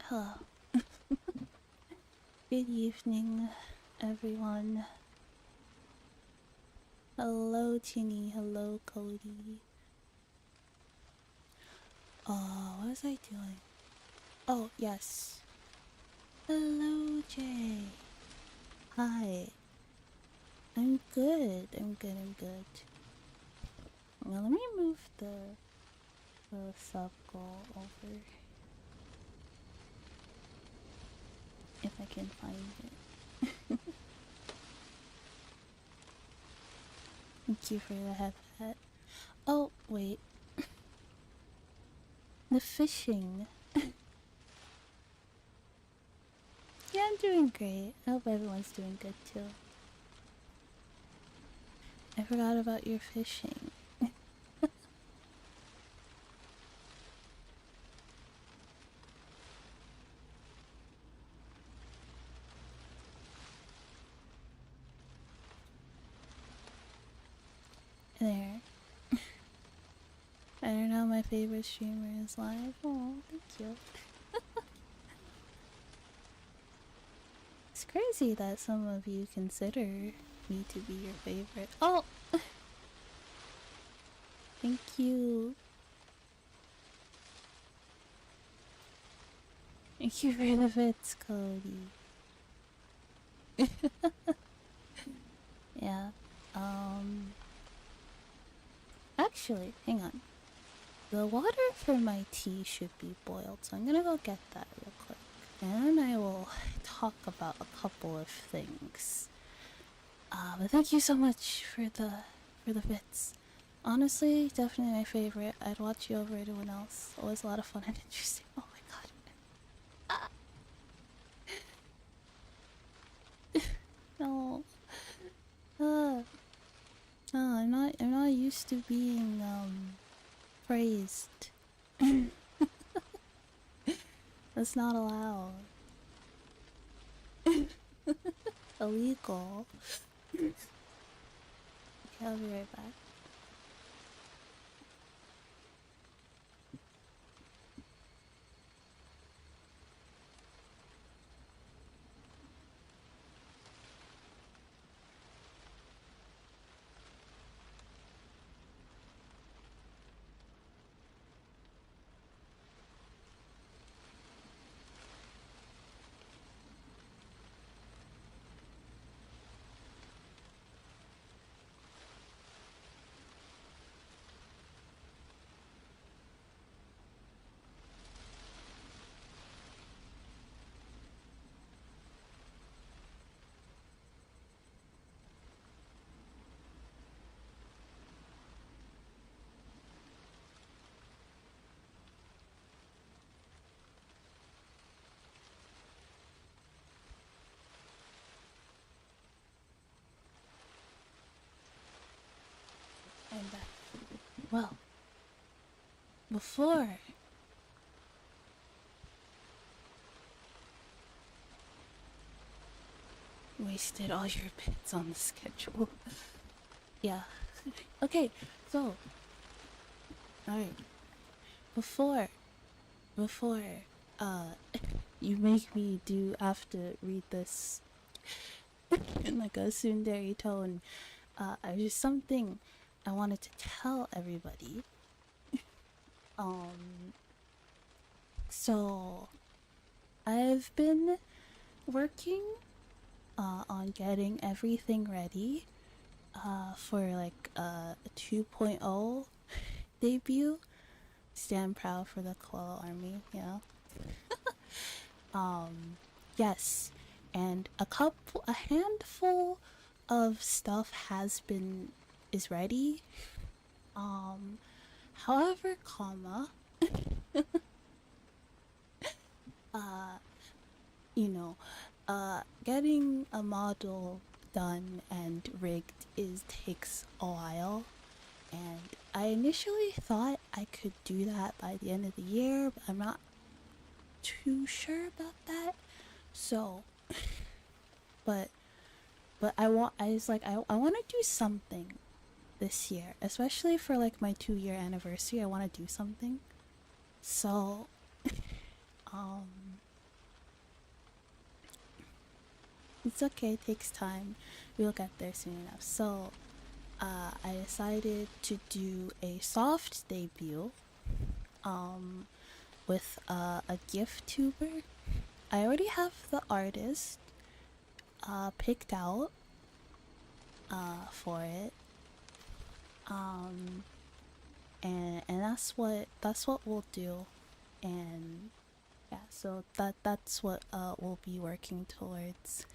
Huh. Good evening, everyone. Hello, Tinny. Hello, Cody. What was I doing? Oh, yes. Hello, Jay. Hi. I'm good. I'm good. Well, let me move the sub goal over. If I can find it. Thank you for the headset. Oh, wait. The fishing. Yeah, I'm doing great. I hope everyone's doing good too. I forgot about your fishing. There. I don't know, my favorite streamer is live. Oh, thank you. It's crazy that some of you consider me to be your favorite. Oh! Thank you. Thank you for the bits, Cody. Yeah. Actually, hang on. The water for my tea should be boiled, so I'm gonna go get that real quick. And I will talk about a couple of things. But thank you so much for the bits. Honestly, definitely my favorite. I'd watch you over anyone else. Always a lot of fun and interesting. Oh my god. No. No, I'm not used to being praised. That's not allowed. Illegal. Okay, I'll be right back. I'm back. Well, before wasted all your bits on the schedule. Yeah. Okay, so alright. Before uh you make me have to read this in like a tsundere tone, there's something I wanted to tell everybody. So I've been working on getting everything ready for like a 2.0 debut. Stand proud for the Koala Army, yeah. Yes, and a handful of stuff is ready. However, you know, getting a model done and rigged takes a while, and I initially thought I could do that by the end of the year, but I'm not too sure about that. So, but I want to do something this year, especially for like my 2-year anniversary. I want to do something. So, It's okay, it takes time. We'll get there soon enough. So, I decided to do a soft debut um, with a gift tuber. I already have the artist picked out for it. Um, and that's what we'll do. And yeah, so that's what we'll be working towards.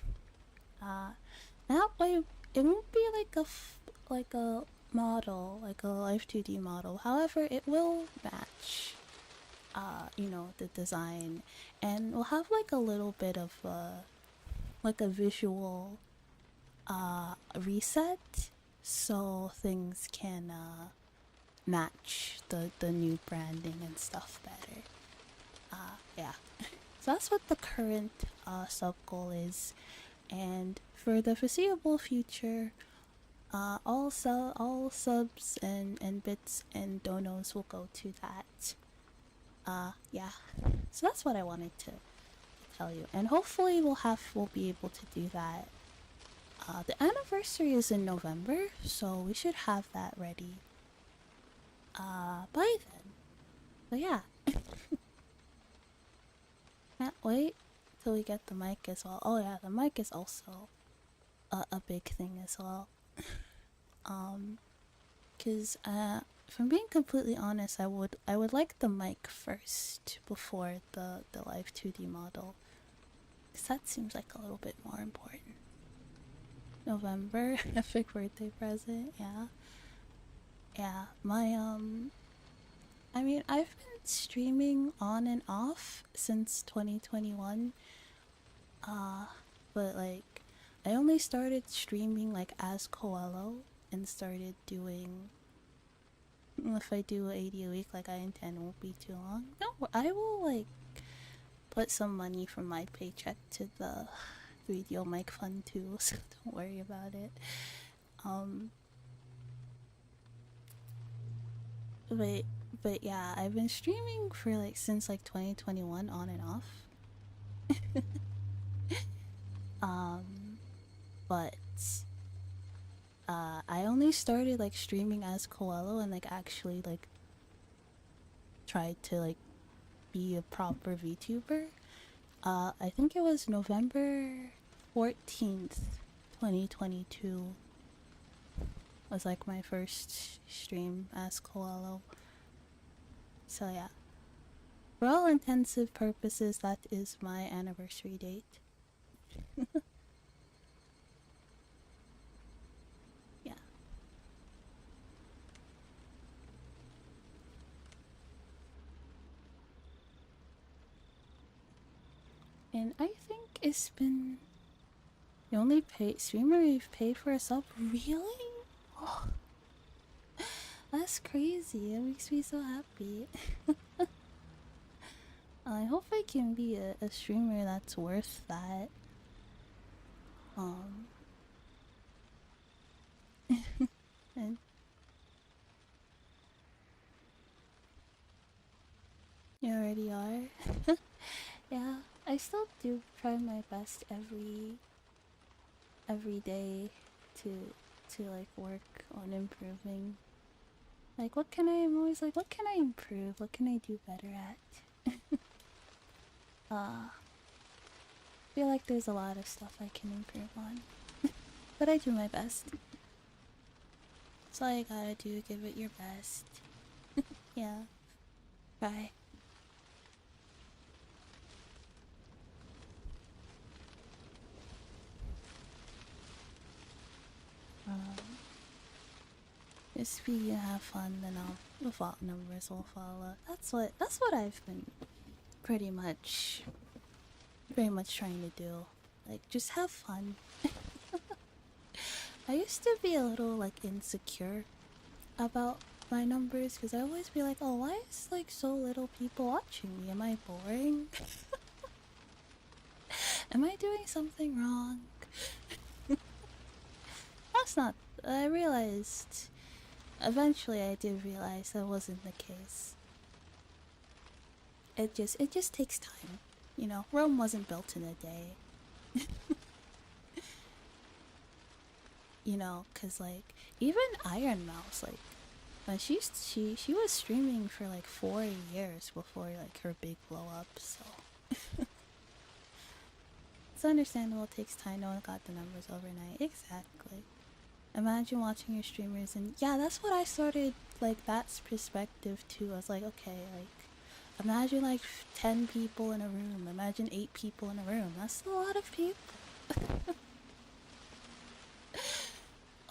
That way it won't be like a model, like a live 2D model. However, it will match the design, and we'll have like a little bit of like a visual reset so things can match the new branding and stuff better. Yeah. So that's what the current sub goal is, and for the foreseeable future, all subs and bits and donos will go to that. Yeah. So that's what I wanted to tell you, and hopefully we'll be able to do that. The anniversary is in November, so we should have that ready by then. So yeah, can't wait till we get the mic as well. Oh yeah, the mic is also a big thing as well. Um, cause if I'm being completely honest, I would like the mic first before the live 2D model, cause that seems like a little bit more important. November, epic birthday present. Yeah, yeah. I mean, I've been streaming on and off since 2021. Uh, but like, I only started streaming like as Coelho and started doing. If I do 80 a week, like I intend, won't be too long. No, I will like put some money from my paycheck to the 3DO mic fund too, so don't worry about it. Um, but but yeah, I've been streaming for like since like 2021 on and off. Um, but I only started like streaming as Coelho and like actually like tried to like be a proper VTuber. I think it was November 14th, 2022 was like my first stream as Coelho. So yeah, for all intensive purposes, that is my anniversary date. Yeah. And I think it's been the only streamer we've paid for a sub. Really? Oh, that's crazy. It makes me so happy. I hope I can be a streamer that's worth that. Um, and you already are. Yeah, I still do try my best every day to like work on improving. Like, I'm always like, what can I improve? What can I do better at? Feel like there's a lot of stuff I can improve on, but I do my best. That's all you gotta do. Give it your best. Yeah. Bye. Um, just be and have fun, then the fault numbers will follow. That's what I've been pretty much trying to do. Like, just have fun. I used to be a little like insecure about my numbers because I always be like, oh, why is like so little people watching me? Am I boring? Am I doing something wrong? That's not. I realized. Eventually, I did realize that wasn't the case. It just takes time. Rome wasn't built in a day. You know, cause like even Iron Mouse, like she was streaming for like 4 years before like her big blow up. So it's understandable. It takes time. No one got the numbers overnight. Exactly. Imagine watching your streamers, and yeah, that's what I started like that perspective too. I was like, okay, like imagine like 10 people in a room. Imagine 8 people in a room. That's a lot of people.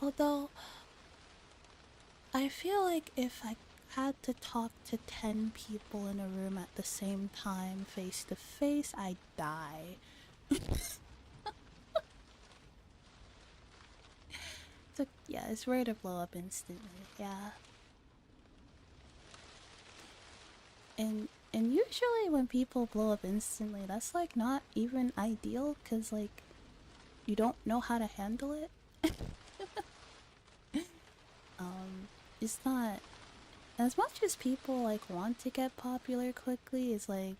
Although I feel like if I had to talk to 10 people in a room at the same time, face to face, I'd die. So, yeah, it's rare to blow up instantly, yeah. And usually when people blow up instantly, that's like not even ideal, because like you don't know how to handle it. It's not as much as people like want to get popular quickly. It's like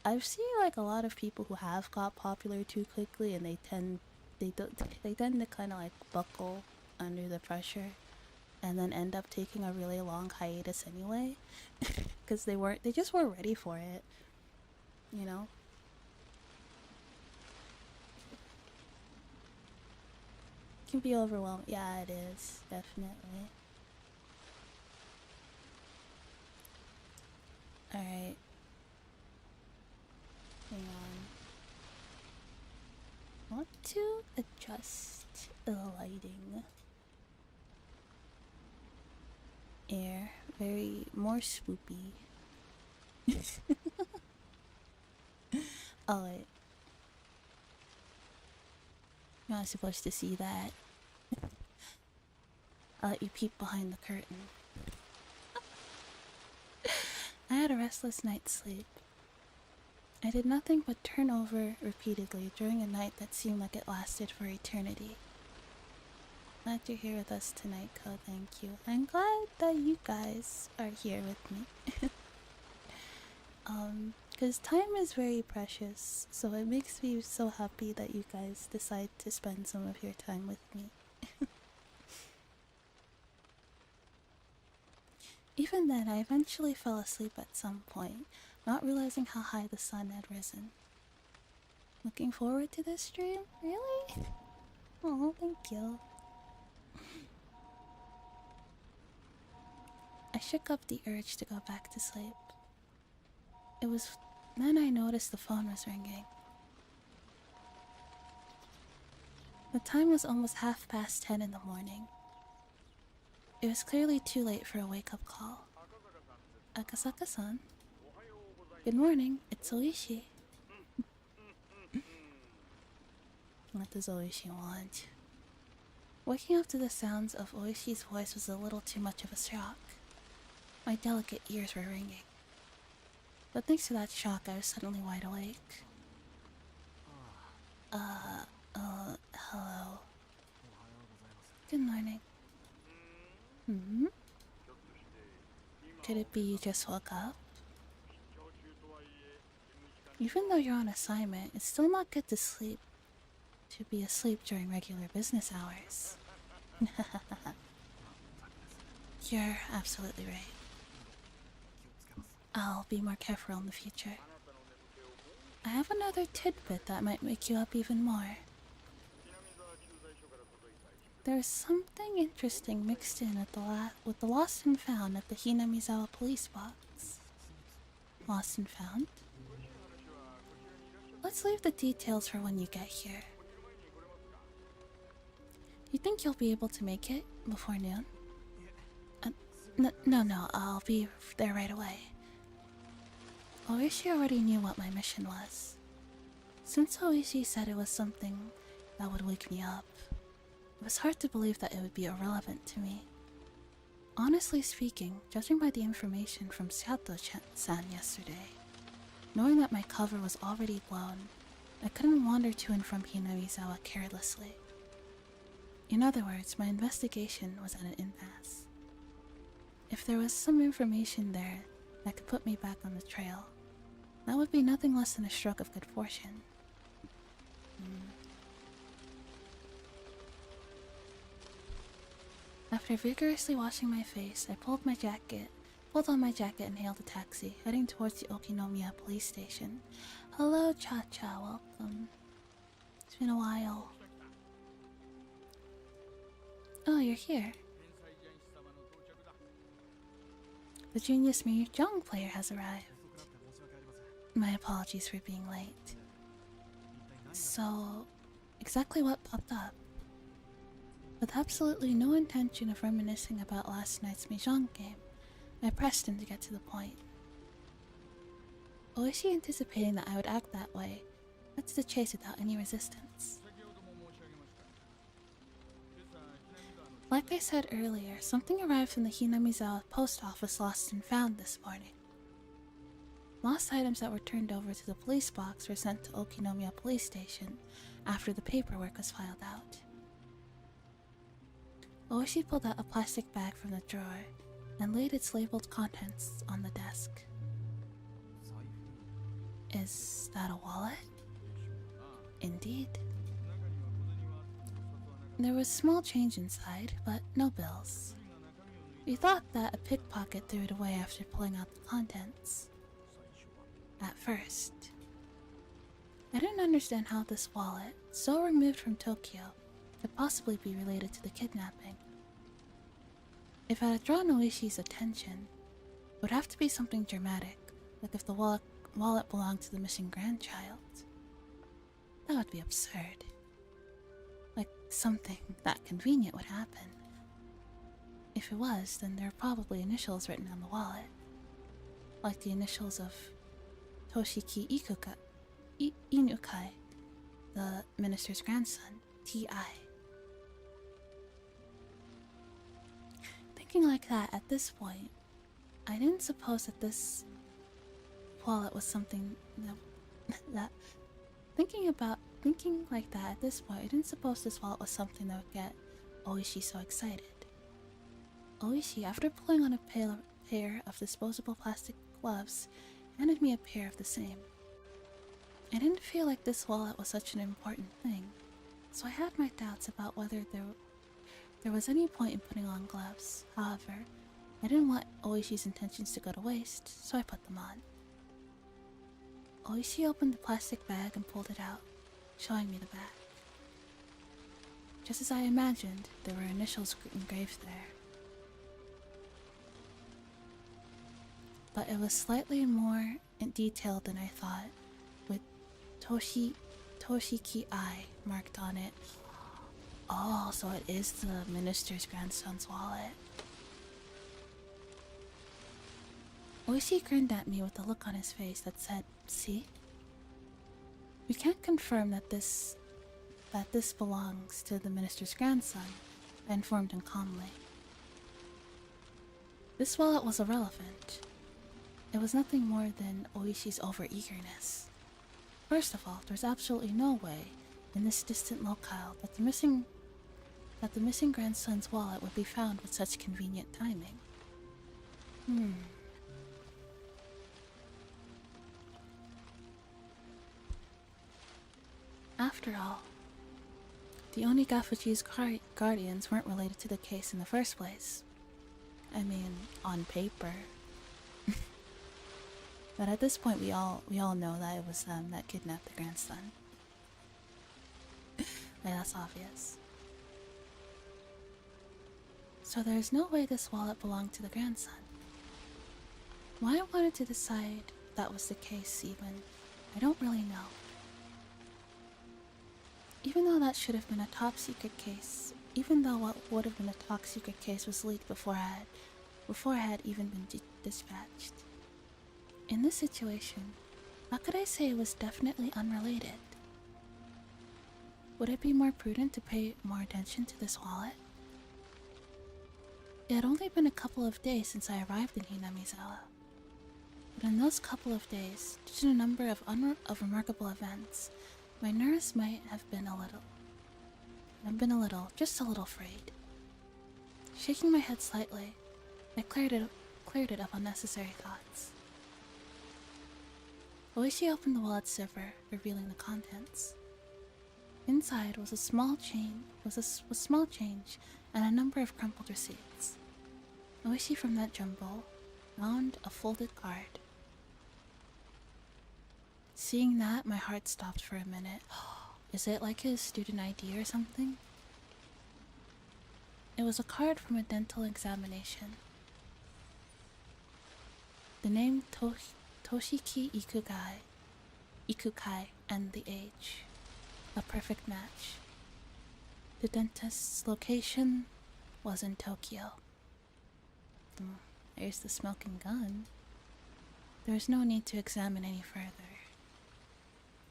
I've seen like a lot of people who have got popular too quickly, and they tend to kind of like buckle under the pressure, and then end up taking a really long hiatus anyway, because they just weren't ready for it, you know. It can be overwhelming. Yeah, it is definitely. All right, hang on. I want to adjust the lighting. Air, very more spoopy. Oh wait, you're not supposed to see that. I'll let you peek behind the curtain. I had a restless night's sleep. I did nothing but turn over repeatedly during a night that seemed like it lasted for eternity. Glad you're here with us tonight, Ko. Thank you. I'm glad that you guys are here with me. Because time is very precious, so it makes me so happy that you guys decide to spend some of your time with me. Even then, I eventually fell asleep at some point, not realizing how high the sun had risen. Looking forward to this stream? Really? Oh, thank you. I shook up the urge to go back to sleep. It was then I noticed the phone was ringing. The time was almost 10:30 in the morning. It was clearly too late for a wake-up call. Akasaka-san? Good morning, it's Oishi. What does Oishi want? Waking up to the sounds of Oishi's voice was a little too much of a shock. My delicate ears were ringing. But thanks to that shock, I was suddenly wide awake. Hello. Good morning. Hmm? Could it be you just woke up? Even though you're on assignment, it's still not good to sleep. To be asleep during regular business hours. You're absolutely right. I'll be more careful in the future. I have another tidbit that might wake you up even more. There's something interesting mixed in with the lost and found at the Hinamizawa police box. Lost and found? Let's leave the details for when you get here. You think you'll be able to make it before noon? No, I'll be there right away. Oishi already knew what my mission was. Since Oishi said it was something that would wake me up, it was hard to believe that it would be irrelevant to me. Honestly speaking, judging by the information from Sato-san yesterday, knowing that my cover was already blown, I couldn't wander to and from Hinamizawa carelessly. In other words, my investigation was at an impasse. If there was some information there that could put me back on the trail, that would be nothing less than a stroke of good fortune. After vigorously washing my face, I pulled on my jacket and hailed a taxi, heading towards the Okinomiya police station. Hello, Cha-Cha, welcome. It's been a while. Oh, you're here. The Genius Mahjong player has arrived. My apologies for being late. So, exactly what popped up? With absolutely no intention of reminiscing about last night's Mahjong game, I pressed him to get to the point. Oishi, anticipating that I would act that way, cut to the chase without any resistance. Like I said earlier, something arrived from the Hinamizawa post office lost and found this morning. Lost items that were turned over to the police box were sent to Okinomiya police station after the paperwork was filed out. Oishi pulled out a plastic bag from the drawer and laid its labeled contents on the desk. Is that a wallet? Indeed. There was small change inside, but no bills. We thought that a pickpocket threw it away after pulling out the contents. At first. I didn't understand how this wallet, so removed from Tokyo, could possibly be related to the kidnapping. If I had drawn Oishi's attention, it would have to be something dramatic, like if the wallet belonged to the missing grandchild. That would be absurd. Like something that convenient would happen. If it was, then there are probably initials written on the wallet. Like the initials of Toshiki Inukai, the minister's grandson, T.I. Thinking like that at this point, I didn't suppose that this wallet was something that Thinking like that at this point, I didn't suppose this wallet was something that would get Oishi so excited. Oishi, after pulling on a pair of disposable plastic gloves, handed me a pair of the same. I didn't feel like this wallet was such an important thing, so I had my doubts about whether there was any point in putting on gloves. However, I didn't want Oishi's intentions to go to waste, so I put them on. Oishi opened the plastic bag and pulled it out, showing me the back. Just as I imagined, there were initials engraved there. But it was slightly more detailed than I thought, with Toshiki I marked on it. Oh, so it is the minister's grandson's wallet. Oishi grinned at me with a look on his face that said, "See? We can't confirm that this belongs to the minister's grandson," I informed him calmly. This wallet was irrelevant. It was nothing more than Oishi's over-eagerness. First of all, there's absolutely no way, in this distant locale, that the missing grandson's wallet would be found with such convenient timing. After all, the Onigafuji's guardians weren't related to the case in the first place. I mean, on paper. But at this point, we all know that it was them that kidnapped the grandson. Like, that's obvious. So there's no way this wallet belonged to the grandson. Why I wanted to decide that was the case even, I don't really know. Even though that should have been a top secret case, even though what would have been a top secret case was leaked before I had even been dispatched. In this situation, how could I say it was definitely unrelated? Would it be more prudent to pay more attention to this wallet? It had only been a couple of days since I arrived in Hinamizawa. But in those couple of days, due to a number of remarkable events, my nerves might have been just a little frayed. Shaking my head slightly, I cleared it of unnecessary thoughts. Oishi opened the wallet's zipper, revealing the contents. Inside was a small small change and a number of crumpled receipts. Oishi from that jumble found a folded card. Seeing that, my heart stopped for a minute. Is it like his student ID or something? It was a card from a dental examination. The name Toshiki Ikukai, and the age. A perfect match. The dentist's location was in Tokyo. There's the smoking gun. There was no need to examine any further.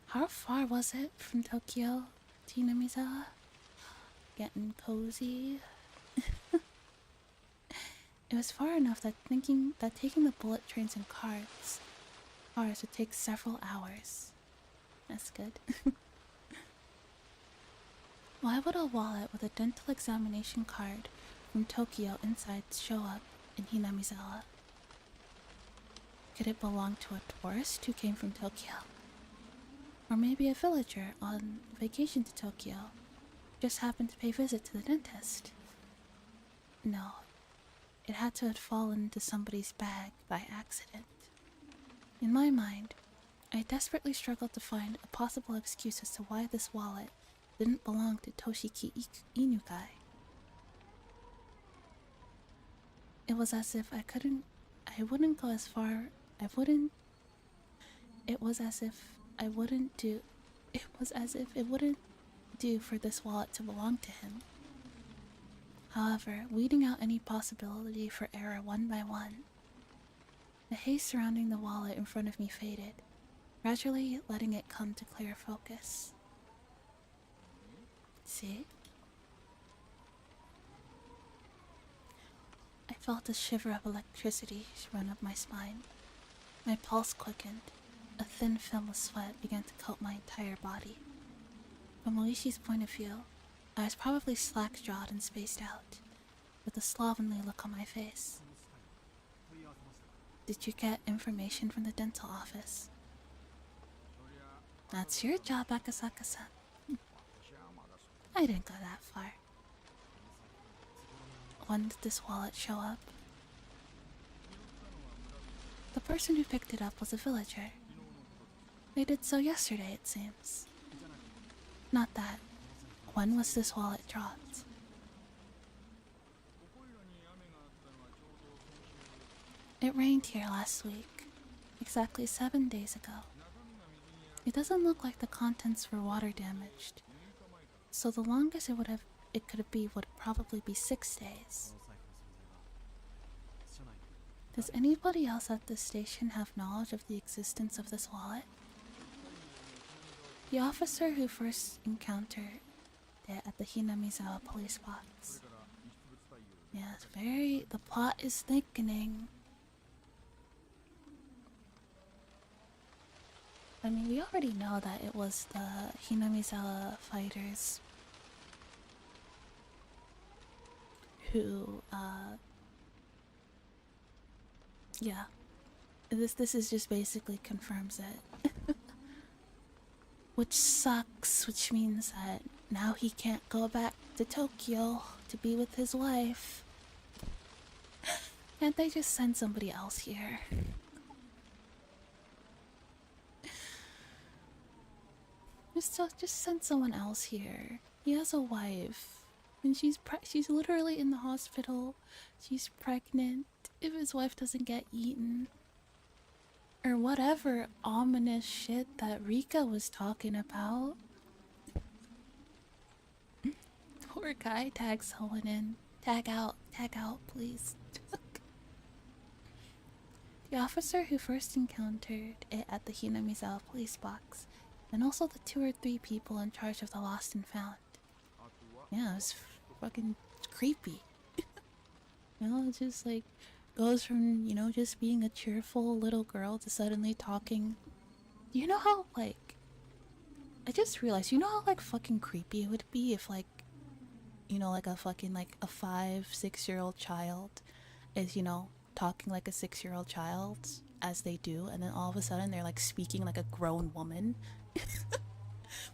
How far was it from Tokyo to Hinamizawa? Getting cozy. It was far enough that taking the bullet trains and cars would take several hours. That's good. Why would a wallet with a dental examination card from Tokyo inside show up in Hinamizawa? Could it belong to a tourist who came from Tokyo? Or maybe a villager on vacation to Tokyo just happened to pay visit to the dentist? No, it had to have fallen into somebody's bag by accident. In my mind, I desperately struggled to find a possible excuse as to why this wallet didn't belong to Toshiki Inukai. It was as if it wouldn't do for this wallet to belong to him. However, weeding out any possibility for error one by one, the haze surrounding the wallet in front of me faded, gradually letting it come to clear focus. See? I felt a shiver of electricity run up my spine. My pulse quickened. A thin film of sweat began to coat my entire body. From Oishi's point of view, I was probably slack-jawed and spaced out, with a slovenly look on my face. Did you get information from the dental office? That's your job, Akasaka-san. I didn't go that far. When did this wallet show up? The person who picked it up was a villager. They did so yesterday, it seems. Not that. When was this wallet dropped? It rained here last week, exactly 7 days ago. It doesn't look like the contents were water damaged, so the longest it could be would probably be 6 days. Does anybody else at this station have knowledge of the existence of this wallet? The officer who first encountered it at the Hinamizawa police box. Yeah, the plot is thickening. I mean, we already know that it was the Hinamizawa fighters who, yeah. This is just basically confirms it. Which sucks, which means that now he can't go back to Tokyo to be with his wife. Can't they just send somebody else here? Just send someone else here. He has a wife, and she's literally in the hospital. She's pregnant. If his wife doesn't get eaten, or whatever ominous shit that Rika was talking about. Poor guy, tag someone in. Tag out, please. The officer who first encountered it at the Hinamizawa police box, and also the 2 or 3 people in charge of the lost and found. Yeah, it was fucking creepy. It just like goes from, just being a cheerful little girl to suddenly talking. You know how, like, I just realized, how, like, fucking creepy it would be if, like, like a fucking, like, a 5-6-year-old child is, talking like a 6-year-old child, as they do, and then all of a sudden they're, like, speaking like a grown woman.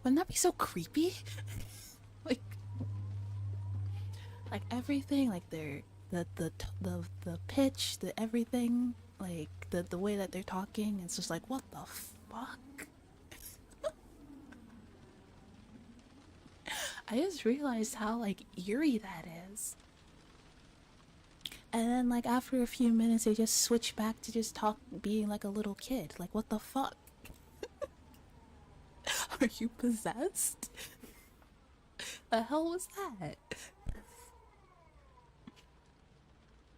Wouldn't that be so creepy? like, like everything, like the pitch, the everything, like the way that they're talking. It's just like, what the fuck? I just realized how like eerie that is. And then like after a few minutes, they just switch back to just being like a little kid. Like, what the fuck? Are you possessed? The hell was that?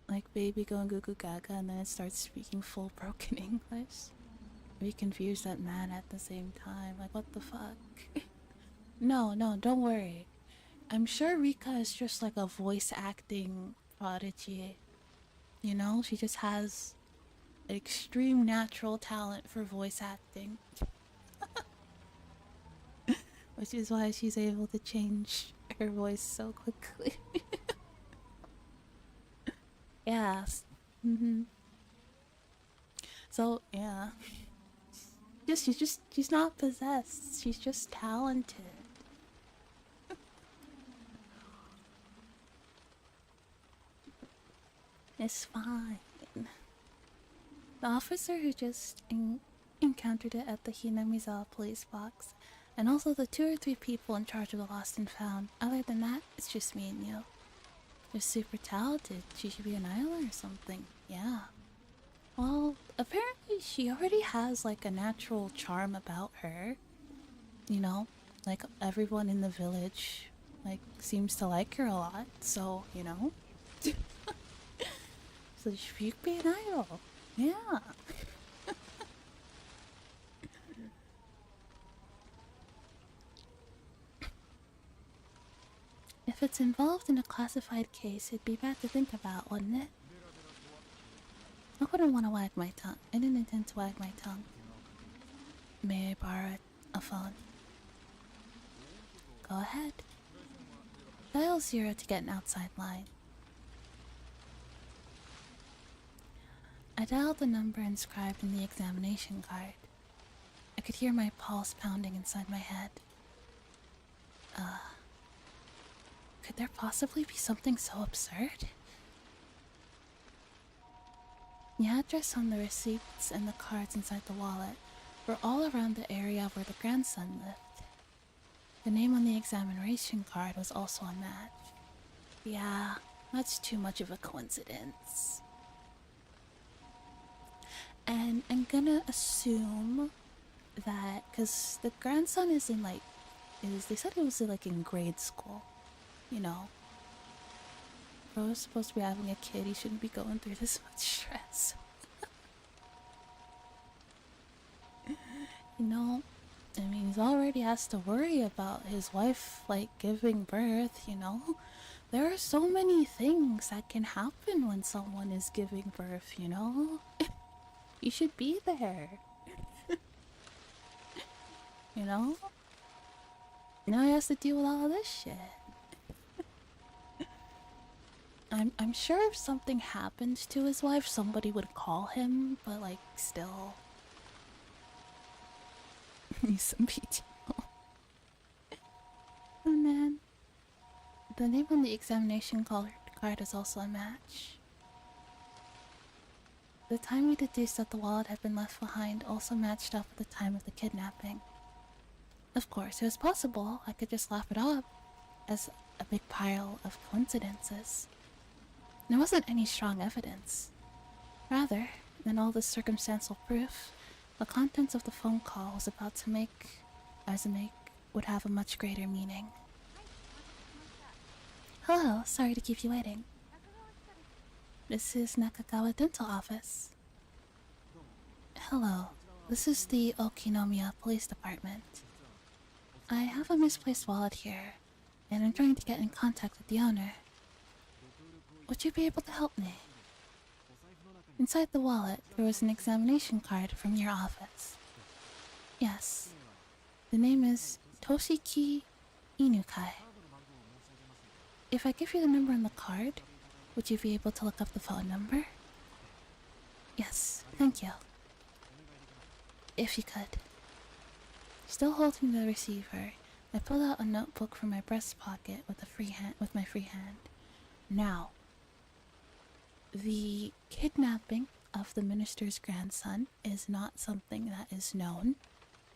Like baby going goo goo gaga and then it starts speaking full broken English. We confuse that man at the same time. Like, what the fuck? No, no, don't worry. I'm sure Rika is just like a voice acting prodigy. You know, she just has extreme natural talent for voice acting, which is why she's able to change her voice so quickly. Yes. So, yeah. She's not possessed. She's just talented. It's fine. The officer who just encountered it at the Hinamizawa police box, and also the 2 or 3 people in charge of the lost and found. Other than that, it's just me and you. You're super talented. She should be an idol or something. Yeah. Well, apparently she already has like a natural charm about her. You know, like everyone in the village like seems to like her a lot. So, you know. So she could be an idol. Yeah. If it's involved in a classified case, it'd be bad to think about, wouldn't it? I wouldn't want to wag my tongue. I didn't intend to wag my tongue. May I borrow a phone? Go ahead. Dial 0 to get an outside line. I dialed the number inscribed in the examination card. I could hear my pulse pounding inside my head. Could there possibly be something so absurd? The address on the receipts and the cards inside the wallet were all around the area where the grandson lived. The name on the examination card was also a match. Yeah, that's too much of a coincidence. And I'm gonna assume that, because the grandson is in like, they said it was like in grade school, you know. Bro is supposed to be having a kid, he shouldn't be going through this much stress. You know, I mean, he's already has to worry about his wife, like, giving birth, you know? There are so many things that can happen when someone is giving birth, you know? You should be there. You know? Now he has to deal with all of this shit. I'm sure if something happened to his wife, somebody would call him, but like, still. Need some PTO. And then, the name on the examination card is also a match. The time we deduced that the wallet had been left behind also matched up with the time of the kidnapping. Of course, it was possible I could just laugh it up as a big pile of coincidences. There wasn't any strong evidence. Rather than all this circumstantial proof, the contents of the phone call was about to make would have a much greater meaning. Hello, sorry to keep you waiting. This is Nakagawa Dental Office. Hello, this is the Okinomiya Police Department. I have a misplaced wallet here, and I'm trying to get in contact with the owner. Would you be able to help me? Inside the wallet, there was an examination card from your office. Yes. The name is Toshiki Inukai. If I give you the number on the card, would you be able to look up the phone number? Yes, thank you. If you could. Still holding the receiver, I pulled out a notebook from my breast pocket with my free hand. Now, the kidnapping of the minister's grandson is not something that is known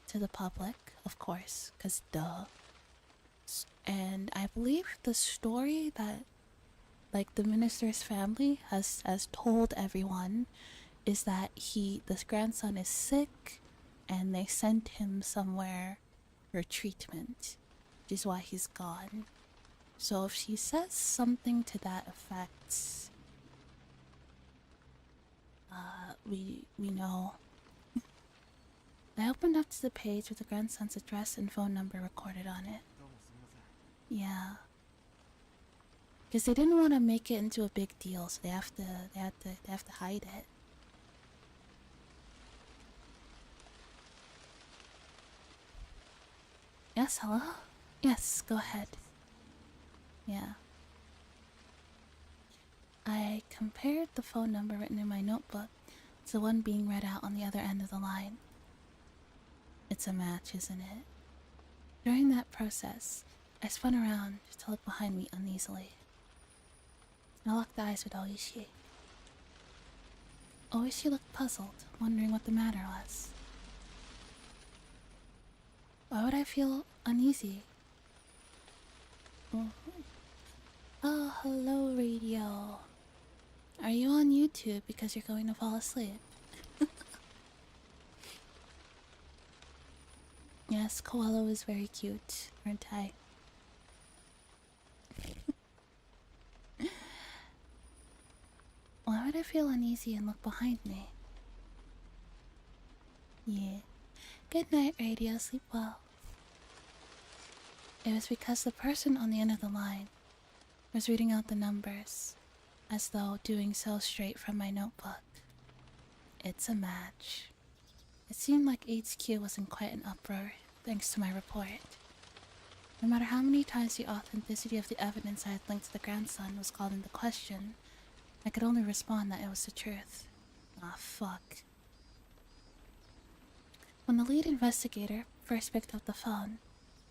to the public, of course, because duh. And I believe the story that, like, the minister's family has told everyone is that this grandson is sick and they sent him somewhere for treatment, which is why he's gone. So if she says something to that effect, we know. I opened up to the page with the grandson's address and phone number recorded on it. Yeah. Because they didn't want to make it into a big deal, so they have to hide it. Yes, hello? Yes, go ahead. Yeah. I compared the phone number written in my notebook to the one being read out on the other end of the line. It's a match, isn't it? During that process, I spun around to look behind me uneasily. I locked eyes with Oishi. Oishi looked puzzled, wondering what the matter was. Why would I feel uneasy? Oh, hello, radio. Are you on YouTube because you're going to fall asleep? Yes, Koala is very cute, aren't I? Why would I feel uneasy and look behind me? Yeah. Good night, radio. Sleep well. It was because the person on the end of the line was reading out the numbers, as though doing so straight from my notebook. It's a match. It seemed like HQ was in quite an uproar, thanks to my report. No matter how many times the authenticity of the evidence I had linked to the grandson was called into question, I could only respond that it was the truth. Ah, fuck. When the lead investigator first picked up the phone,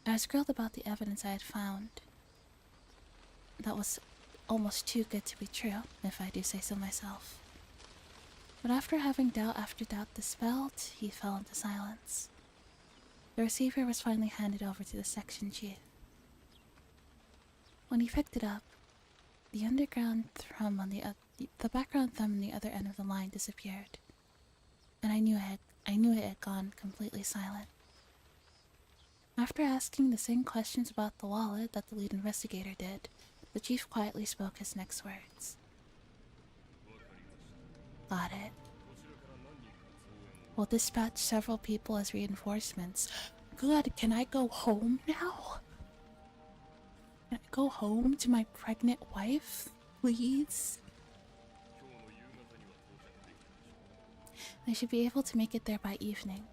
I was grilled about the evidence I had found. That was almost too good to be true, if I do say so myself. But after having doubt after doubt dispelled, he fell into silence. The receiver was finally handed over to the section chief. When he picked it up, the background thumb on the other end of the line disappeared, and I knew it had gone completely silent. After asking the same questions about the wallet that the lead investigator did, the chief quietly spoke his next words. Got it. We'll dispatch several people as reinforcements. Good, can I go home now? Can I go home to my pregnant wife, please? I should be able to make it there by evening.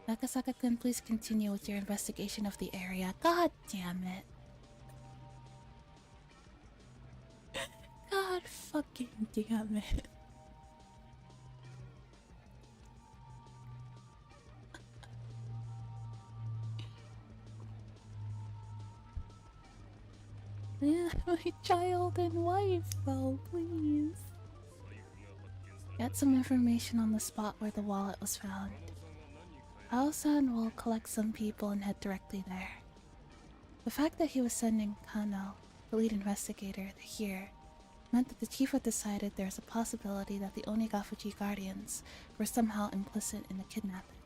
Akasaka-kun, please continue with your investigation of the area. God damn it. God fucking damn it. My child and wife, though, please. Get some information on the spot where the wallet was found. Ao-san will collect some people and head directly there. The fact that he was sending Kano, the lead investigator, here meant that the chief had decided there was a possibility that the Onigafuji guardians were somehow implicit in the kidnapping.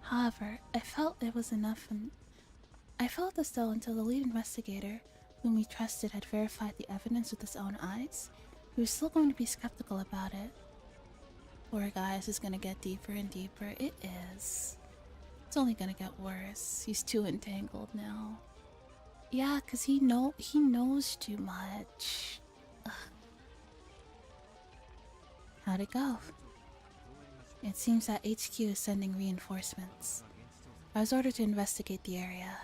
However, I felt it was enough, and I felt as though until the lead investigator, whom we trusted, had verified the evidence with his own eyes, he was still going to be skeptical about it. Poor guy, this is gonna get deeper and deeper. It is. It's only gonna get worse. He's too entangled now. Yeah, 'cause he knows too much. Ugh. How'd it go? It seems that HQ is sending reinforcements. I was ordered to investigate the area.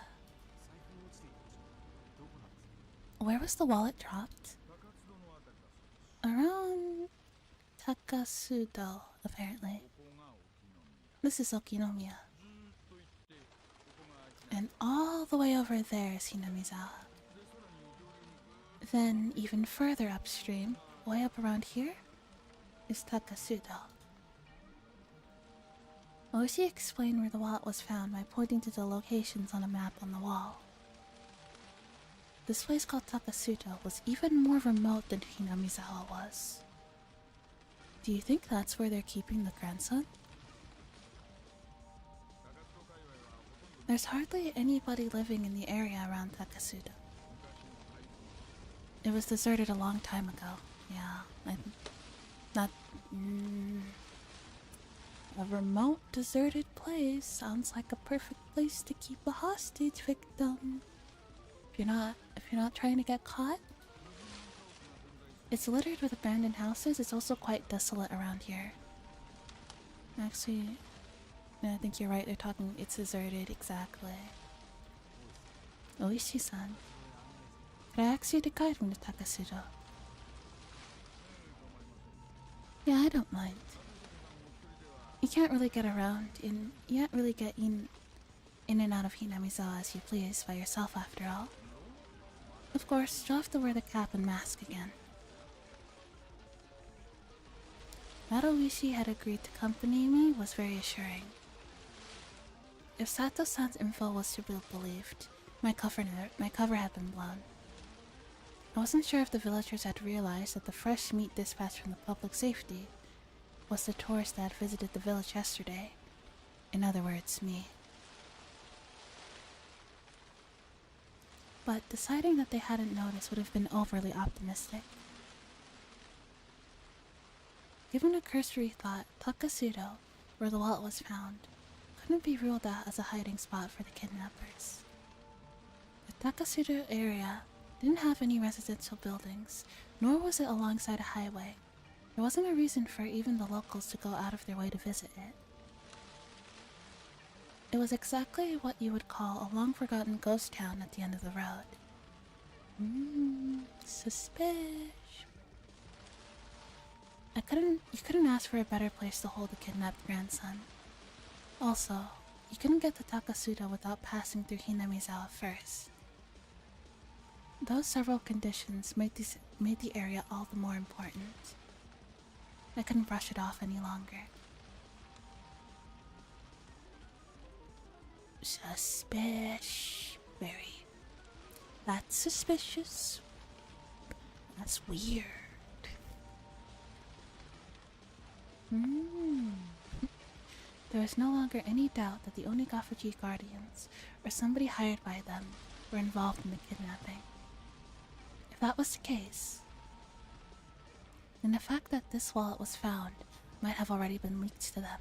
Where was the wallet dropped? Around Takasudo, apparently. This is Okinomiya. And all the way over there is Hinamizawa. Then, even further upstream, way up around here, is Takasudo. Oishi explained where the wallet was found by pointing to the locations on a map on the wall. This place called Takasudo was even more remote than Hinamizawa was. Do you think that's where they're keeping the grandson? There's hardly anybody living in the area around Takasudo. It was deserted a long time ago. Yeah, not... A remote, deserted place sounds like a perfect place to keep a hostage victim. If you're not trying to get caught. It's littered with abandoned houses. It's also quite desolate around here. Actually, I think you're right. They're talking. It's deserted, exactly. Oishi-san, could I ask you to guide me to Takasudo? Yeah, I don't mind. You can't really get around in. You can't really get in and out of Hinamizawa as you please by yourself, after all. Of course, you'll have to wear the cap and mask again. That Oishi had agreed to accompany me was very assuring. If Sato-san's info was to be believed, my cover had been blown. I wasn't sure if the villagers had realized that the fresh meat dispatched from the public safety was the tourist that had visited the village yesterday. In other words, me. But deciding that they hadn't noticed would have been overly optimistic. Given a cursory thought, Takasudo, where the wallet was found, couldn't be ruled out as a hiding spot for the kidnappers. The Takasudo area didn't have any residential buildings, nor was it alongside a highway. There wasn't a reason for even the locals to go out of their way to visit it. It was exactly what you would call a long-forgotten ghost town at the end of the road. Suspicious. You couldn't ask for a better place to hold the kidnapped grandson. Also, you couldn't get to Takasudo without passing through Hinamizawa first. Those several conditions made the area all the more important. I couldn't brush it off any longer. Suspicious. Very. That's suspicious. That's weird. There was no longer any doubt that the Onigafuji guardians, or somebody hired by them, were involved in the kidnapping. If that was the case, then the fact that this wallet was found might have already been leaked to them.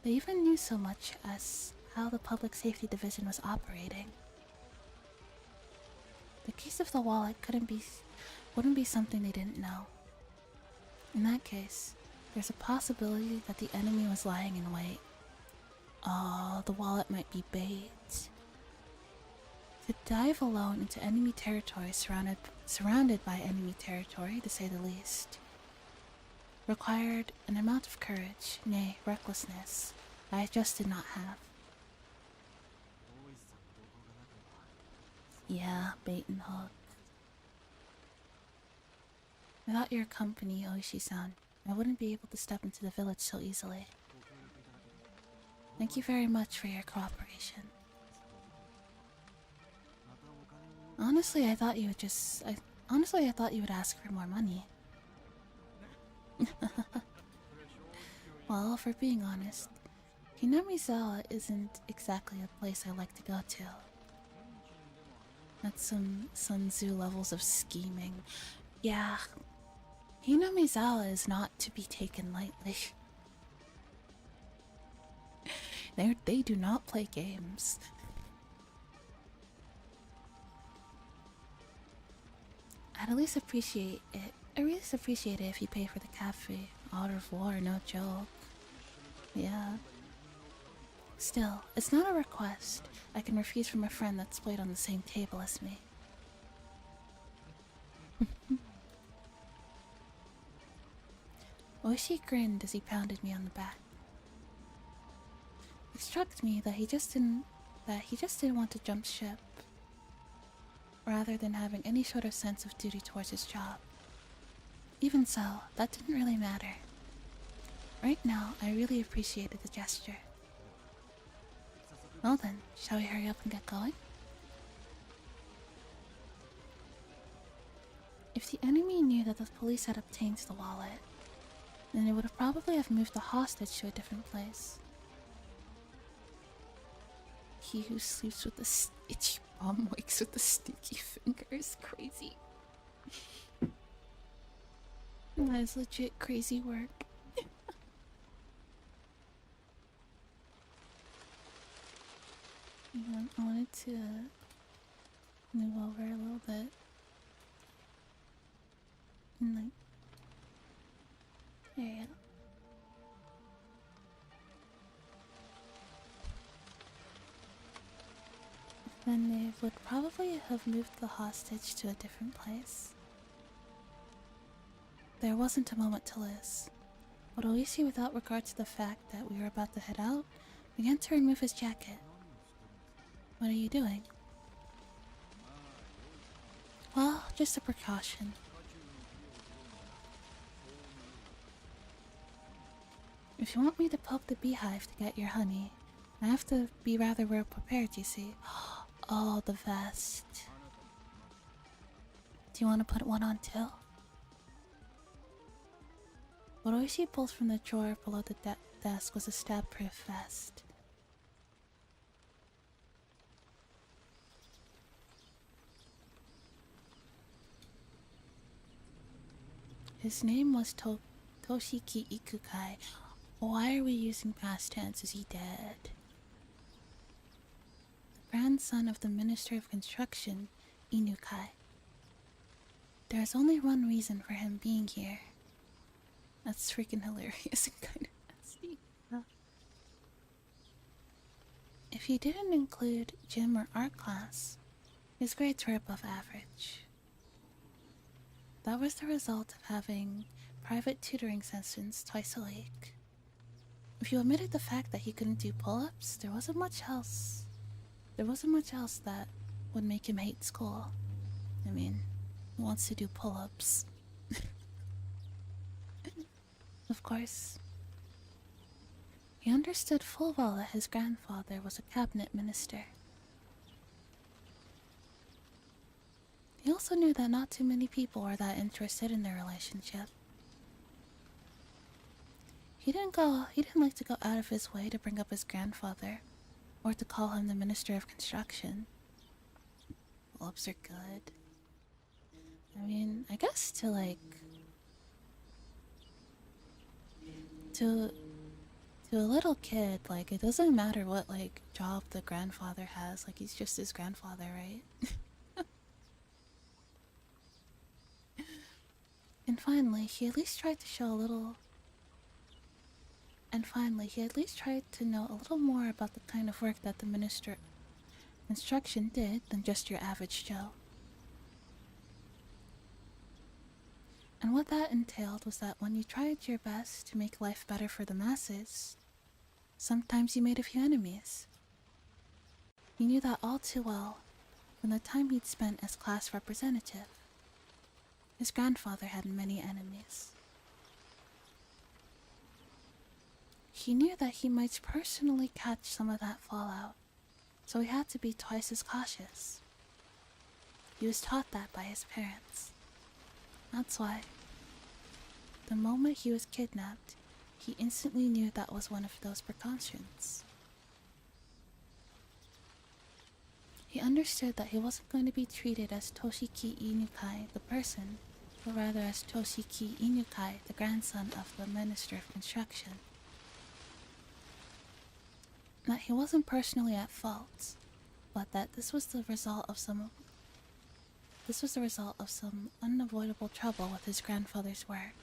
They even knew so much as how the Public Safety Division was operating. The case of the wallet wouldn't be something they didn't know. In that case, there's a possibility that the enemy was lying in wait. Oh, the wallet might be bait. To dive alone into enemy territory surrounded by enemy territory, to say the least, required an amount of courage, nay, recklessness, I just did not have. Yeah, bait and hook. Without your company, Oishi-san, I wouldn't be able to step into the village so easily. Thank you very much for your cooperation. Honestly, I thought you would ask for more money. Well, for being honest, Hinamizawa isn't exactly a place I like to go to. That's some Sun Tzu levels of scheming. Yeah, Hinamizawa is not to be taken lightly. They do not play games. I'd at least appreciate it. I really appreciate it if you pay for the cafe. Au revoir, no joke. Yeah. Still, it's not a request I can refuse from a friend that's played on the same table as me. Oishi grinned as he pounded me on the back. It struck me that he just didn't want to jump ship, rather than having any sort of sense of duty towards his job. Even so, that didn't really matter. Right now, I really appreciated the gesture. Well then, shall we hurry up and get going? If the enemy knew that the police had obtained the wallet, then they would have probably have moved the hostage to a different place. He who sleeps with the itchy bum wakes with the sticky fingers. Crazy. That is legit crazy work. I wanted to move over a little bit. And like, there you go. Then they would probably have moved the hostage to a different place. There wasn't a moment to lose, but Oishi, without regard to the fact that we were about to head out, began to remove his jacket. What are you doing? Well, just a precaution. If you want me to poke the beehive to get your honey, I have to be rather well prepared, you see. Oh, the vest. Do you want to put one on too? What Oishi pulled from the drawer below the desk was a stab-proof vest. His name was Toshiki Ikukai. Why are we using past tense? Is he dead? The grandson of the Minister of Construction, Inukai. There is only one reason for him being here. That's freaking hilarious and kind of nasty. If he didn't include gym or art class, his grades were above average. That was the result of having private tutoring sessions twice a week. If you omitted the fact that he couldn't do pull-ups, there wasn't much else. There wasn't much else that would make him hate school. I mean, who wants to do pull-ups? Of course. He understood full well that his grandfather was a cabinet minister. He also knew that not too many people were that interested in their relationship. He didn't like to go out of his way to bring up his grandfather, or to call him the Minister of Construction. Pull-ups are good. I mean, I guess to like... To a little kid, like, it doesn't matter what, like, job the grandfather has. Like, he's just his grandfather, right? And finally, he at least tried to show a little... And finally, he at least tried to know a little more about the kind of work that the Minister of Construction did than just your average Joe. And what that entailed was that when you tried your best to make life better for the masses, sometimes you made a few enemies. He knew that all too well from the time he'd spent as class representative. His grandfather had many enemies. He knew that he might personally catch some of that fallout, so he had to be twice as cautious. He was taught that by his parents. That's why, the moment he was kidnapped, he instantly knew that was one of those precautions. He understood that he wasn't going to be treated as Toshiki Inukai, the person, but rather as Toshiki Inukai, the grandson of the Minister of Construction. That he wasn't personally at fault, but that this was the result of some unavoidable trouble with his grandfather's work.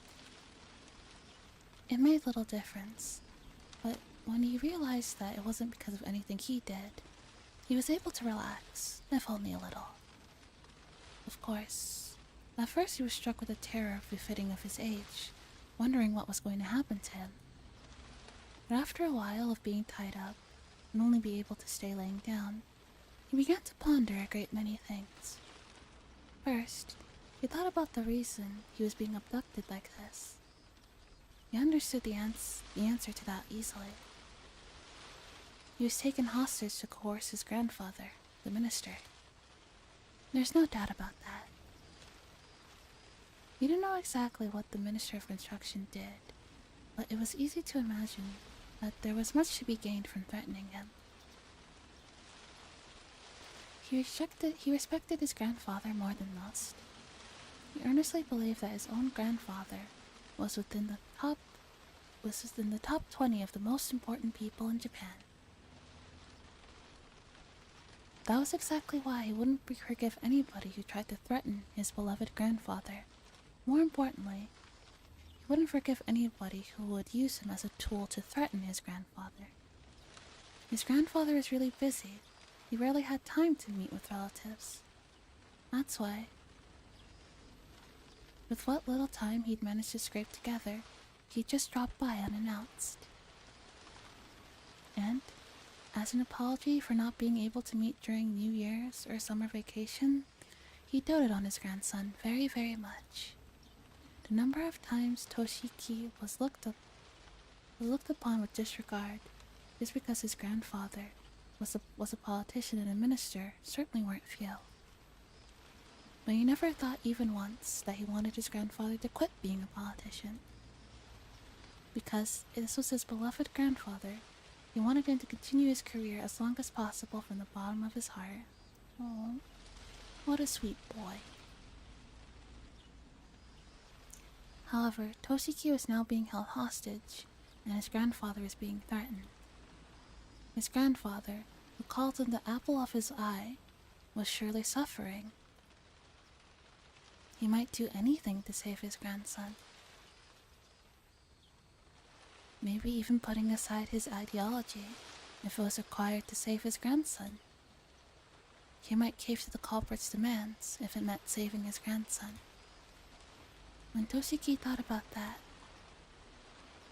It made little difference, but when he realized that it wasn't because of anything he did, he was able to relax, if only a little. Of course, at first he was struck with a terror befitting of his age, wondering what was going to happen to him. But after a while of being tied up, and only be able to stay laying down, he began to ponder a great many things. First, he thought about the reason he was being abducted like this. He understood the answer to that easily. He was taken hostage to coerce his grandfather, the minister. There's no doubt about that. He didn't know exactly what the Minister of Construction did, but it was easy to imagine that there was much to be gained from threatening him. He respected his grandfather more than most. He earnestly believed that his own grandfather was within the top 20 of the most important people in Japan. That was exactly why he wouldn't forgive anybody who tried to threaten his beloved grandfather. More importantly, he wouldn't forgive anybody who would use him as a tool to threaten his grandfather. His grandfather was really busy. He rarely had time to meet with relatives. That's why, with what little time he'd managed to scrape together, he'd just drop by unannounced. And, as an apology for not being able to meet during New Year's or summer vacation, he doted on his grandson very, very much. The number of times Toshiki was looked upon with disregard just because his grandfather was a politician and a minister certainly weren't few. But he never thought even once that he wanted his grandfather to quit being a politician. Because this was his beloved grandfather, he wanted him to continue his career as long as possible from the bottom of his heart. Oh, what a sweet boy. However, Toshiki was now being held hostage, and his grandfather was being threatened. His grandfather, who called him the apple of his eye, was surely suffering. He might do anything to save his grandson. Maybe even putting aside his ideology if it was required to save his grandson. He might cave to the culprit's demands if it meant saving his grandson. When Toshiki thought about that,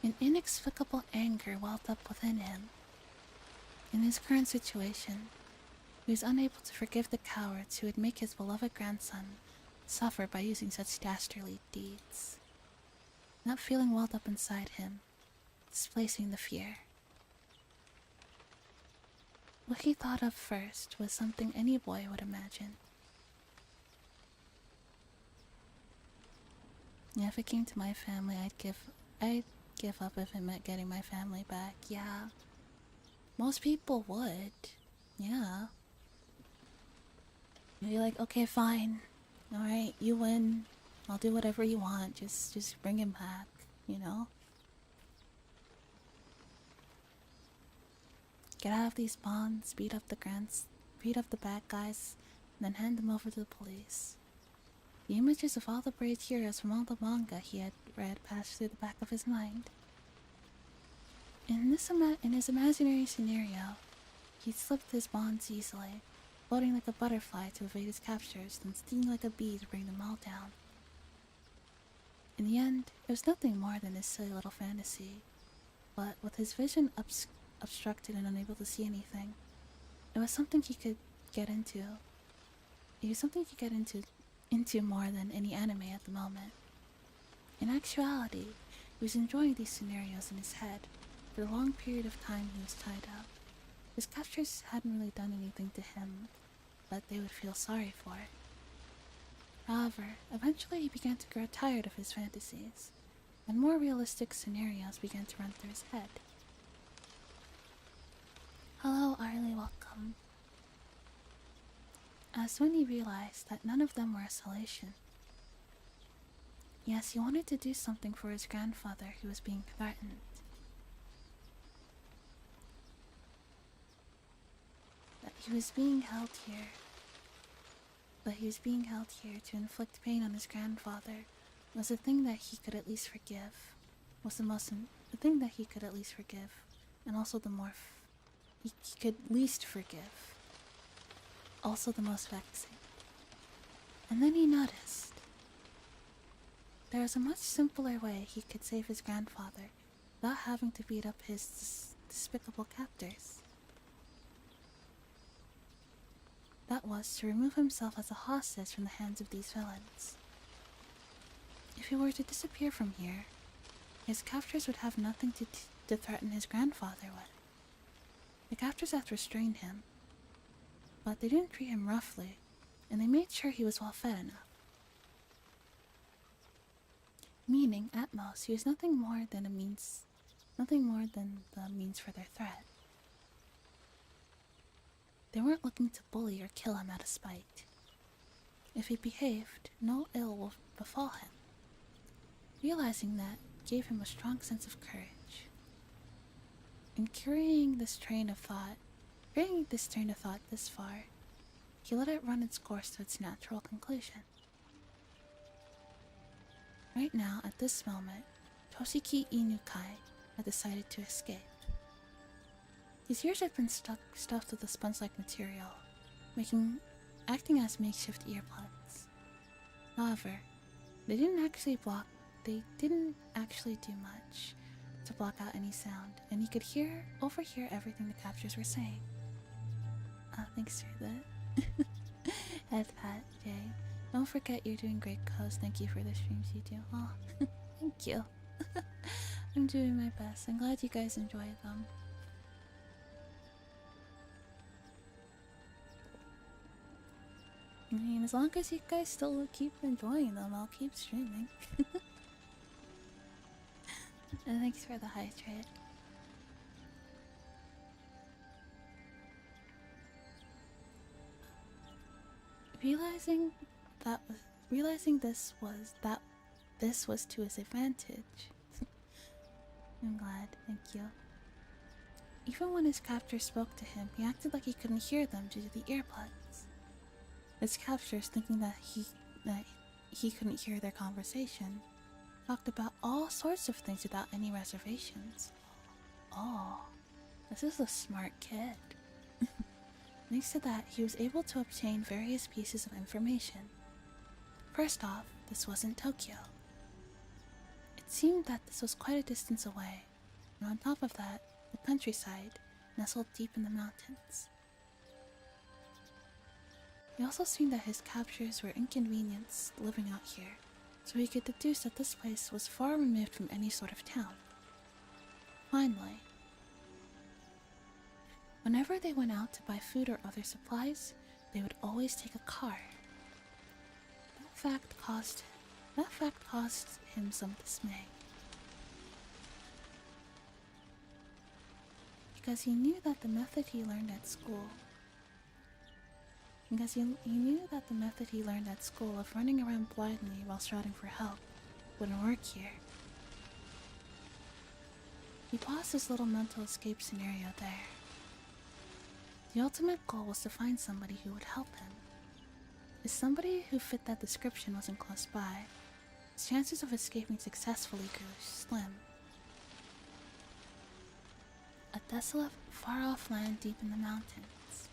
an inexplicable anger welled up within him. In his current situation, he was unable to forgive the cowards who would make his beloved grandson suffer by using such dastardly deeds. That feeling welled up inside him, displacing the fear. What he thought of first was something any boy would imagine. If it came to my family, I'd give up if it meant getting my family back. Yeah. Most people would. Yeah. You'd be like, okay, fine. Alright, you win. I'll do whatever you want. Just bring him back, you know? Get out of these bonds, beat up the bad guys, and then hand them over to the police. The images of all the brave heroes from all the manga he had read passed through the back of his mind. In his imaginary scenario, he slipped his bonds easily, floating like a butterfly to evade his captors, then stinging like a bee to bring them all down. In the end, it was nothing more than his silly little fantasy, but with his vision obstructed and unable to see anything, it was something he could get into. It was something he could get into more than any anime at the moment. In actuality, he was enjoying these scenarios in his head. For the long period of time he was tied up, his captors hadn't really done anything to him that they would feel sorry for. However, eventually he began to grow tired of his fantasies, and more realistic scenarios began to run through his head. Hello, Arlie, welcome. As when he realized that none of them were a solution. Yes, he wanted to do something for his grandfather who was being threatened. That he was being held here. But he was being held here to inflict pain on his grandfather was the thing that he could at least forgive. The thing that he could at least forgive, and also he could least forgive. Also the most vexing. And then he noticed there was a much simpler way he could save his grandfather without having to beat up his despicable captors. That was to remove himself as a hostage from the hands of these villains. If he were to disappear from here, his captors would have nothing to threaten his grandfather with. The captors had restrained him, but they didn't treat him roughly, and they made sure he was well fed enough. Meaning, at most, he was nothing more than the means for their threat. They weren't looking to bully or kill him out of spite. If he behaved, no ill will befall him. Realizing that gave him a strong sense of courage. In carrying this train of thought this far, he let it run its course to its natural conclusion. Right now, at this moment, Toshiki Inukai had decided to escape. His ears had been stuffed with a sponge-like material, acting as makeshift earplugs. However, they didn't actually do much to block out any sound, and he could overhear everything the captors were saying. Thanks for that. Head pat, Jay. Don't forget you're doing great, cuz. Thank you for the streams you do. Oh, thank you. I'm doing my best. I'm glad you guys enjoy them. I mean, as long as you guys still keep enjoying them, I'll keep streaming. And thanks for the hydrate. Realizing this was to his advantage. I'm glad, thank you. Even when his captors spoke to him, he acted like he couldn't hear them due to the earplugs. His captors, thinking that he couldn't hear their conversation, talked about all sorts of things without any reservations. Oh, this is a smart kid. Thanks to that, he was able to obtain various pieces of information. First off, this wasn't Tokyo. It seemed that this was quite a distance away, and on top of that, the countryside, nestled deep in the mountains. He also seen that his captors were inconvenienced living out here, so he could deduce that this place was far removed from any sort of town. Finally, whenever they went out to buy food or other supplies, they would always take a car. That fact caused him some dismay. Because he knew that the method he learned at school of running around blindly while shouting for help wouldn't work here. He paused his little mental escape scenario there. The ultimate goal was to find somebody who would help him. If somebody who fit that description wasn't close by, his chances of escaping successfully grew slim. A desolate, far-off land deep in the mountains.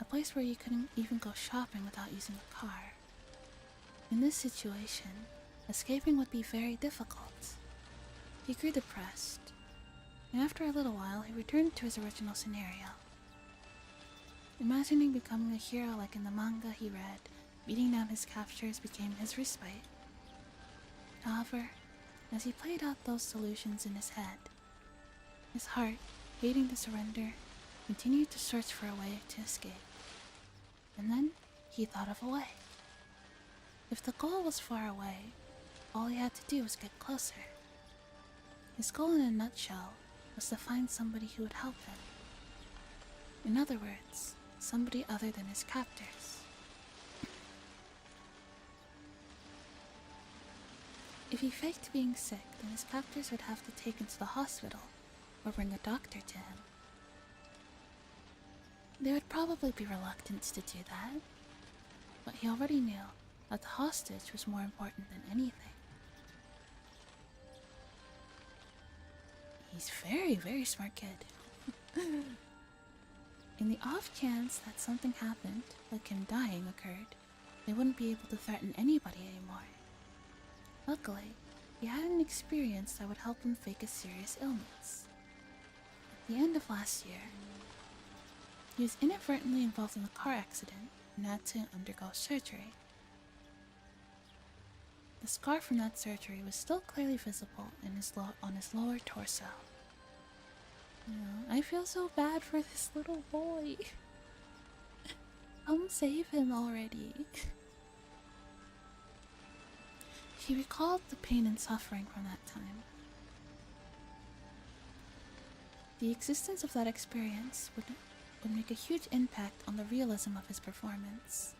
A place where you couldn't even go shopping without using a car. In this situation, escaping would be very difficult. He grew depressed, and after a little while he returned to his original scenario. Imagining becoming a hero like in the manga he read, beating down his captors became his respite. However, as he played out those solutions in his head, his heart, hating to surrender, continued to search for a way to escape. And then he thought of a way. If the goal was far away, all he had to do was get closer. His goal in a nutshell was to find somebody who would help him. In other words, somebody other than his captors. If he faked being sick, then his captors would have to take him to the hospital or bring a doctor to him. They would probably be reluctant to do that, but he already knew that the hostage was more important than anything. He's very, very smart kid. In the off chance that something happened, like him dying occurred, they wouldn't be able to threaten anybody anymore. Luckily, he had an experience that would help him fake a serious illness. At the end of last year, He was inadvertently involved in a car accident and had to undergo surgery. The scar from that surgery was still clearly visible on his lower torso. I feel so bad for this little boy. Come save him already. He recalled the pain and suffering from that time. The existence of that experience would make a huge impact on the realism of his performance.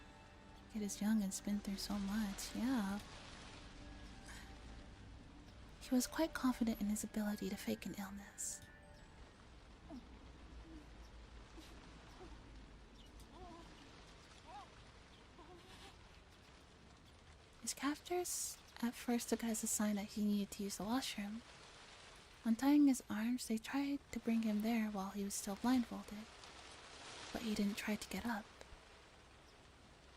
Kid is young and has been through so much, yeah. He was quite confident in his ability to fake an illness. His captors at first took it as a sign that he needed to use the washroom. Untying his arms, they tried to bring him there while he was still blindfolded, but he didn't try to get up.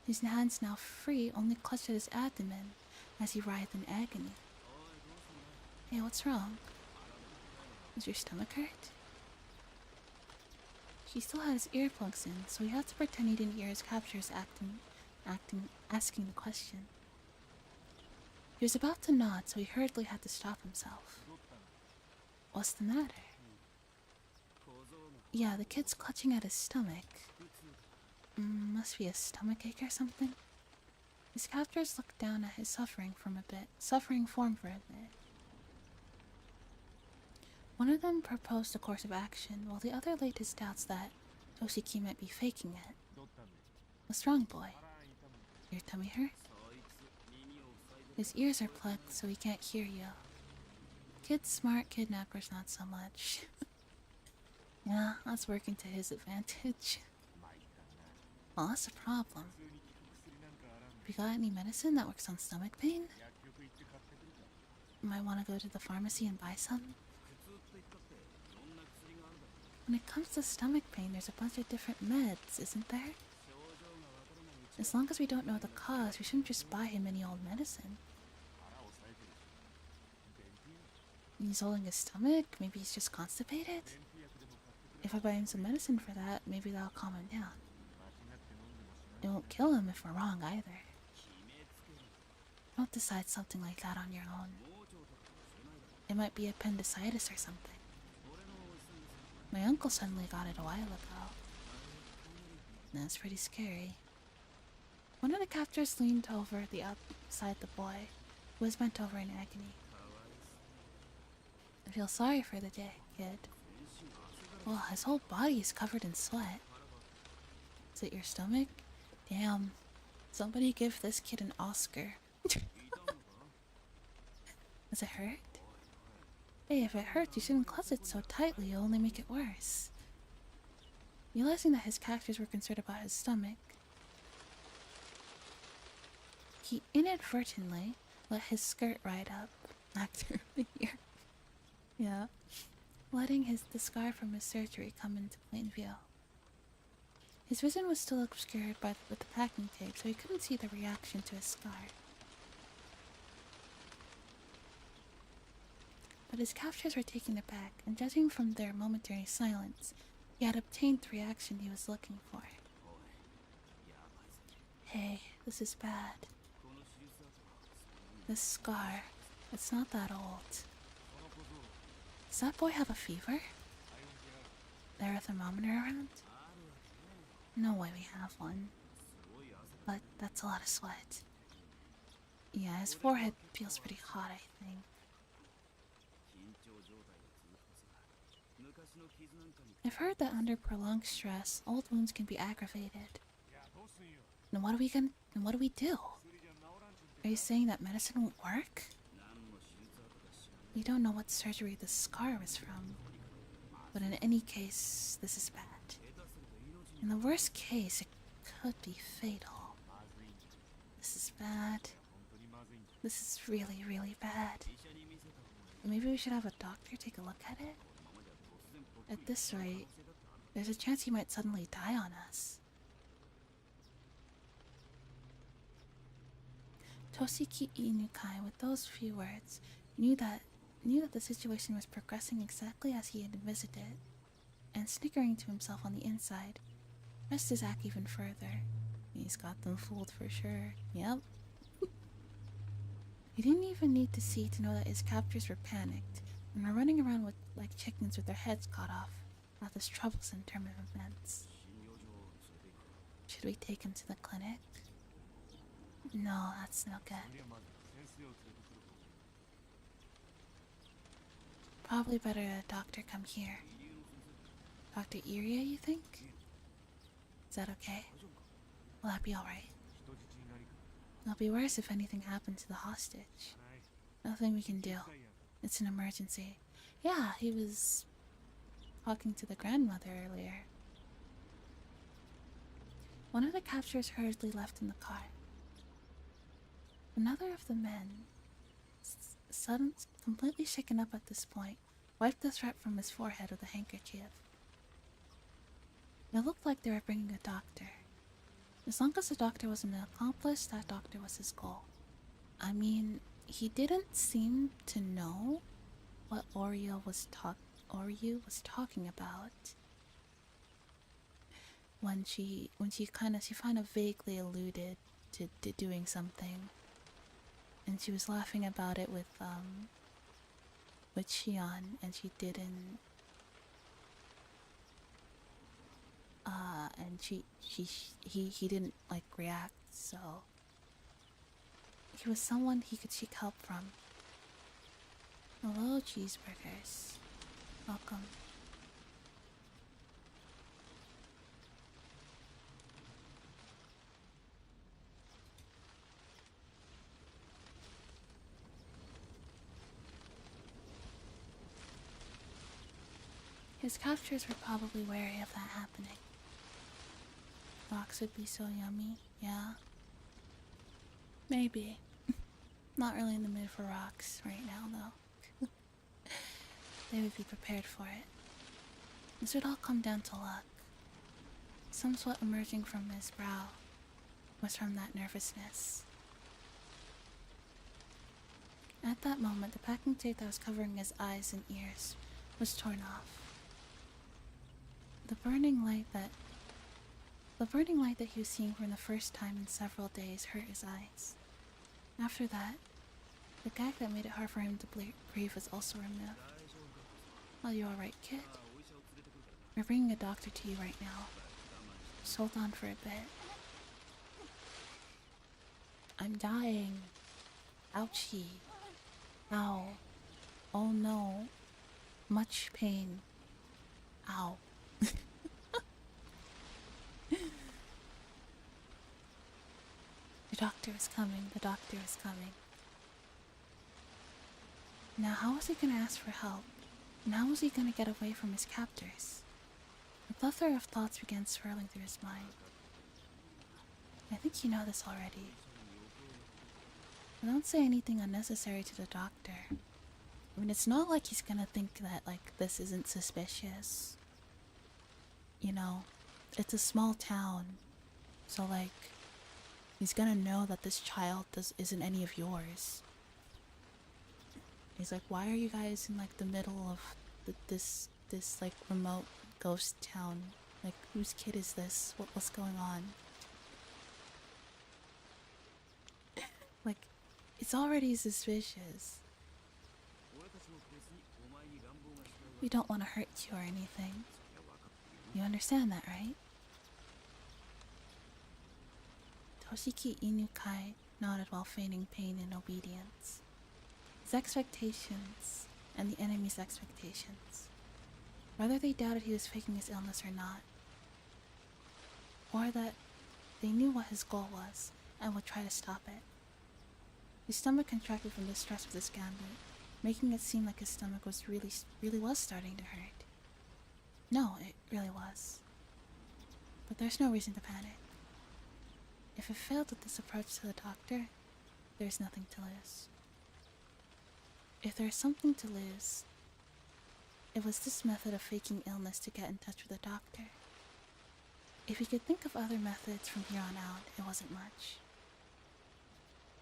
His hands, now free, only clutched at his abdomen as he writhed in agony. Hey, what's wrong? Does your stomach hurt? He still had his earplugs in, so he had to pretend he didn't hear his captors asking the question. He was about to nod, so he hurriedly had to stop himself. What's the matter? Yeah, the kid's clutching at his stomach. Must be a stomachache or something. His captors looked down at his suffering form for a bit. One of them proposed a course of action, while the other laid his doubts that Toshiki might be faking it. What's wrong, boy? Your tummy hurt? His ears are plugged, so he can't hear you. Kid's smart, kidnapper's not so much. Yeah, that's working to his advantage. Well, that's a problem. Have you got any medicine that works on stomach pain? Might want to go to the pharmacy and buy some? When it comes to stomach pain, there's a bunch of different meds, isn't there? As long as we don't know the cause, we shouldn't just buy him any old medicine. He's holding his stomach, maybe he's just constipated? If I buy him some medicine for that, maybe that'll calm him down. It won't kill him if we're wrong either. Don't decide something like that on your own. It might be appendicitis or something. My uncle suddenly got it a while ago. That's pretty scary. One of the captors leaned over outside the boy, who was bent over in agony. I feel sorry for the kid. Well, his whole body is covered in sweat. Is it your stomach? Damn. Somebody give this kid an Oscar. Does it hurt? Hey, if it hurts, you shouldn't clutch it so tightly, you'll only make it worse. Realizing that his captors were concerned about his stomach, he inadvertently let his skirt ride up, actor of the year. Yeah, letting the scar from his surgery come into plain view. His vision was still obscured with the packing tape, so he couldn't see the reaction to his scar. But his captors were taken aback, and judging from their momentary silence, he had obtained the reaction he was looking for. Hey, this is bad. This scar, it's not that old. Does that boy have a fever? There a thermometer around? No way we have one. But that's a lot of sweat. Yeah, his forehead feels pretty hot, I think. I've heard that under prolonged stress, old wounds can be aggravated. Then what do we do? Are you saying that medicine won't work? We don't know what surgery this scar was from, but in any case, this is bad. In the worst case, it could be fatal. This is bad. This is really, really bad. Maybe we should have a doctor take a look at it? At this rate, there's a chance he might suddenly die on us. Toshiki Inukai, with those few words, knew that the situation was progressing exactly as he had envisaged it, and snickering to himself on the inside, Pressed his act even further. He's got them fooled for sure. Yep. He didn't even need to see to know that his captors were panicked and were running around with like chickens with their heads cut off at this troublesome turn of events. Should we take him to the clinic? No, that's no good. Probably better a doctor come here. Dr. Iria, you think? Is that okay? Will that be alright? It'll be worse if anything happened to the hostage. Nothing we can do. It's an emergency. Yeah, he was talking to the grandmother earlier. One of the captors hurriedly left in the car. Another of the men, completely shaken up at this point, wiped the sweat from his forehead with a handkerchief. It looked like they were bringing a doctor. As long as the doctor was an accomplice, that doctor was his goal. I mean, he didn't seem to know what Oryu was talking about when she kind of vaguely alluded to doing something, and she was laughing about it with Shion, and she didn't. And he didn't like react, so he was someone he could seek help from. Hello, cheeseburgers. Welcome. His captors were probably wary of that happening. Rocks would be so yummy, yeah? Maybe. Not really in the mood for rocks right now, though. They would be prepared for it. This would all come down to luck. Some sweat emerging from his brow was from that nervousness. At that moment, the packing tape that was covering his eyes and ears was torn off. The burning light that he was seeing for the first time in several days hurt his eyes. After that, the gag that made it hard for him to breathe was also removed. Are you alright, kid? We're bringing a doctor to you right now. Just hold on for a bit. I'm dying. Ouchie. Ow. Oh no. Much pain. Ow. The doctor is coming. The doctor is coming. Now how was he gonna ask for help? And how was he gonna get away from his captors? A plethora of thoughts began swirling through his mind. I think you know this already. But don't say anything unnecessary to the doctor. I mean, it's not like he's gonna think that, like, this isn't suspicious. You know, it's a small town. So, like, he's gonna know that this child isn't any of yours. He's like, why are you guys in, like, the middle of this like, remote ghost town? Like, whose kid is this? What's going on? Like, it's already suspicious. We don't want to hurt you or anything. You understand that, right? Toshiki Inukai nodded while feigning pain and obedience. His expectations and the enemy's expectations. Whether they doubted he was faking his illness or not, or that they knew what his goal was and would try to stop it. His stomach contracted from the stress of this gambit, making it seem like his stomach was really was starting to hurt. No, it really was. But there's no reason to panic. If it failed with this approach to the doctor, there's nothing to lose. If there's something to lose, it was this method of faking illness to get in touch with the doctor. If he could think of other methods from here on out, it wasn't much.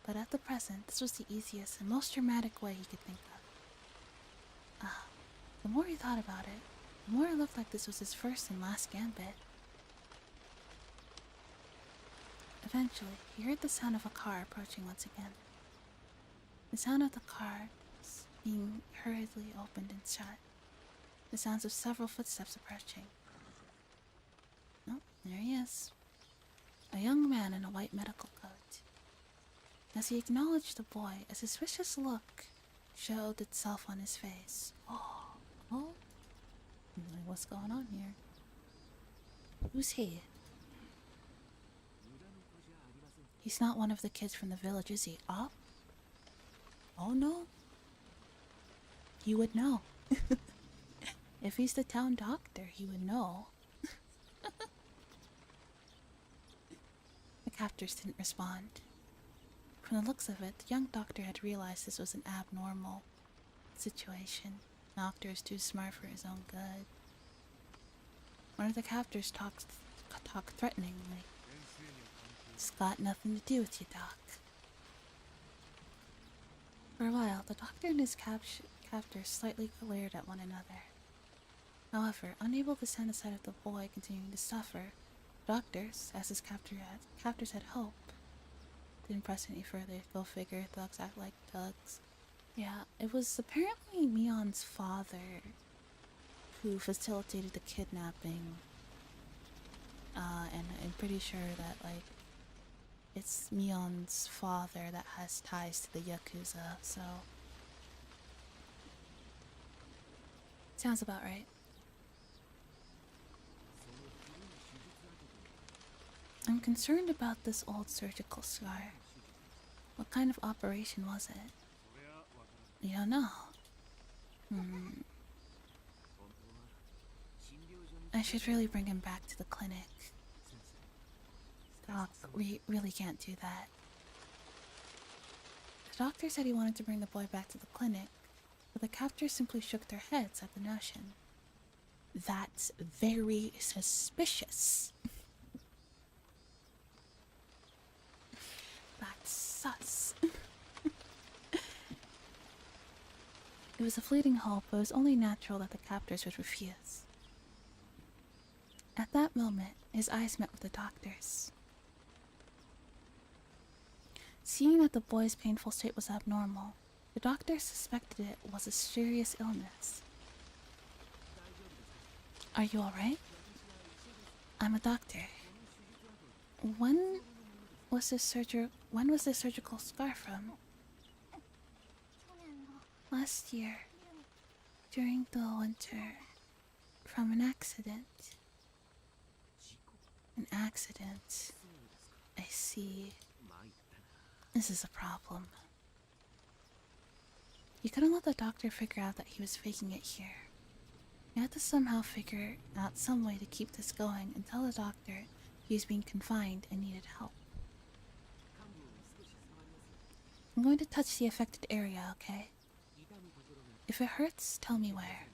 But at the present, this was the easiest and most dramatic way he could think of. The more he thought about it, the more it looked like this was his first and last gambit. Eventually, he heard the sound of a car approaching once again. The sound of the car being hurriedly opened and shut. The sounds of several footsteps approaching. Oh, there he is. A young man in a white medical coat. As he acknowledged the boy, a suspicious look showed itself on his face. Oh, what's going on here? Who's he? He's not one of the kids from the village, is he? Oh no. He would know. If he's the town doctor, he would know. The captors didn't respond. From the looks of it, the young doctor had realized this was an abnormal situation. The doctor is too smart for his own good. One of the captors talked threateningly. It's got nothing to do with you, Doc. For a while, the doctor and his captors slightly glared at one another. However, unable to stand the sight of the boy continuing to suffer, doctors, as his captors had hoped, didn't press any further. Go figure, thugs act like thugs. Yeah, it was apparently Mion's father who facilitated the kidnapping. And I'm pretty sure that, like, it's Mion's father that has ties to the Yakuza, so... Sounds about right. I'm concerned about this old surgical scar. What kind of operation was it? You don't know. I should really bring him back to the clinic. Doc, we really can't do that. The doctor said he wanted to bring the boy back to the clinic, but the captors simply shook their heads at the notion. That's very suspicious. That's sus. It was a fleeting hope, but it was only natural that the captors would refuse. At that moment, his eyes met with the doctor's. Seeing that the boy's painful state was abnormal, the doctor suspected it was a serious illness. Are you alright? I'm a doctor. When was this surgical scar from? Last year, during the winter, from an accident. An accident. I see. This is a problem. You couldn't let the doctor figure out that he was faking it here. You had to somehow figure out some way to keep this going and tell the doctor he was being confined and needed help. I'm going to touch the affected area, okay? If it hurts, tell me where.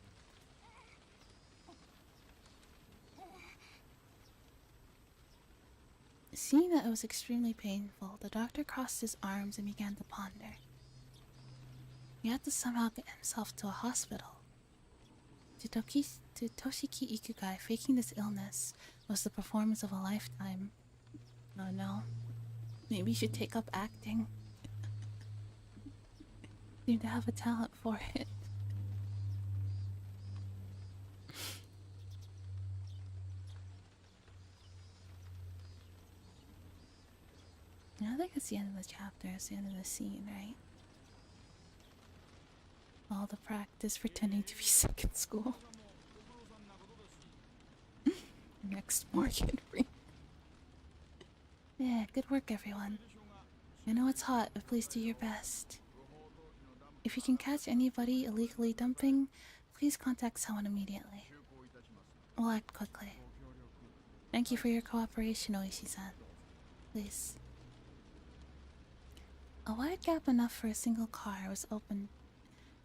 Seeing that it was extremely painful, the doctor crossed his arms and began to ponder. He had to somehow get himself to a hospital. To Toshiki Ikugai, faking this illness was the performance of a lifetime. Oh no. Maybe you should take up acting. Seem to have a talent for it. I think it's the end of the chapter, it's the end of the scene, right? All the practice pretending to be sick in school. Next Morgan ring. Yeah, good work everyone. I know it's hot, but please do your best. If you can catch anybody illegally dumping, please contact someone immediately. We'll act quickly. Thank you for your cooperation, Oishi-san. Please. A wide gap enough for a single car was opened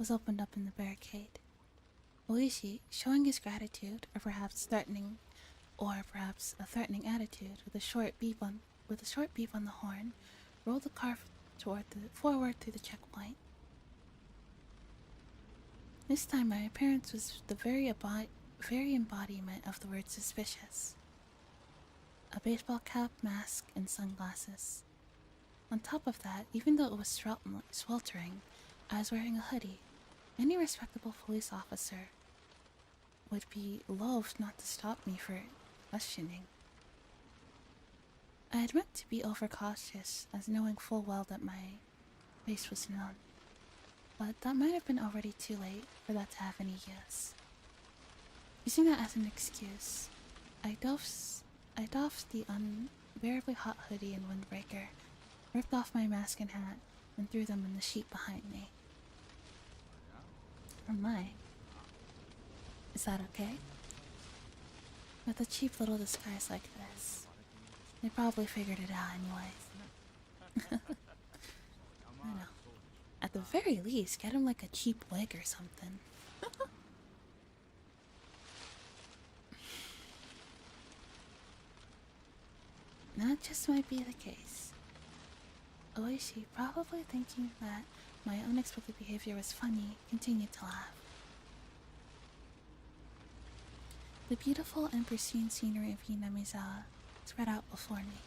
up in the barricade. Oishi, showing his gratitude, or perhaps a threatening attitude, with a short beep on the horn, rolled the car forward through the checkpoint. This time my appearance was the very embodiment of the word suspicious. a baseball cap, mask, and sunglasses. On top of that, even though it was sweltering, I was wearing a hoodie. Any respectable police officer would be loath not to stop me for questioning. I had meant to be overcautious, as knowing full well that my face was known, but that might have been already too late for that to have any use. Using that as an excuse, I doffed the unbearably hot hoodie and windbreaker, ripped off my mask and hat, and threw them in the sheet behind me. Oh my. Is that okay? With a cheap little disguise like this, they probably figured it out anyways. I know. At the very least, get him like a cheap wig or something. That just might be the case. Oishi, probably thinking that my unexpected behavior was funny, continued to laugh. The beautiful and pristine scenery of Hinamizawa spread out before me.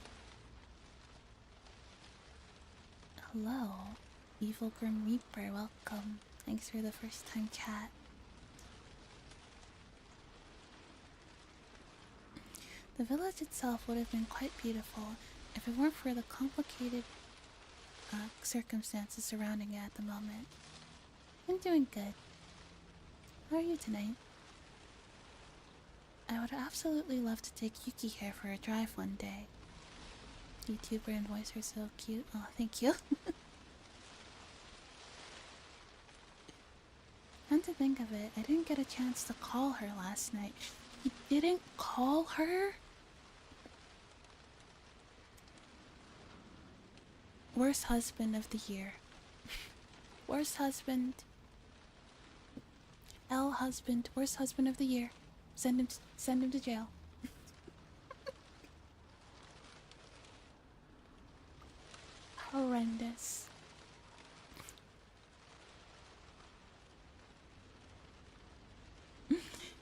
Hello, evil grim reaper, welcome. Thanks for the first time chat. The village itself would have been quite beautiful if it weren't for the complicated circumstances surrounding it at the moment. I'm doing good. How are you tonight? I would absolutely love to take Yuki here for a drive one day. YouTuber and voice are so cute. Oh, thank you. Come to think of it, I didn't get a chance to call her last night. You didn't call her? Worst husband of the year. Worst husband. Husband. Worst husband of the year. Send him to jail. Horrendous.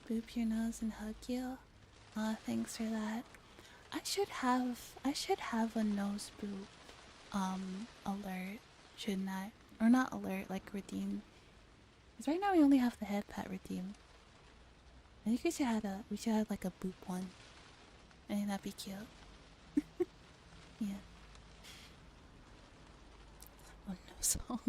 Boop your nose and hug you. Aw, thanks for that. I should have a nose boop alert, shouldn't I? Or not alert, like redeem. Because right now we only have the head pet redeem. I think we should have like a boop one. I think that'd be cute. Yeah. Oh no song.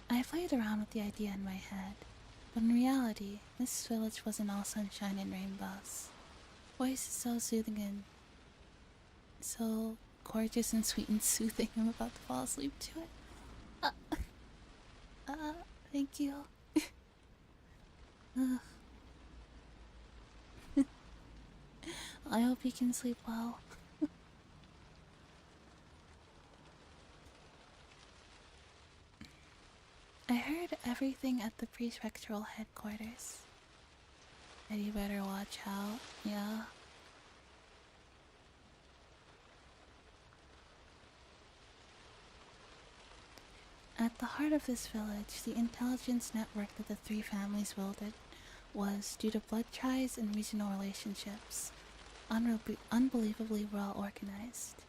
I played around with the idea in my head, but in reality, this village wasn't all sunshine and rainbows. Voice is so soothing and so gorgeous and sweet and soothing. I'm about to fall asleep to it. Thank you. I hope you can sleep well. I heard everything at the prefectural headquarters. And you better watch out, yeah? At the heart of this village, the intelligence network that the three families wielded was, due to blood ties and regional relationships, unbelievably well organized.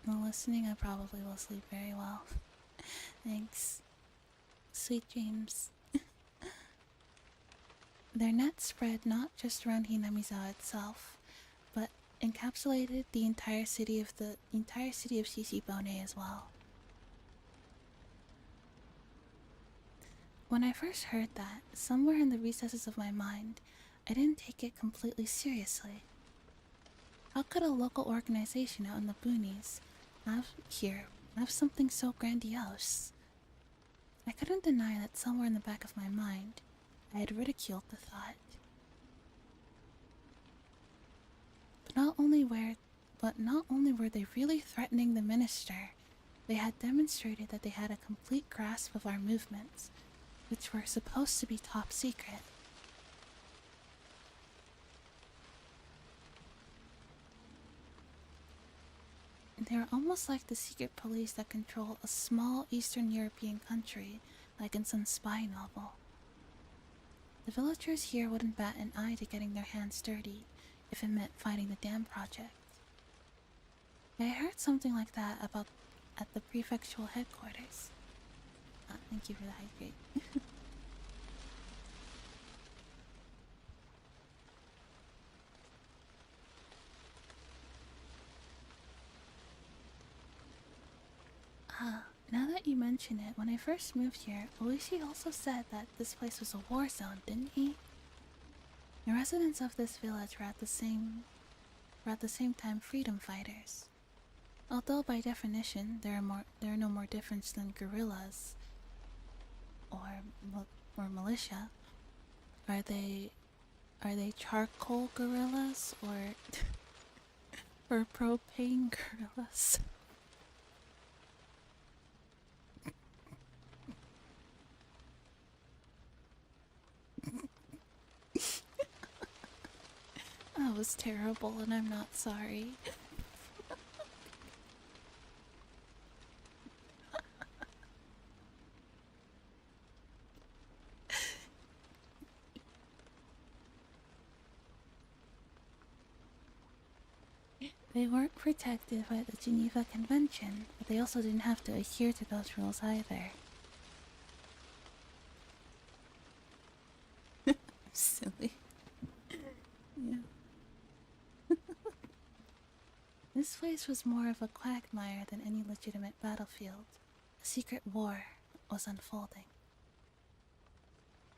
While listening, I probably will sleep very well. Thanks. Sweet dreams. Their net spread not just around Hinamizawa itself, but encapsulated the entire city of Shishibone as well. When I first heard that, somewhere in the recesses of my mind, I didn't take it completely seriously. How could a local organization out in the boonies have something so grandiose? I couldn't deny that somewhere in the back of my mind, I had ridiculed the thought. But not only were they really threatening the minister, they had demonstrated that they had a complete grasp of our movements, which were supposed to be top secret. They were almost like the secret police that control a small Eastern European country like in some spy novel. The villagers here wouldn't bat an eye to getting their hands dirty if it meant fighting the dam project. I heard something like that about at the prefectural headquarters. Thank you for the hydrate. Now that you mention it, when I first moved here, Oishi also said that this place was a war zone, didn't he? The residents of this village were at the same time freedom fighters. Although by definition there are no more difference than guerrillas or militia. Are they charcoal guerrillas or or propane guerrillas? That was terrible and I'm not sorry. They weren't protected by the Geneva Convention, but they also didn't have to adhere to those rules either. Silly. Yeah. This place was more of a quagmire than any legitimate battlefield. A secret war was unfolding.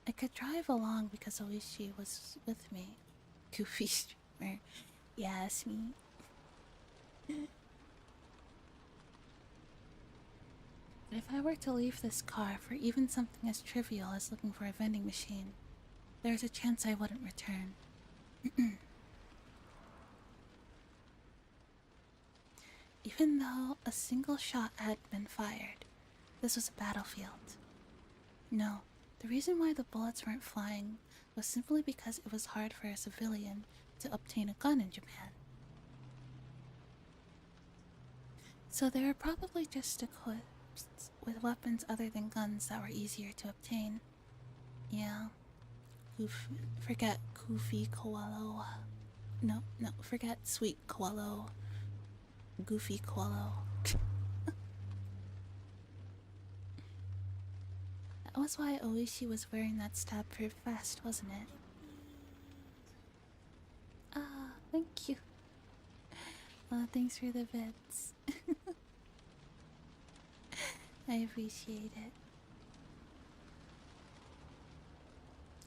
I could drive along because Oishi was with me. Goofy streamer. Yes, me. But if I were to leave this car for even something as trivial as looking for a vending machine, there's a chance I wouldn't return. Even though a single shot had been fired, this was a battlefield. No, the reason why the bullets weren't flying was simply because it was hard for a civilian to obtain a gun in Japan. So they were probably just equipped with weapons other than guns that were easier to obtain. Yeah. Forget Goofy Koalo. No, forget Sweet Koalo. Goofy Koalo. That was why Oishi was wearing that stab-proof vest, wasn't it? Thank you. Thanks for the bits. I appreciate it.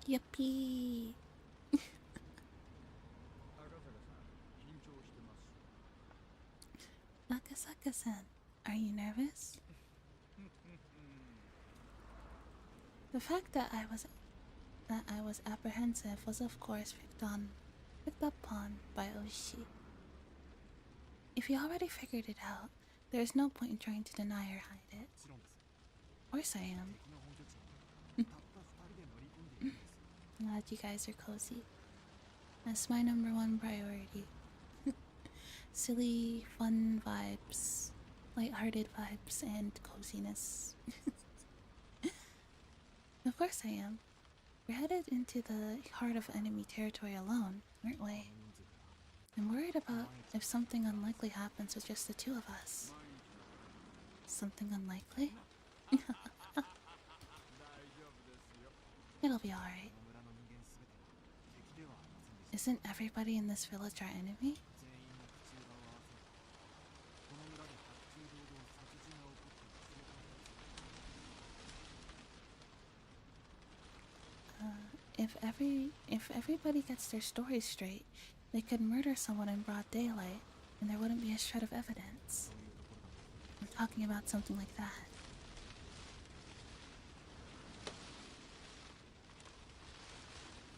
Yippee! Nakasaka-san, are you nervous? The fact that I was apprehensive was of course picked up on by Oishi. If you already figured it out, there's no point in trying to deny or hide it. Of course I am. I'm glad you guys are cozy. That's my #1 priority. Silly, fun vibes, lighthearted vibes, and coziness. Of course I am. We're headed into the heart of enemy territory alone, aren't we? I'm worried about if something unlikely happens with just the two of us. Something unlikely? It'll be alright. Isn't everybody in this village our enemy? If everybody gets their stories straight, they could murder someone in broad daylight, and there wouldn't be a shred of evidence. I'm talking about something like that.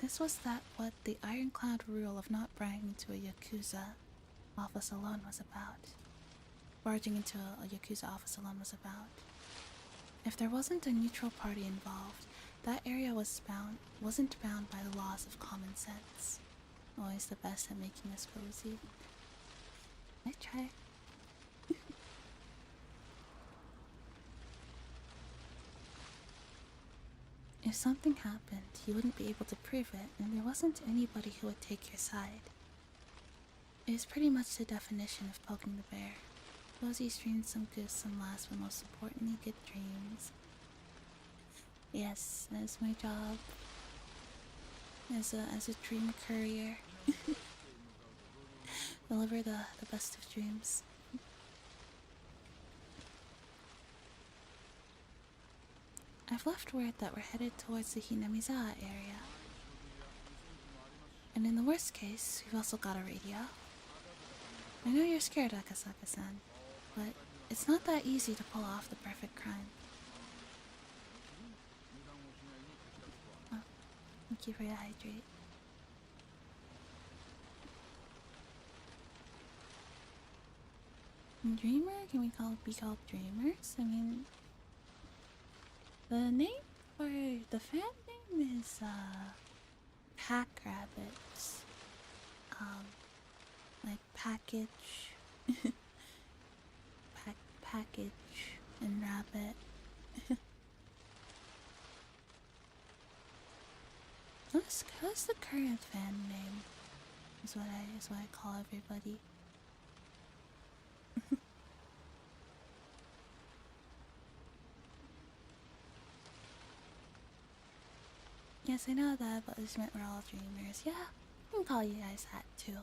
This was what the ironclad rule of not bragging into a Yakuza office alone was about. Barging into a Yakuza office alone was about. If there wasn't a neutral party involved, that area wasn't bound by the laws of common sense. Always the best at making us cozy. I try. If something happened, you wouldn't be able to prove it, and there wasn't anybody who would take your side. It was pretty much the definition of poking the bear. Rosy dreams, some good, some last, but most importantly, good dreams. Yes, that's my job as a dream courier. Deliver the best of dreams. I've left word that we're headed towards the Hinamizawa area. And in the worst case, we've also got a radio. I know you're scared, Akasaka-san, but it's not that easy to pull off the perfect crime. Oh, thank you for your hydrate. Dreamer? Can we be called dreamers? I mean, the name for the fan name is Pack Rabbits. Like package, package, and rabbit. What's the current fan name? Is what I call everybody. Yes, I know that, but it's meant we're all dreamers. Yeah, I can call you guys that too.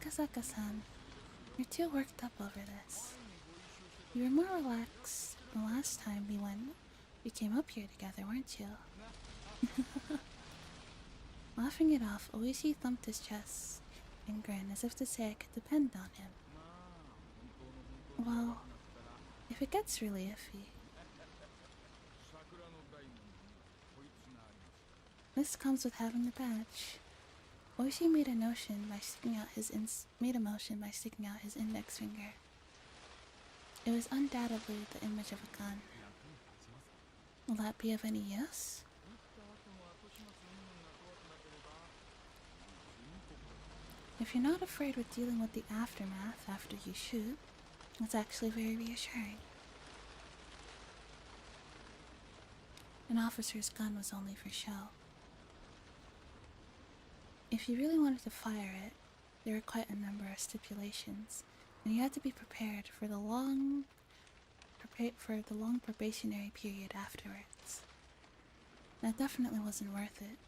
Akasaka-san, you're too worked up over this. You were more relaxed the last time we came up here together, weren't you? Laughing it off, Oishi thumped his chest and grinned as if to say I could depend on him. Well, if it gets really iffy. This comes with having the badge. Oishi made a motion by sticking out his index finger. It was undoubtedly the image of a gun. Will that be of any use? If you're not afraid with dealing with the aftermath after you shoot, it's actually very reassuring. An officer's gun was only for show. If you really wanted to fire it, there were quite a number of stipulations, and you had to be prepared for the long probationary period afterwards. That definitely wasn't worth it.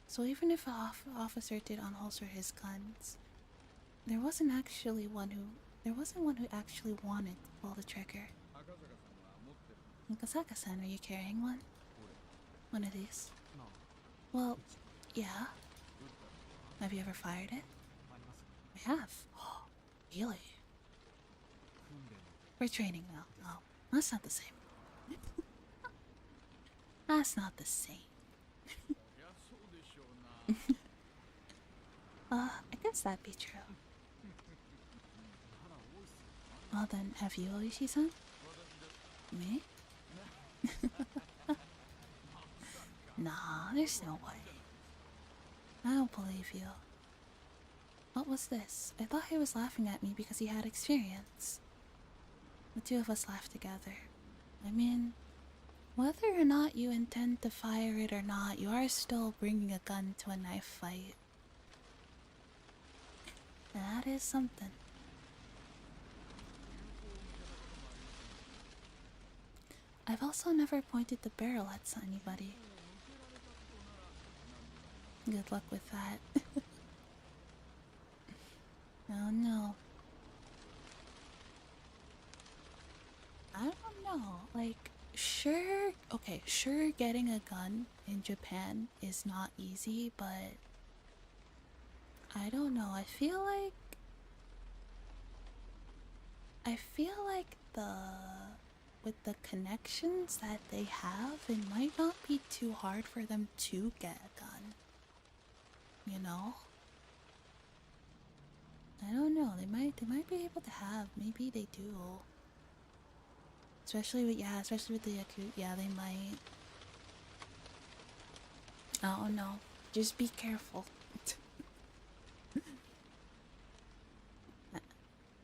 So even if an officer did unholster his guns, there wasn't one who actually wanted to pull the trigger. Akasaka-san, are you carrying one? One of these? Well, yeah. Have you ever fired it? I have. Oh, really? We're training now. Oh, that's not the same. That's not the same. I guess that'd be true. Well then, have you, Oishi-san? Me? Nah, there's no way. I don't believe you. What was this? I thought he was laughing at me because he had experience. The two of us laughed together. I mean, whether or not you intend to fire it or not, you are still bringing a gun to a knife fight. That is something. I've also never pointed the barrel at anybody. Good luck with that. Oh no. I don't know. Like, sure, okay, sure, getting a gun in Japan is not easy, but I don't know. I feel like with the connections that they have, it might not be too hard for them to get a gun. You know? I don't know. They might be able to have. Maybe they do. Especially with the Yaku. Yeah, they might. Oh no. Just be careful.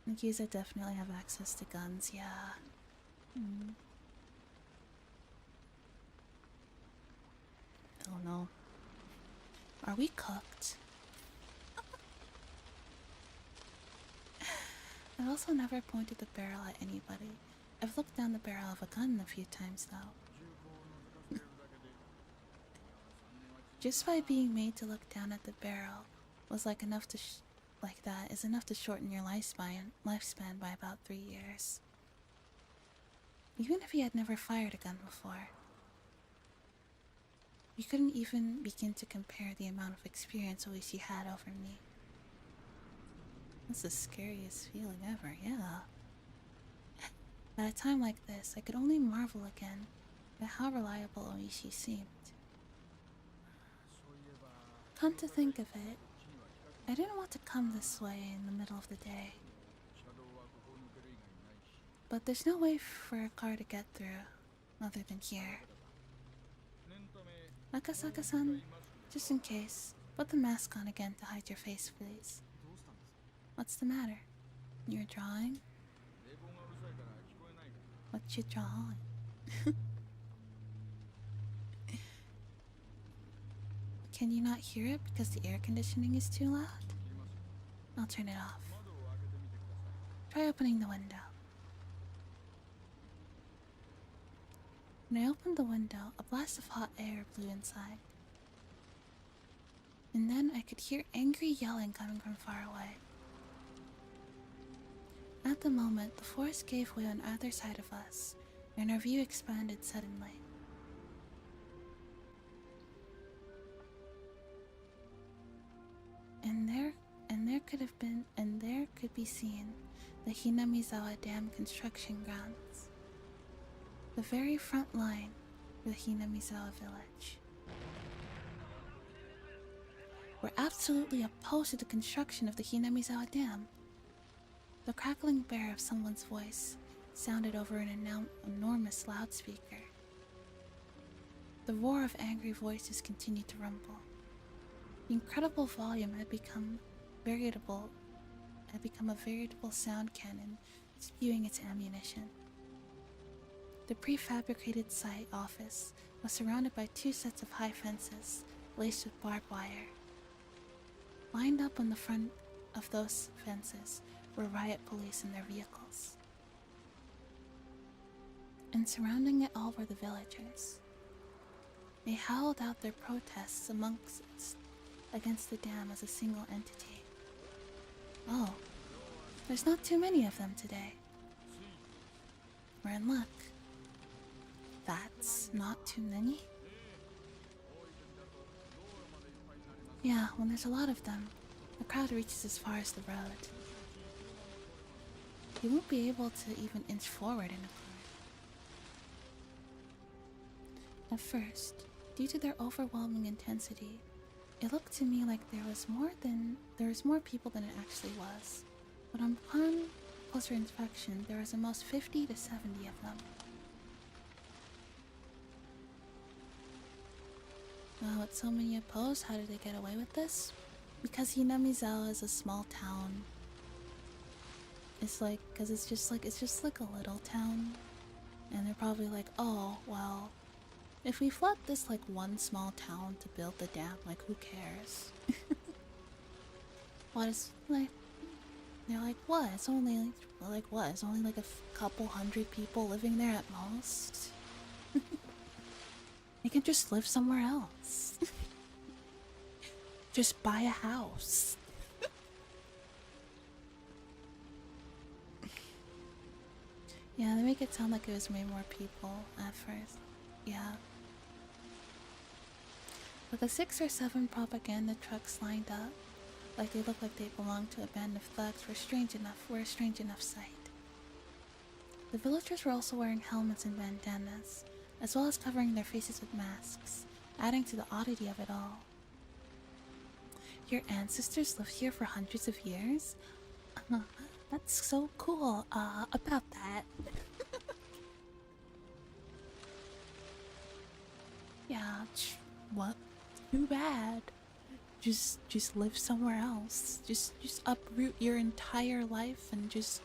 Yakuza definitely have access to guns, yeah. Mm. Oh no. Are we cooked? I've also never pointed the barrel at anybody. I've looked down the barrel of a gun a few times though. Just by being made to look down at the barrel was like enough to like that is enough to shorten your lifespan by about 3 years. Even if he had never fired a gun before. You couldn't even begin to compare the amount of experience Oishi had over me. That's the scariest feeling ever, yeah. At a time like this, I could only marvel again at how reliable Oishi seemed. Come to think of it, I didn't want to come this way in the middle of the day. But there's no way for a car to get through, other than here. Akasaka-san, just in case, put the mask on again to hide your face, please. What's the matter? You're drawing? What you drawing? Can you not hear it because the air conditioning is too loud? I'll turn it off. Try opening the window. When I opened the window, a blast of hot air blew inside. And then I could hear angry yelling coming from far away. At the moment, the forest gave way on either side of us, and our view expanded suddenly. And there could be seen the Hinamizawa Dam construction grounds. The very front line of the Hinamizawa village. We're absolutely opposed to the construction of the Hinamizawa Dam. The crackling bear of someone's voice sounded over an enormous loudspeaker. The roar of angry voices continued to rumble. The incredible volume had become a veritable sound cannon spewing its ammunition. The prefabricated site office was surrounded by 2 sets of high fences laced with barbed wire. Lined up on the front of those fences were riot police in their vehicles. And surrounding it all were the villagers. They howled out their protests against the dam as a single entity. Oh, there's not too many of them today. We're in luck. That's not too many? Yeah, when there's a lot of them, the crowd reaches as far as the road. You won't be able to even inch forward in a car. At first, due to their overwhelming intensity, it looked to me like there was more people than it actually was. But upon closer inspection, there was almost 50 to 70 of them. Wow, with so many opposed, how did they get away with this? Because Hinamizawa is a small town. It's just like a little town. And they're probably like, oh, well, if we flood this like one small town to build the dam, like who cares? What is like, they're like, what? It's only like what? It's only like a couple hundred people living there at most. They can just live somewhere else. Just buy a house. Yeah, they make it sound like it was way more people at first. Yeah. But the 6 or 7 propaganda trucks lined up, like they looked like they belonged to a band of thugs, were a strange enough sight. The villagers were also wearing helmets and bandanas, as well as covering their faces with masks, adding to the oddity of it all. Your ancestors lived here for hundreds of years? That's so cool, about that. Yeah, what? Too bad. just live somewhere else. Just uproot your entire life and just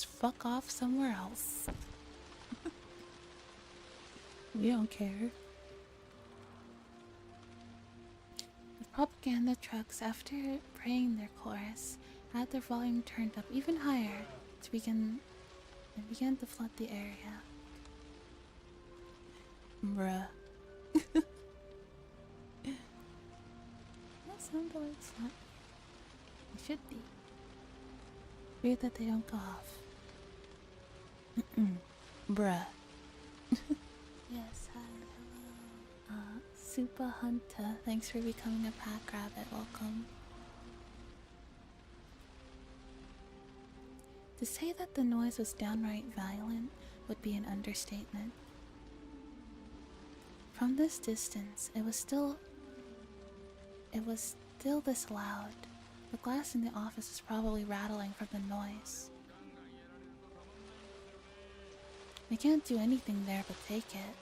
fuck off somewhere else. We don't care. The propaganda trucks, after praying their chorus, had their volume turned up even higher to begin and began to flood the area. Bruh. That sounded like slap. It should be. Weird that they don't go off. Bruh. Yes, hi, hello. Super Hunter, thanks for becoming a pack rabbit. Welcome. To say that the noise was downright violent would be an understatement. From this distance, it was still this loud. The glass in the office is probably rattling from the noise. I can't do anything there but take it.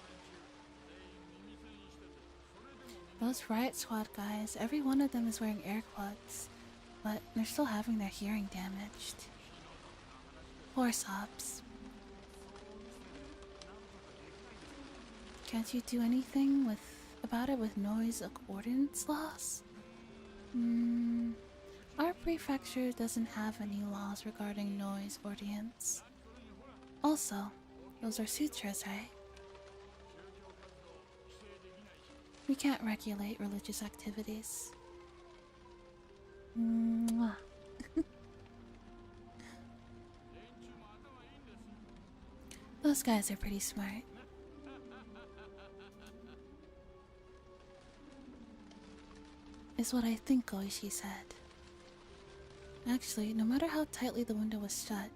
Those riot squad guys, every one of them is wearing air quotes, but they're still having their hearing damaged. Poor sobs. Can't you do anything about it with noise ordinance laws? Our prefecture doesn't have any laws regarding noise ordinance. Also, those are sutras, right? We can't regulate religious activities. Mwah. Those guys are pretty smart. Is what I think Oishi said. Actually, no matter how tightly the window was shut,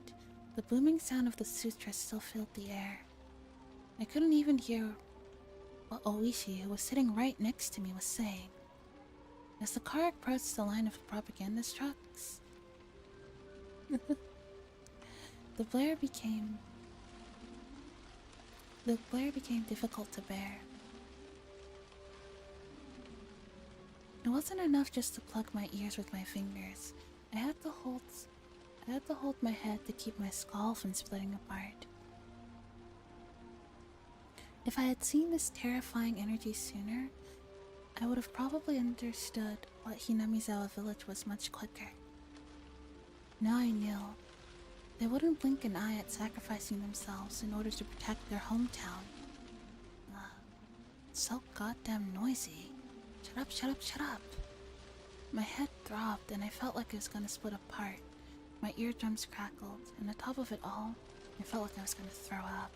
the booming sound of the sutra still filled the air. I couldn't even hear what Oishi, who was sitting right next to me, was saying. As the car approached the line of propagandist trucks, the blare became difficult to bear. It wasn't enough just to plug my ears with my fingers. I had to hold my head to keep my skull from splitting apart. If I had seen this terrifying energy sooner, I would have probably understood what Hinamizawa village was much quicker. Now I knew. They wouldn't blink an eye at sacrificing themselves in order to protect their hometown. It's so goddamn noisy. Shut up, shut up, shut up. My head throbbed and I felt like it was gonna split apart. My eardrums crackled, and on top of it all, I felt like I was gonna throw up.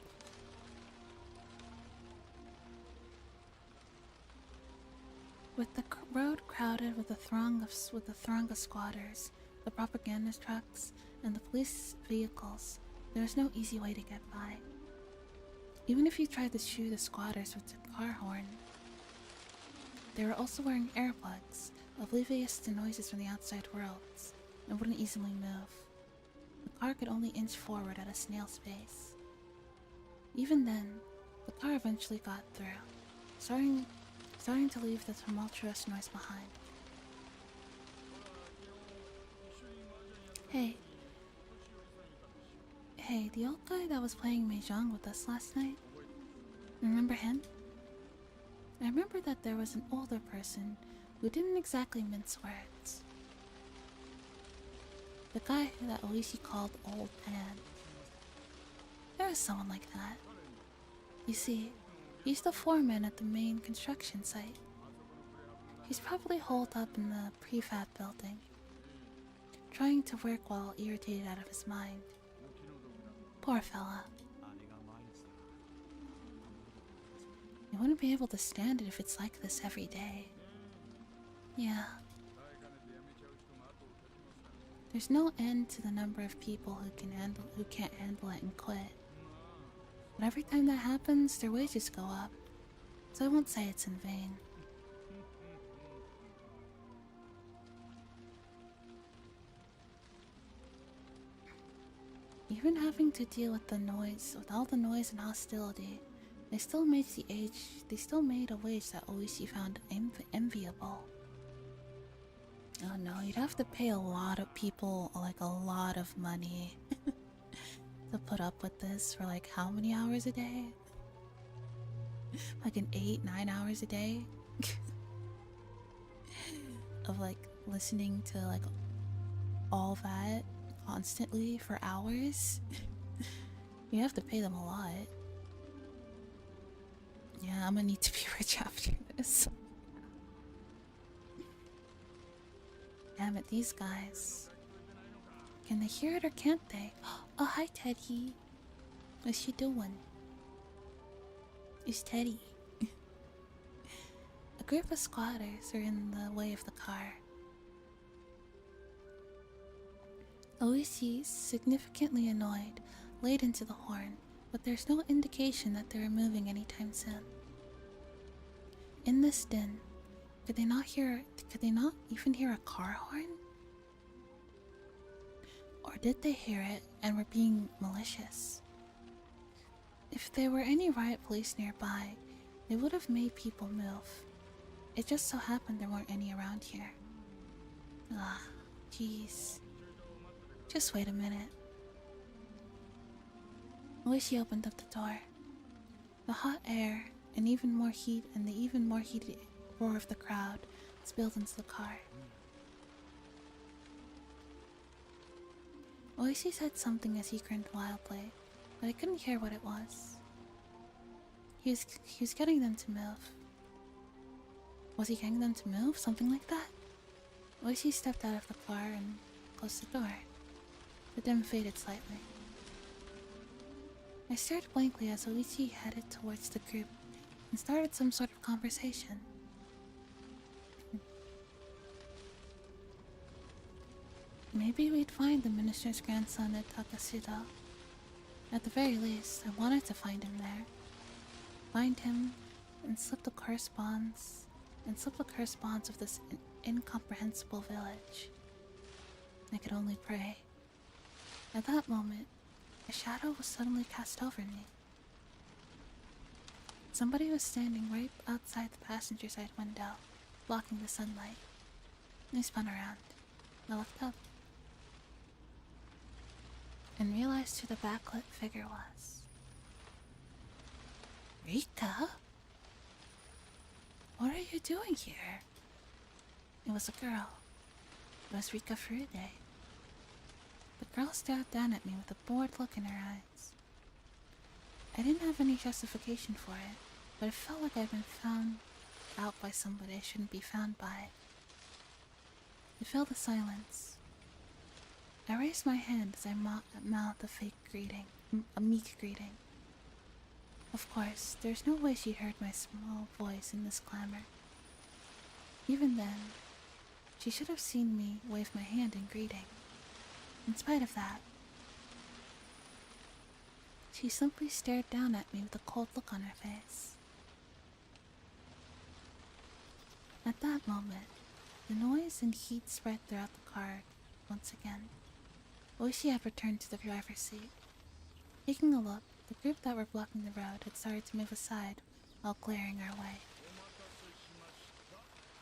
With the road crowded with a throng of squatters, the propaganda trucks, and the police vehicles, there was no easy way to get by. Even if you tried to shoo the squatters with the car horn. They were also wearing earplugs, oblivious to noises from the outside worlds, and wouldn't easily move. The car could only inch forward at a snail's pace. Even then, the car eventually got through, starting to leave the tumultuous noise behind. Hey, the old guy that was playing Mahjong with us last night? Remember him? I remember that there was an older person who didn't exactly mince words. The guy that Oishi called Old Man. There was someone like that. You see, he's the foreman at the main construction site. He's probably holed up in the prefab building, trying to work while irritated out of his mind. Poor fella. You wouldn't be able to stand it if it's like this every day. Yeah. There's no end to the number of people who can't handle it and quit. But every time that happens, their wages go up. So I won't say it's in vain. Even having to deal with all the noise and hostility, they still made a wage that Oishi found enviable. Oh no, you'd have to pay a lot of people like a lot of money to put up with this for like how many hours a day? Like an 8, 9 hours a day of like listening to like all that constantly for hours. You have to pay them a lot. Yeah, I'm gonna need to be rich after this. Damn it, these guys. Can they hear it or can't they? Oh, hi, Teddy. What's she doing? It's Teddy. A group of squatters are in the way of the car. Oishi, significantly annoyed, laid into the horn, but there's no indication that they are moving anytime soon. In this din, could they not even hear a car horn? Or did they hear it and were being malicious? If there were any riot police nearby, they would have made people move. It just so happened there weren't any around here. Ah, jeez. Just wait a minute. Oishi opened up the door. The hot air and the even more heated roar of the crowd spilled into the car. Oishi said something as he grinned wildly, but I couldn't hear what it was. He was getting them to move. Was he getting them to move? Something like that? Oishi stepped out of the car and closed the door. The dim faded slightly. I stared blankly as Oishi headed towards the group and started some sort of conversation. Maybe we'd find the minister's grandson at Takasudo. At the very least, I wanted to find him there. Find him and slip the correspondence of this incomprehensible village. I could only pray. At that moment, a shadow was suddenly cast over me. Somebody was standing right outside the passenger side window, blocking the sunlight. I spun around. I looked up and realized who the backlit figure was. Rika? What are you doing here? It was a girl. It was Rika Furude. The girl stared down at me with a bored look in her eyes. I didn't have any justification for it, but it felt like I'd been found out by somebody I shouldn't be found by. I filled the silence. I raised my hand as I mouthed a meek greeting. Of course, there's no way she heard my small voice in this clamor. Even then, she should have seen me wave my hand in greeting. In spite of that, she simply stared down at me with a cold look on her face. At that moment, the noise and heat spread throughout the car once again. Oishi had returned to the driver's seat. Taking a look, the group that were blocking the road had started to move aside while glaring our way.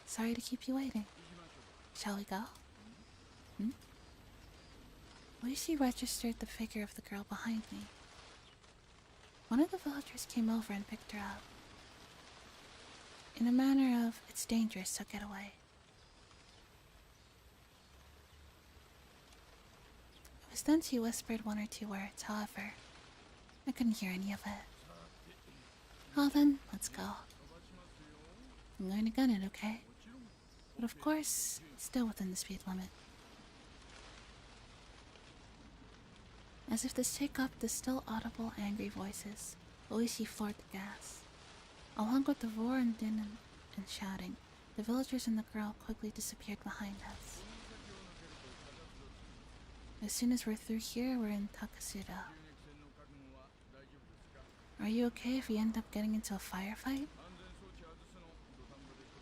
Sorry to keep you waiting. Shall we go? Oishi registered the figure of the girl behind me. One of the villagers came over and picked her up. In a manner of, it's dangerous, so get away. It was then she whispered one or two words, however, I couldn't hear any of it. Well then, let's go. I'm going to gun it, okay? But of course, still within the speed limit. As if to shake up the still audible angry voices, Oishi floored the gas. Along with the roar and din and shouting, the villagers and the girl quickly disappeared behind us. As soon as we're through here, we're in Takasudo. Are you okay if we end up getting into a firefight?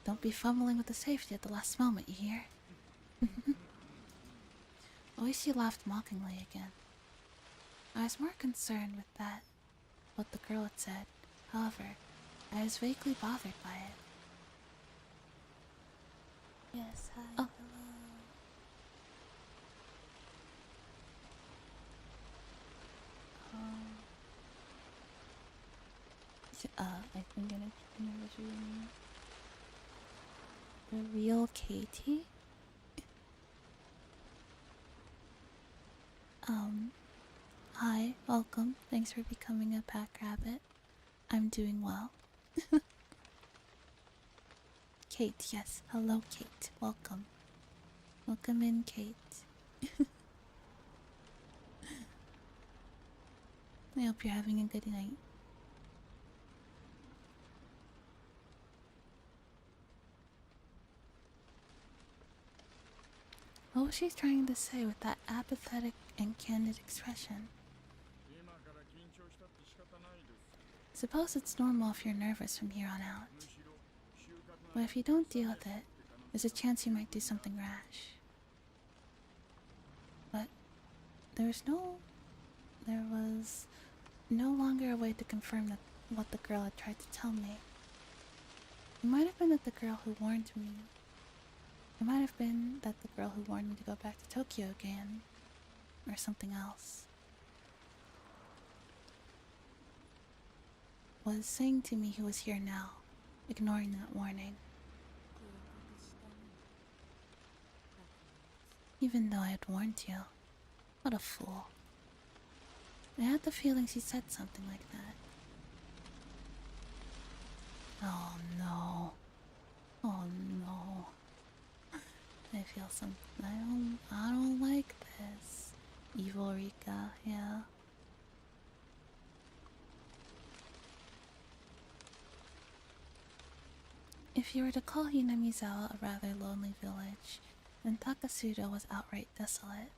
Don't be fumbling with the safety at the last moment, you hear? Oishi laughed mockingly again. I was more concerned with that, what the girl had said. However, I was vaguely bothered by it. Yes, hi, Oh, hello. I think in a dream. The real Katie? Hi, welcome. Thanks for becoming a pack rabbit. I'm doing well. Kate, yes. Hello, Kate. Welcome. Welcome in, Kate. I hope you're having a good night. What was she trying to say with that apathetic and candid expression? Suppose it's normal if you're nervous from here on out. But if you don't deal with it, there's a chance you might do something rash. But there was no longer a way to confirm that what the girl had tried to tell me. It might have been that the girl who warned me. It might have been that the girl who warned me to go back to Tokyo again, or something else, was saying to me he was here now, ignoring that warning. Even though I had warned you. What a fool. I had the feeling she said something like that. Oh no. Oh no. I feel some. I don't like this. Evil Rika, yeah. If you were to call Hinamizawa a rather lonely village, then Takasudo was outright desolate.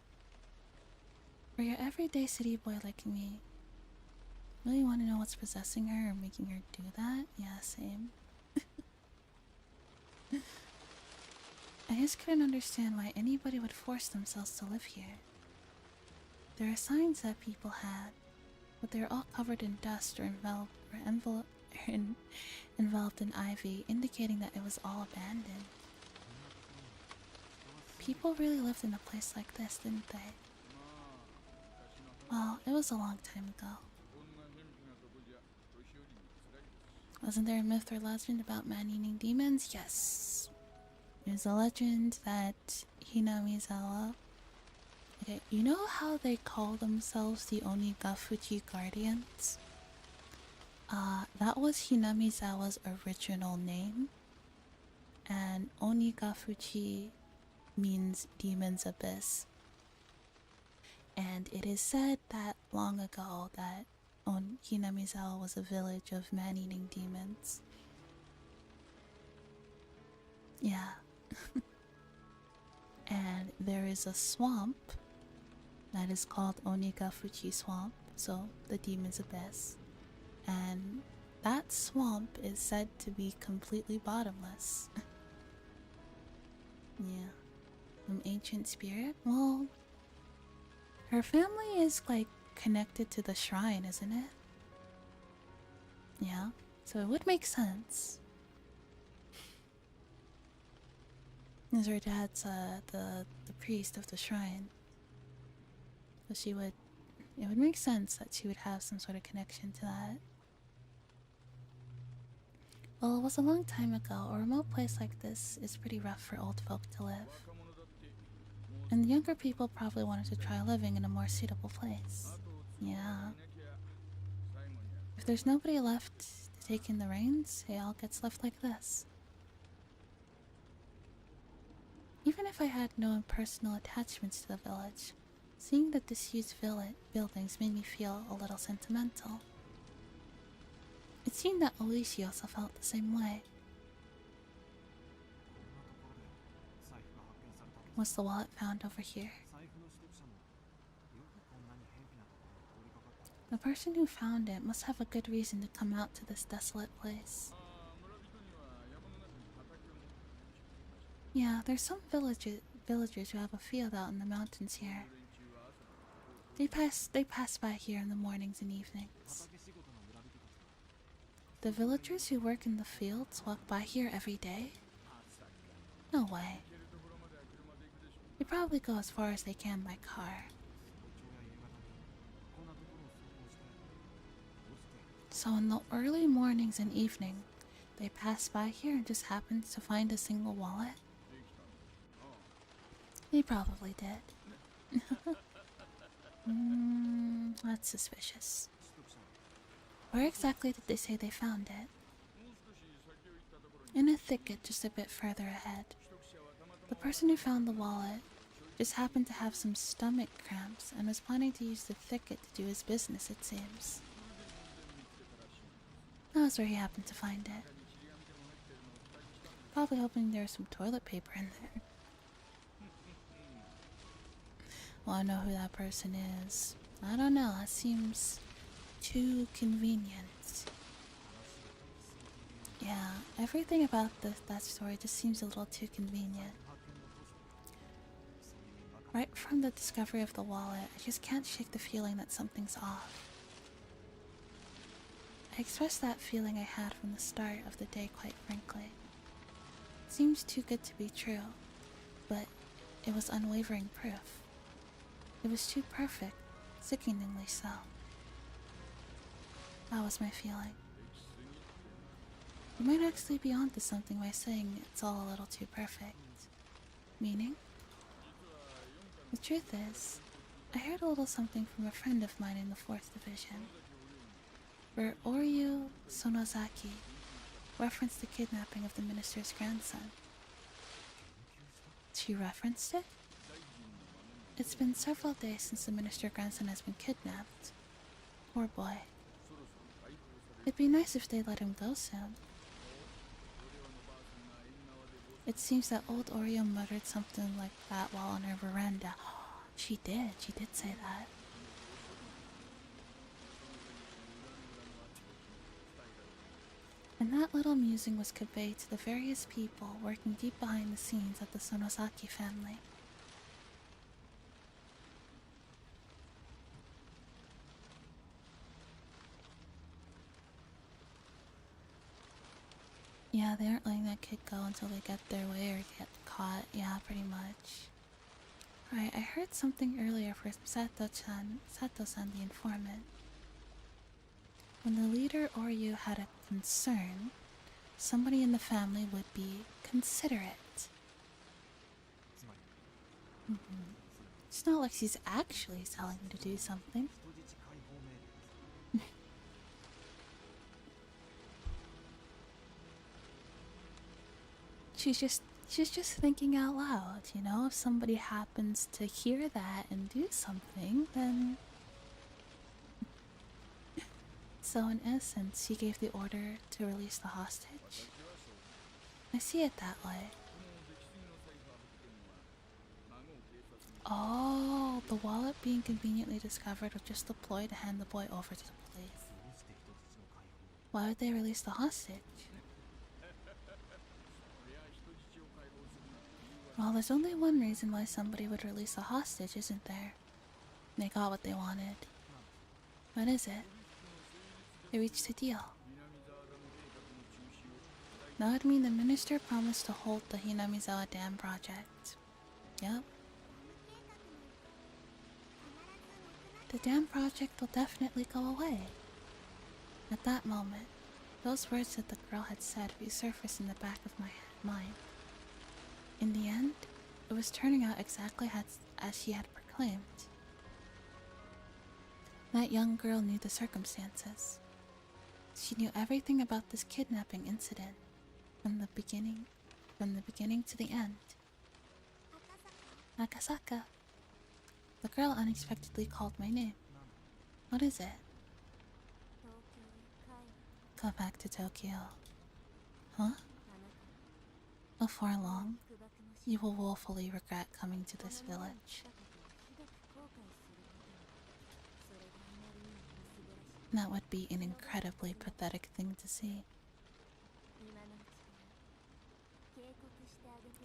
For your everyday city boy like me, really want to know what's possessing her or making her do that? Yeah, same. I just couldn't understand why anybody would force themselves to live here. There are signs that people had, but they're all covered in dust or enveloped in ivy, indicating that it was all abandoned. People really lived in a place like this, didn't they? Well, it was a long time ago. Wasn't there a myth or legend about man-eating demons? Yes. There's a legend that Hinamizawa... Okay, you know how they call themselves the Onigafuchi Guardians? That was Hinamizawa's original name. And Onigafuchi means Demon's Abyss. And it is said that long ago that Hinamizawa was a village of man-eating demons. Yeah. And there is a swamp that is called Onigafuchi Swamp, so the Demon's Abyss. And that swamp is said to be completely bottomless. Yeah. An ancient spirit? Well, her family is like connected to the shrine, isn't it? Yeah, so it would make sense. Because her dad's the priest of the shrine. So it would make sense that she would have some sort of connection to that. Well, it was a long time ago. A remote place like this is pretty rough for old folk to live. And the younger people probably wanted to try living in a more suitable place. Yeah. If there's nobody left to take in the reins, it all gets left like this. Even if I had no personal attachments to the village, seeing the disused buildings made me feel a little sentimental. It seemed that Oishi also felt the same way. Was the wallet found over here? The person who found it must have a good reason to come out to this desolate place. Yeah, there's some villagers who have a field out in the mountains here. They pass by here in the mornings and evenings. The villagers who work in the fields walk by here every day? No way. They probably go as far as they can by car. So in the early mornings and evening, they passed by here and just happened to find a single wallet? He probably did. That's suspicious. Where exactly did they say they found it? In a thicket just a bit further ahead. The person who found the wallet just happened to have some stomach cramps and was planning to use the thicket to do his business, it seems. That was where he happened to find it. Probably hoping there was some toilet paper in there. Well, I know who that person is. I don't know, that seems too convenient. Yeah, everything about that story just seems a little too convenient. Right from the discovery of the wallet, I just can't shake the feeling that something's off. I expressed that feeling I had from the start of the day quite frankly. It seems too good to be true, but it was unwavering proof. It was too perfect, sickeningly so. That was my feeling. You might actually be onto something by saying it's all a little too perfect. Meaning? The truth is, I heard a little something from a friend of mine in the 4th Division, where Oryu Sonozaki referenced the kidnapping of the minister's grandson. She referenced it? It's been several days since the minister's grandson has been kidnapped. Poor boy. It'd be nice if they let him go soon. It seems that old Oreo muttered something like that while on her veranda. She did say that. And that little musing was conveyed to the various people working deep behind the scenes at the Sonozaki family. Yeah, they aren't letting that kid go until they get their way or get caught. Yeah, pretty much. Right, I heard something earlier from Sato-san the informant. When the leader Oryu had a concern, somebody in the family would be considerate. It's not like she's actually telling him to do something. She's just thinking out loud, you know? If somebody happens to hear that and do something, then... So in essence, she gave the order to release the hostage. I see it that way. Oh, the wallet being conveniently discovered was just a ploy to hand the boy over to the police. Why would they release the hostage? Well, there's only one reason why somebody would release a hostage, isn't there? They got what they wanted. What is it? They reached a deal. That would mean the minister promised to hold the Hinamizawa Dam project. Yep. The dam project will definitely go away. At that moment, those words that the girl had said resurfaced in the back of my mind. In the end, it was turning out exactly as she had proclaimed. That young girl knew the circumstances. She knew everything about this kidnapping incident, from the beginning to the end. Akasaka. The girl unexpectedly called my name. What is it? Go back to Tokyo. Huh? Before long, you will woefully regret coming to this village. That would be an incredibly pathetic thing to see.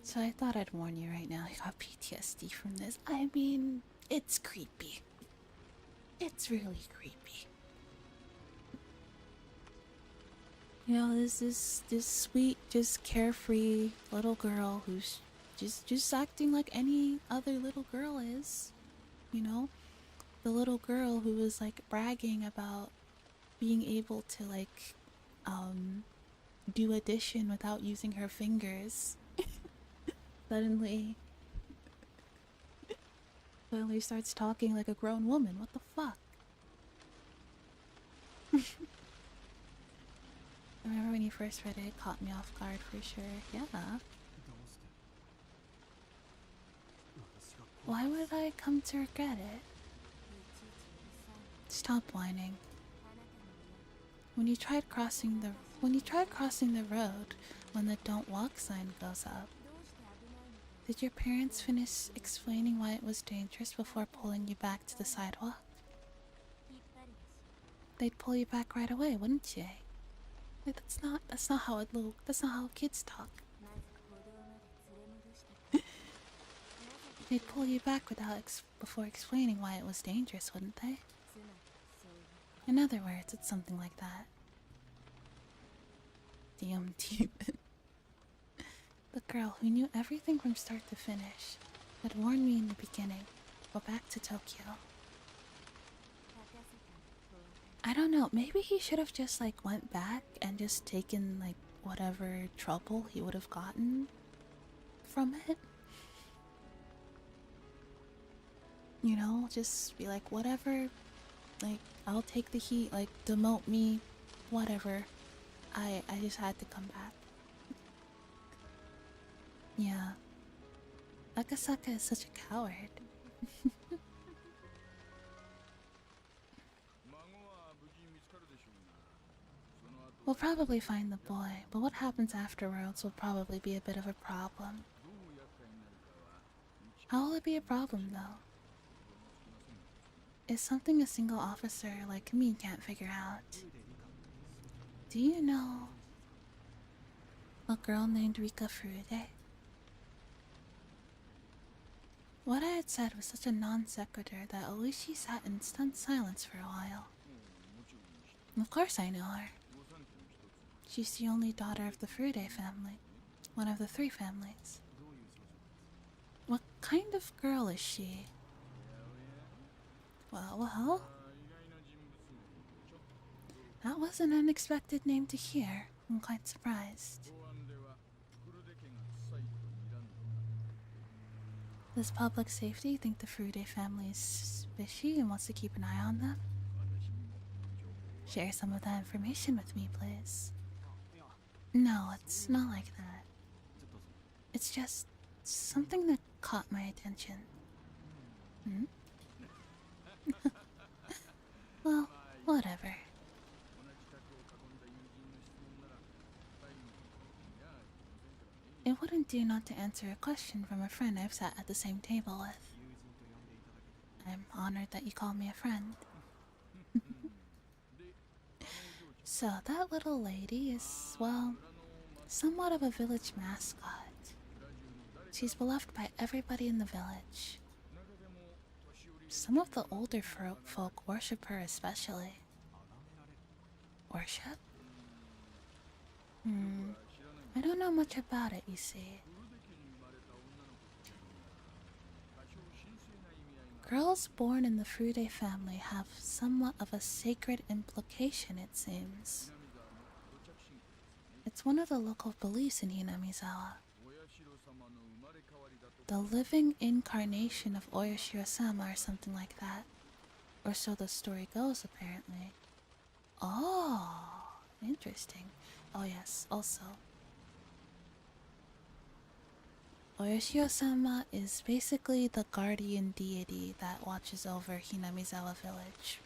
So I thought I'd warn you right now, I got PTSD from this. I mean, it's creepy. It's really creepy. You know, this sweet, just carefree little girl who's just acting like any other little girl is. You know? The little girl who was like bragging about being able to like um do addition without using her fingers. Suddenly suddenly starts talking like a grown woman. What the fuck? I remember when you first read it, it caught me off guard for sure. Yeah. Why would I come to regret it? Stop whining. When you tried crossing the road when the don't walk sign goes up, did your parents finish explaining why it was dangerous before pulling you back to the sidewalk? They'd pull you back right away, wouldn't they? Like, that's not how that's not how kids talk. They'd pull you back before explaining why it was dangerous, wouldn't they? In other words, it's something like that. Damn demon. The girl who knew everything from start to finish had warned me in the beginning. Go back to Tokyo. I don't know, maybe he should have just like went back and just taken like whatever trouble he would have gotten from it. You know, just be like, whatever, like, I'll take the heat, like, demote me, whatever. I just had to come back. Yeah. Akasaka is such a coward. We'll probably find the boy, but what happens afterwards will probably be a bit of a problem. How will it be a problem, though? It's something a single officer like me can't figure out. Do you know a girl named Rika Furude? What I had said was such a non sequitur that Oishi sat in stunned silence for a while. Of course I know her. She's the only daughter of the Furude family, one of the 3 families. What kind of girl is she? Well, that was an unexpected name to hear. I'm quite surprised. Does public safety think the Furude family is fishy and wants to keep an eye on them? Share some of that information with me, please. No, it's not like that. It's just something that caught my attention. Hmm? Well, whatever. It wouldn't do not to answer a question from a friend I've sat at the same table with. I'm honored that you call me a friend. So, that little lady is, well, somewhat of a village mascot. She's beloved by everybody in the village. Some of the older folk worship her especially. Worship? I don't know much about it, you see. Girls born in the Furude family have somewhat of a sacred implication, it seems. It's one of the local beliefs in Hinamizawa. The living incarnation of Oyashiro-sama or something like that. Or so the story goes, apparently. Oh, interesting. Oh yes, also. Oyashiro-sama is basically the guardian deity that watches over Hinamizawa village.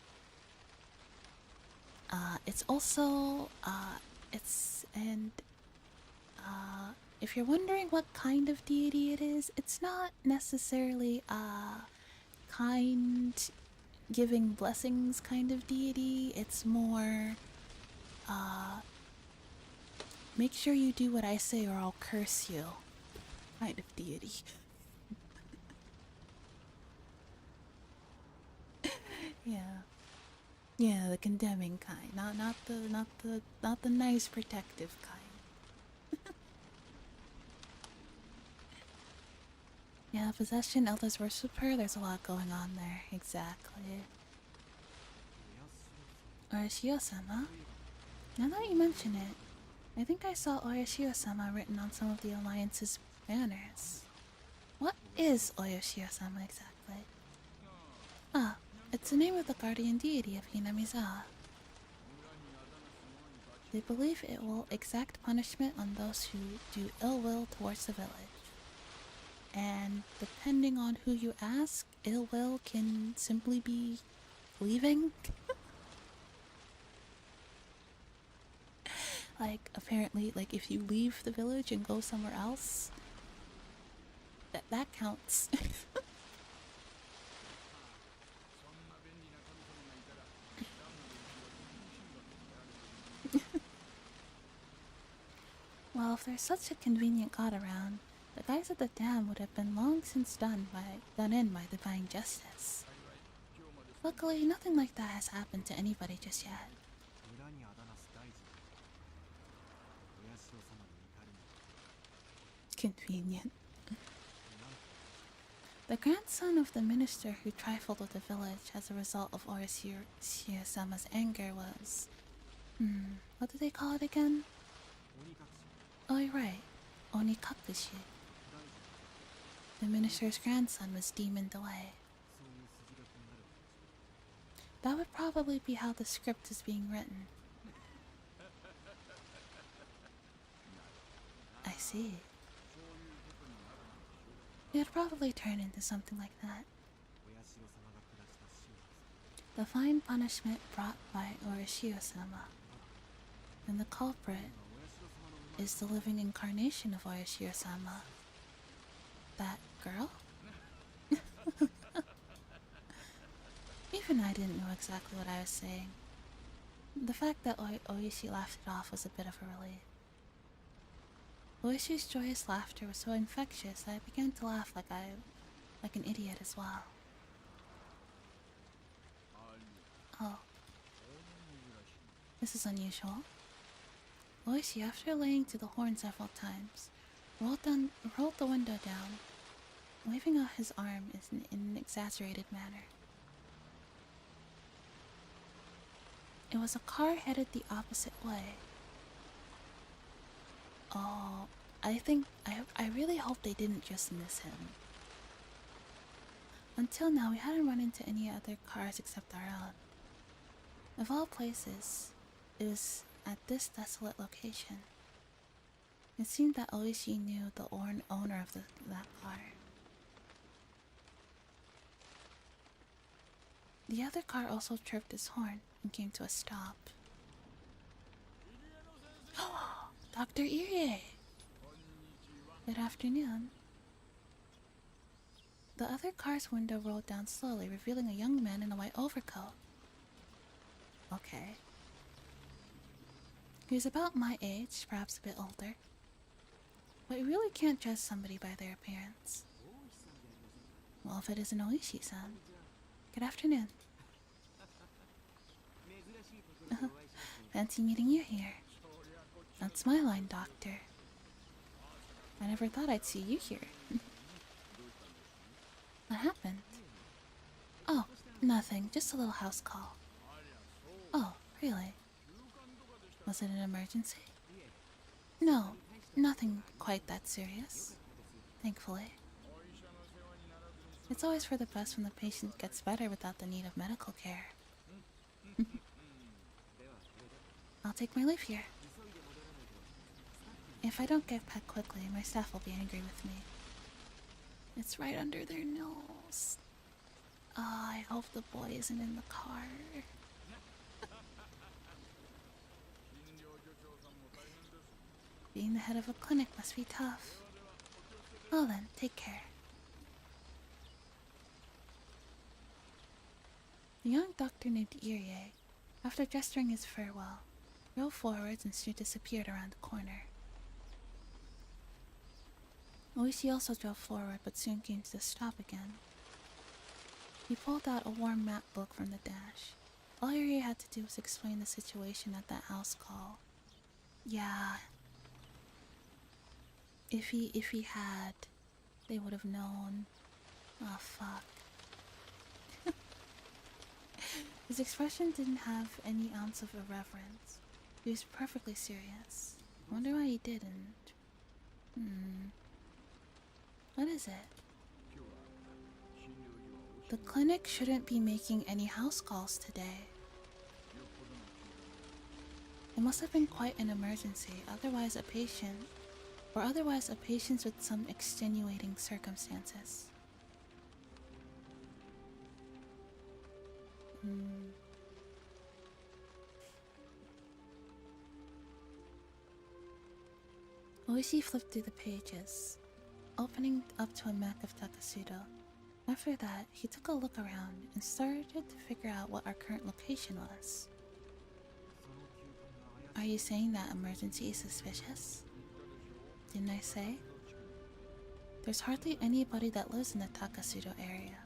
It's also, if you're wondering what kind of deity it is, it's not necessarily a kind, giving blessings kind of deity. It's more, make sure you do what I say or I'll curse you kind of deity. Yeah. Yeah, the condemning kind, not the nice protective kind. Yeah, possession, elders worship her, there's a lot going on there, exactly. Orishio-sama? Now that you mention it, I think I saw Orishio-sama written on some of the Alliance's banners. What is Orishio-sama exactly? Ah, it's the name of the guardian deity of Hinamizawa. They believe it will exact punishment on those who do ill will towards the village. And depending on who you ask, ill will can simply be leaving. Like, apparently, like, if you leave the village and go somewhere else, that counts. Well, if there's such a convenient god around, the guys at the dam would have been long since done in by divine justice. Luckily, nothing like that has happened to anybody just yet. Convenient. The grandson of the minister who trifled with the village as a result of Orishio-sama's anger was... what did they call it again? Oh, you're right. Onikakushi. The minister's grandson was demoned away. That would probably be how the script is being written. I see. It would probably turn into something like that. The fine punishment brought by Orishio-sama. And the culprit is the living incarnation of Orishio-sama. That girl? Even I didn't know exactly what I was saying. The fact that Oishi laughed it off was a bit of a relief. Oishi's joyous laughter was so infectious that I began to laugh like an idiot as well. Oh. This is unusual. Oishi, after laying to the horn several times, rolled the window down, waving out his arm in an exaggerated manner. It was a car headed the opposite way. Oh, I really hope they didn't just miss him. Until now, we hadn't run into any other cars except our own. Of all places, it was at this desolate location. It seemed that Oishi knew the owner of that car. The other car also chirped its horn and came to a stop. Dr. Irie! Good afternoon. The other car's window rolled down slowly, revealing a young man in a white overcoat. Okay. He was about my age, perhaps a bit older. But you really can't judge somebody by their appearance. Well, if it isn't Oishi-san. Good afternoon. Fancy meeting you here. That's my line, Doctor. I never thought I'd see you here. What happened? Oh, nothing. Just a little house call. Oh, really? Was it an emergency? No, nothing quite that serious. Thankfully. It's always for the best when the patient gets better without the need of medical care. I'll take my leave here. If I don't get back quickly, my staff will be angry with me. It's right under their nose. Oh, I hope the boy isn't in the car. Being the head of a clinic must be tough. Well then, take care. The young doctor named Irie, after gesturing his farewell, drove forwards and soon disappeared around the corner. Oishi also drove forward but soon came to a stop again. He pulled out a warm map book from the dash. All Irie had to do was explain the situation at that house call. Yeah. If he had, they would have known. Oh fuck. His expression didn't have any ounce of irreverence. He was perfectly serious. I wonder why he didn't. What is it? The clinic shouldn't be making any house calls today. It must have been quite an emergency, otherwise a patient with some extenuating circumstances. Oishi flipped through the pages, opening up to a map of Takasudo. After that, he took a look around and started to figure out what our current location was. Are you saying that emergency is suspicious? Didn't I say? There's hardly anybody that lives in the Takasudo area.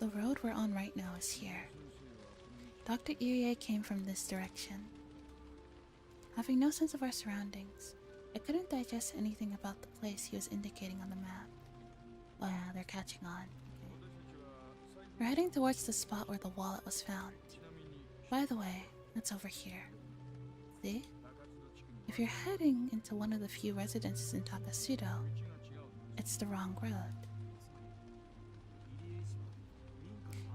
The road we're on right now is here. Dr. Irie came from this direction. Having no sense of our surroundings, I couldn't digest anything about the place he was indicating on the map. Oh yeah, they're catching on. Okay. We're heading towards the spot where the wallet was found. By the way, it's over here. See? If you're heading into one of the few residences in Takasudo, it's the wrong road.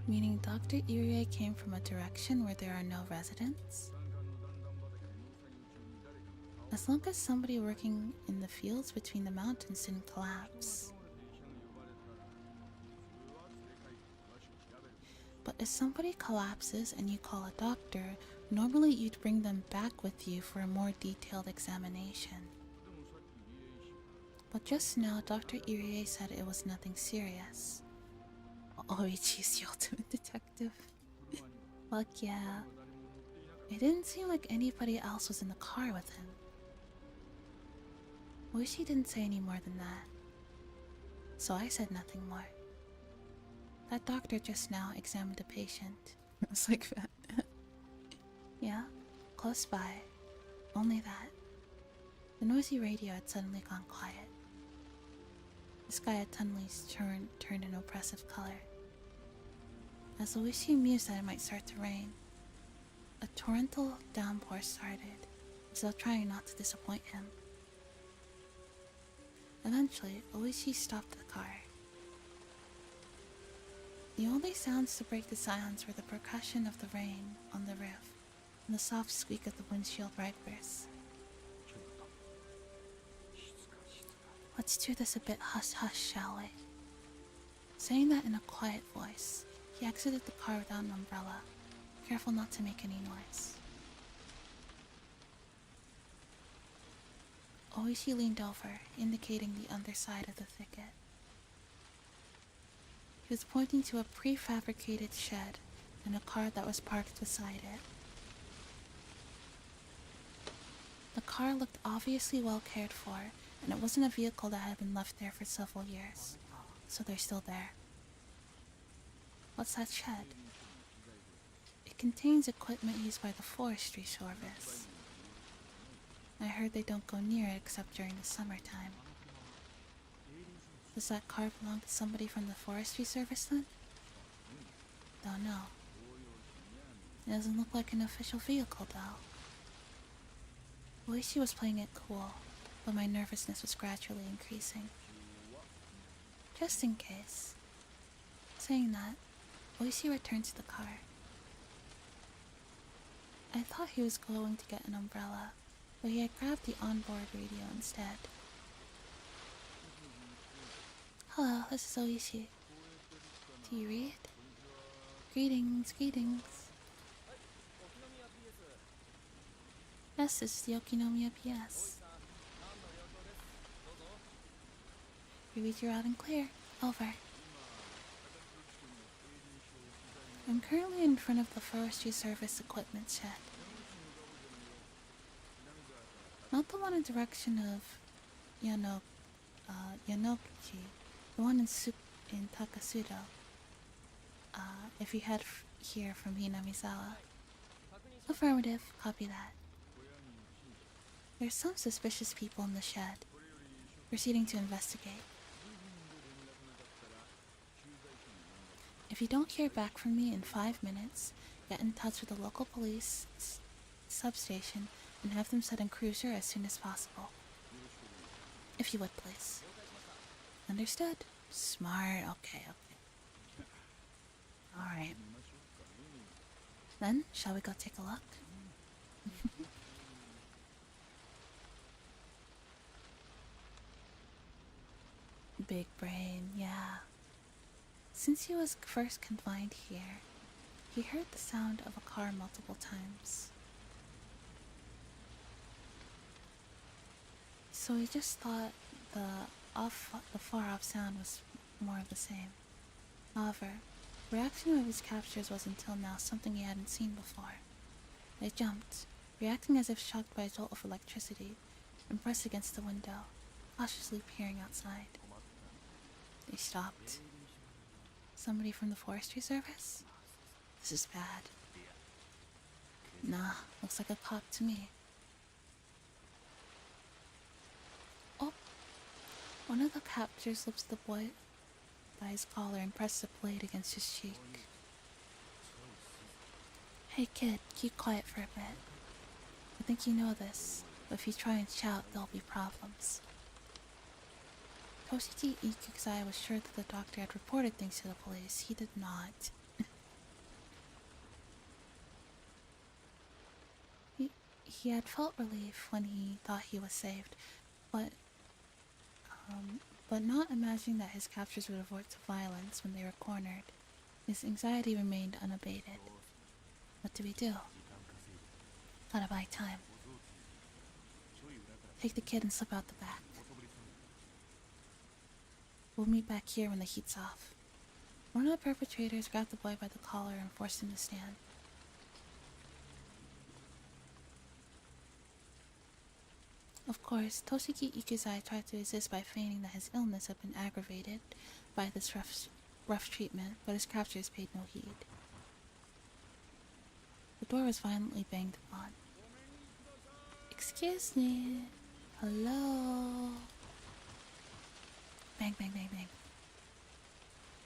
Meaning Dr. Irie came from a direction where there are no residents? As long as somebody working in the fields between the mountains didn't collapse. But if somebody collapses and you call a doctor, normally you'd bring them back with you for a more detailed examination. But just now, Dr. Irie said it was nothing serious. Oichi's the ultimate detective. Fuck yeah. It didn't seem like anybody else was in the car with him. Oishi didn't say any more than that. So I said nothing more. That doctor just now examined a patient. It was like that. Yeah, close by. Only that. The noisy radio had suddenly gone quiet. The sky had suddenly turned an oppressive color. As Oishi mused that it might start to rain, a torrential downpour started, as though trying not to disappoint him. Eventually, Oishi stopped the car. The only sounds to break the silence were the percussion of the rain on the roof and the soft squeak of the windshield wipers. Let's do this a bit hush-hush, shall we? Saying that in a quiet voice, he exited the car without an umbrella, careful not to make any noise. Oishi leaned over, indicating the underside of the thicket. He was pointing to a prefabricated shed and a car that was parked beside it. The car looked obviously well cared for, and it wasn't a vehicle that had been left there for several years, so they're still there. What's that shed? It contains equipment used by the forestry service. I heard they don't go near it except during the summertime. Does that car belong to somebody from the forestry service then? Don't know. It doesn't look like an official vehicle though. Oishi was playing it cool, but my nervousness was gradually increasing. Just in case. Saying that, Oishi returned to the car. I thought he was going to get an umbrella, but he had grabbed the onboard radio instead. Hello, this is Oishi. Do you read? Greetings, greetings. Yes, this is the Okinomiya PS. You read your out and clear. Over. I'm currently in front of the Forestry Service equipment shed. Not the one in direction of Yanokichi, the one in Takasudo. If you head here from Hinamizawa. Affirmative, copy that. There's some suspicious people in the shed. Proceeding to investigate. If you don't hear back from me in 5 minutes, get in touch with the local police substation and have them set in cruiser as soon as possible. If you would, please. Understood? Smart. Okay, okay. Alright. Then, shall we go take a look? Big brain, yeah. Since he was first confined here, he heard the sound of a car multiple times. So he just thought the far-off sound was more of the same. However, the reaction of his captures was until now something he hadn't seen before. They jumped, reacting as if shocked by a jolt of electricity, and pressed against the window, cautiously peering outside. They stopped. Somebody from the forestry service? This is bad. Nah, looks like a cop to me. Oh! One of the captors lifts the boy by his collar and presses a blade against his cheek. Hey kid, keep quiet for a bit. I think you know this, but if you try and shout, there'll be problems. Toshiki Ikuzai was sure that the doctor had reported things to the police. He did not. He had felt relief when he thought he was saved, but not imagining that his captors would resort to violence when they were cornered. His anxiety remained unabated. What do we do? Gotta buy time. Take the kid and slip out the back. We'll meet back here when the heat's off. One of the perpetrators grabbed the boy by the collar and forced him to stand. Of course, Toshiki Ikuzai tried to resist by feigning that his illness had been aggravated by this rough treatment, but his captors paid no heed. The door was violently banged upon. Excuse me. Hello? Bang, bang, bang, bang.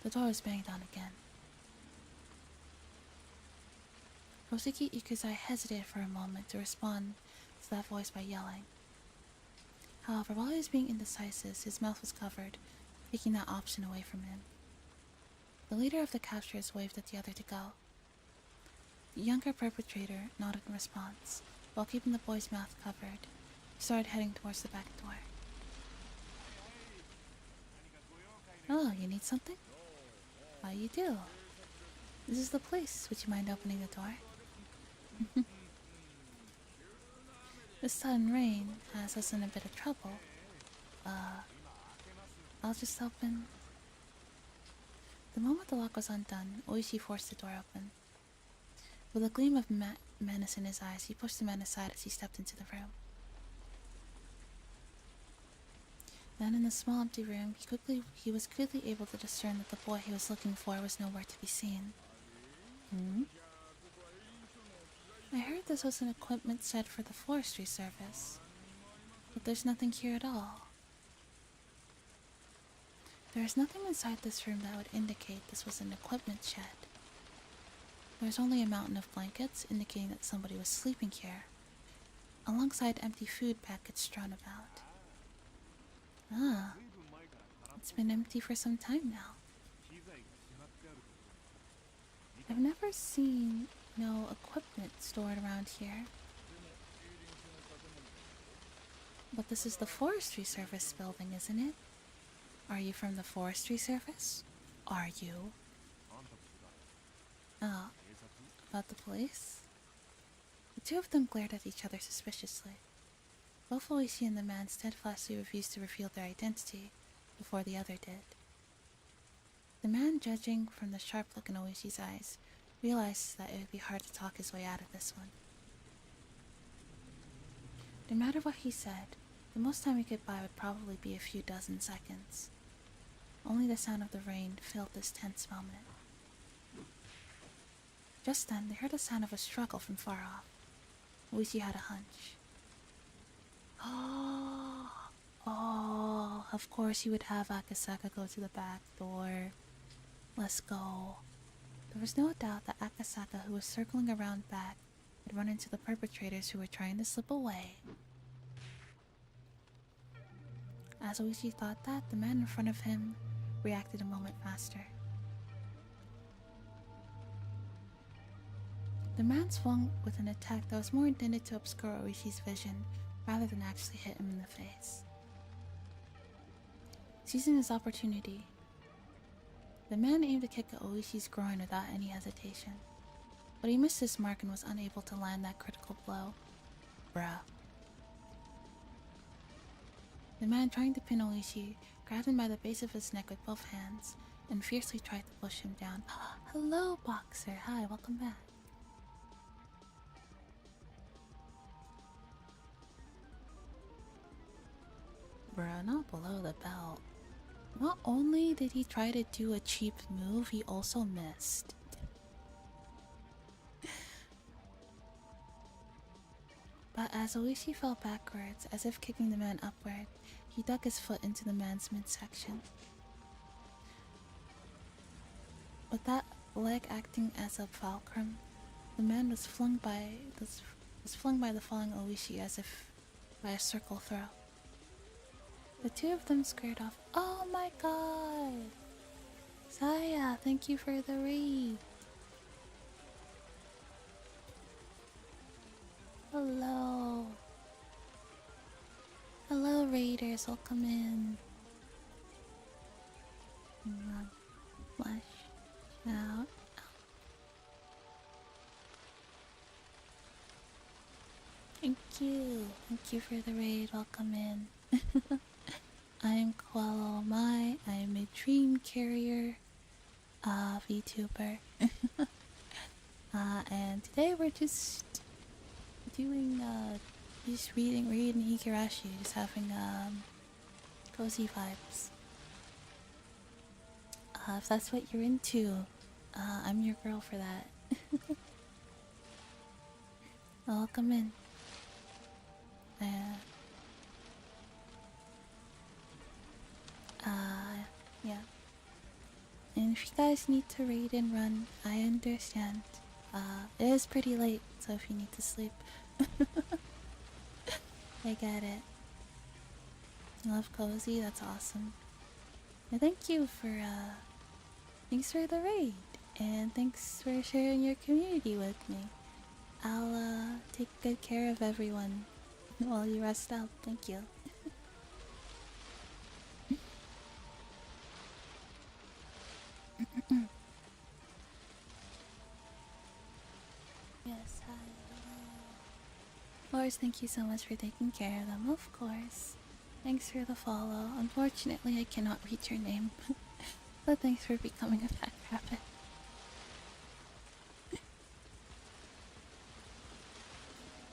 The door was banged on again. Toshiki Ikuzai hesitated for a moment to respond to that voice by yelling. However, while he was being indecisive, his mouth was covered, taking that option away from him. The leader of the captors waved at the other to go. The younger perpetrator nodded in response, while keeping the boy's mouth covered. He started heading towards the back door. Oh, you need something? How you do? This is the place. Would you mind opening the door? The sudden rain has us in a bit of trouble. I'll just open. The moment the lock was undone, Oishi forced the door open. With a gleam of menace in his eyes, he pushed the man aside as he stepped into the room. Then in the small empty room, he was quickly able to discern that the boy he was looking for was nowhere to be seen. I heard this was an equipment set for the forestry service, but there's nothing here at all. There is nothing inside this room that would indicate this was an equipment shed. There's only a mountain of blankets indicating that somebody was sleeping here, alongside empty food packets strewn about. Ah, it's been empty for some time now. I've never seen no equipment stored around here. But this is the Forestry Service building, isn't it? Are you from the Forestry Service? Are you? Oh, about the police? The two of them glared at each other suspiciously. Both Oishi and the man steadfastly refused to reveal their identity before the other did. The man, judging from the sharp look in Oishi's eyes, realized that it would be hard to talk his way out of this one. No matter what he said, the most time he could buy would probably be a few dozen seconds. Only the sound of the rain filled this tense moment. Just then, they heard the sound of a struggle from far off. Oishi had a hunch. Oh, of course he would have Akasaka go to the back door. Let's go. There was no doubt that Akasaka, who was circling around back, had run into the perpetrators who were trying to slip away. As Oishi thought that, the man in front of him reacted a moment faster. The man swung with an attack that was more intended to obscure Oishi's vision rather than actually hit him in the face. Seizing his opportunity, the man aimed a kick at Oishi's groin without any hesitation, but he missed his mark and was unable to land that critical blow. Bruh. The man trying to pin Oishi grabbed him by the base of his neck with both hands and fiercely tried to push him down. Hello, Boxer. Hi, welcome back. Bruh, not below the belt. Not only did he try to do a cheap move, he also missed. But as Oishi fell backwards, as if kicking the man upward, he dug his foot into the man's midsection. With that leg acting as a fulcrum, the man was flung by the falling Oishi as if by a circle throw. The two of them squared off. Oh my god! Saya, thank you for the raid. Hello. Hello, raiders. Welcome in. Flash out. Thank you. Thank you for the raid. Welcome in. I'm Koala Mai. I'm a dream carrier VTuber. And today we're just doing just reading Higurashi, just having cozy vibes. If that's what you're into, I'm your girl for that. Welcome in. Yeah. And if you guys need to raid and run, I understand. It is pretty late, so if you need to sleep, I get it. Love cozy, that's awesome. And thanks for the raid, and thanks for sharing your community with me. I'll take good care of everyone while you rest up. Thank you. Yes, hi, hello. Lars, thank you so much for taking care of them, of course. Thanks for the follow. Unfortunately, I cannot read your name, but thanks for becoming a fat rabbit.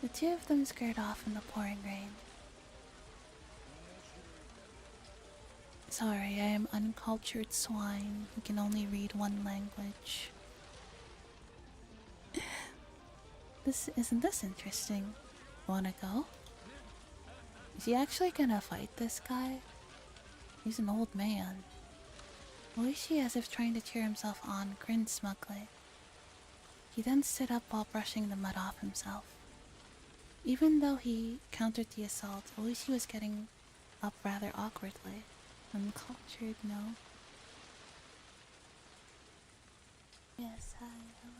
The two of them squared off in the pouring rain. Sorry, I am uncultured swine who can only read one language. Isn't this interesting? Wanna go? Is he actually gonna fight this guy? He's an old man. Oishi, as if trying to cheer himself on, grinned smugly. He then stood up while brushing the mud off himself. Even though he countered the assault, Oishi was getting up rather awkwardly. Uncultured, no. Yes, hi, hello.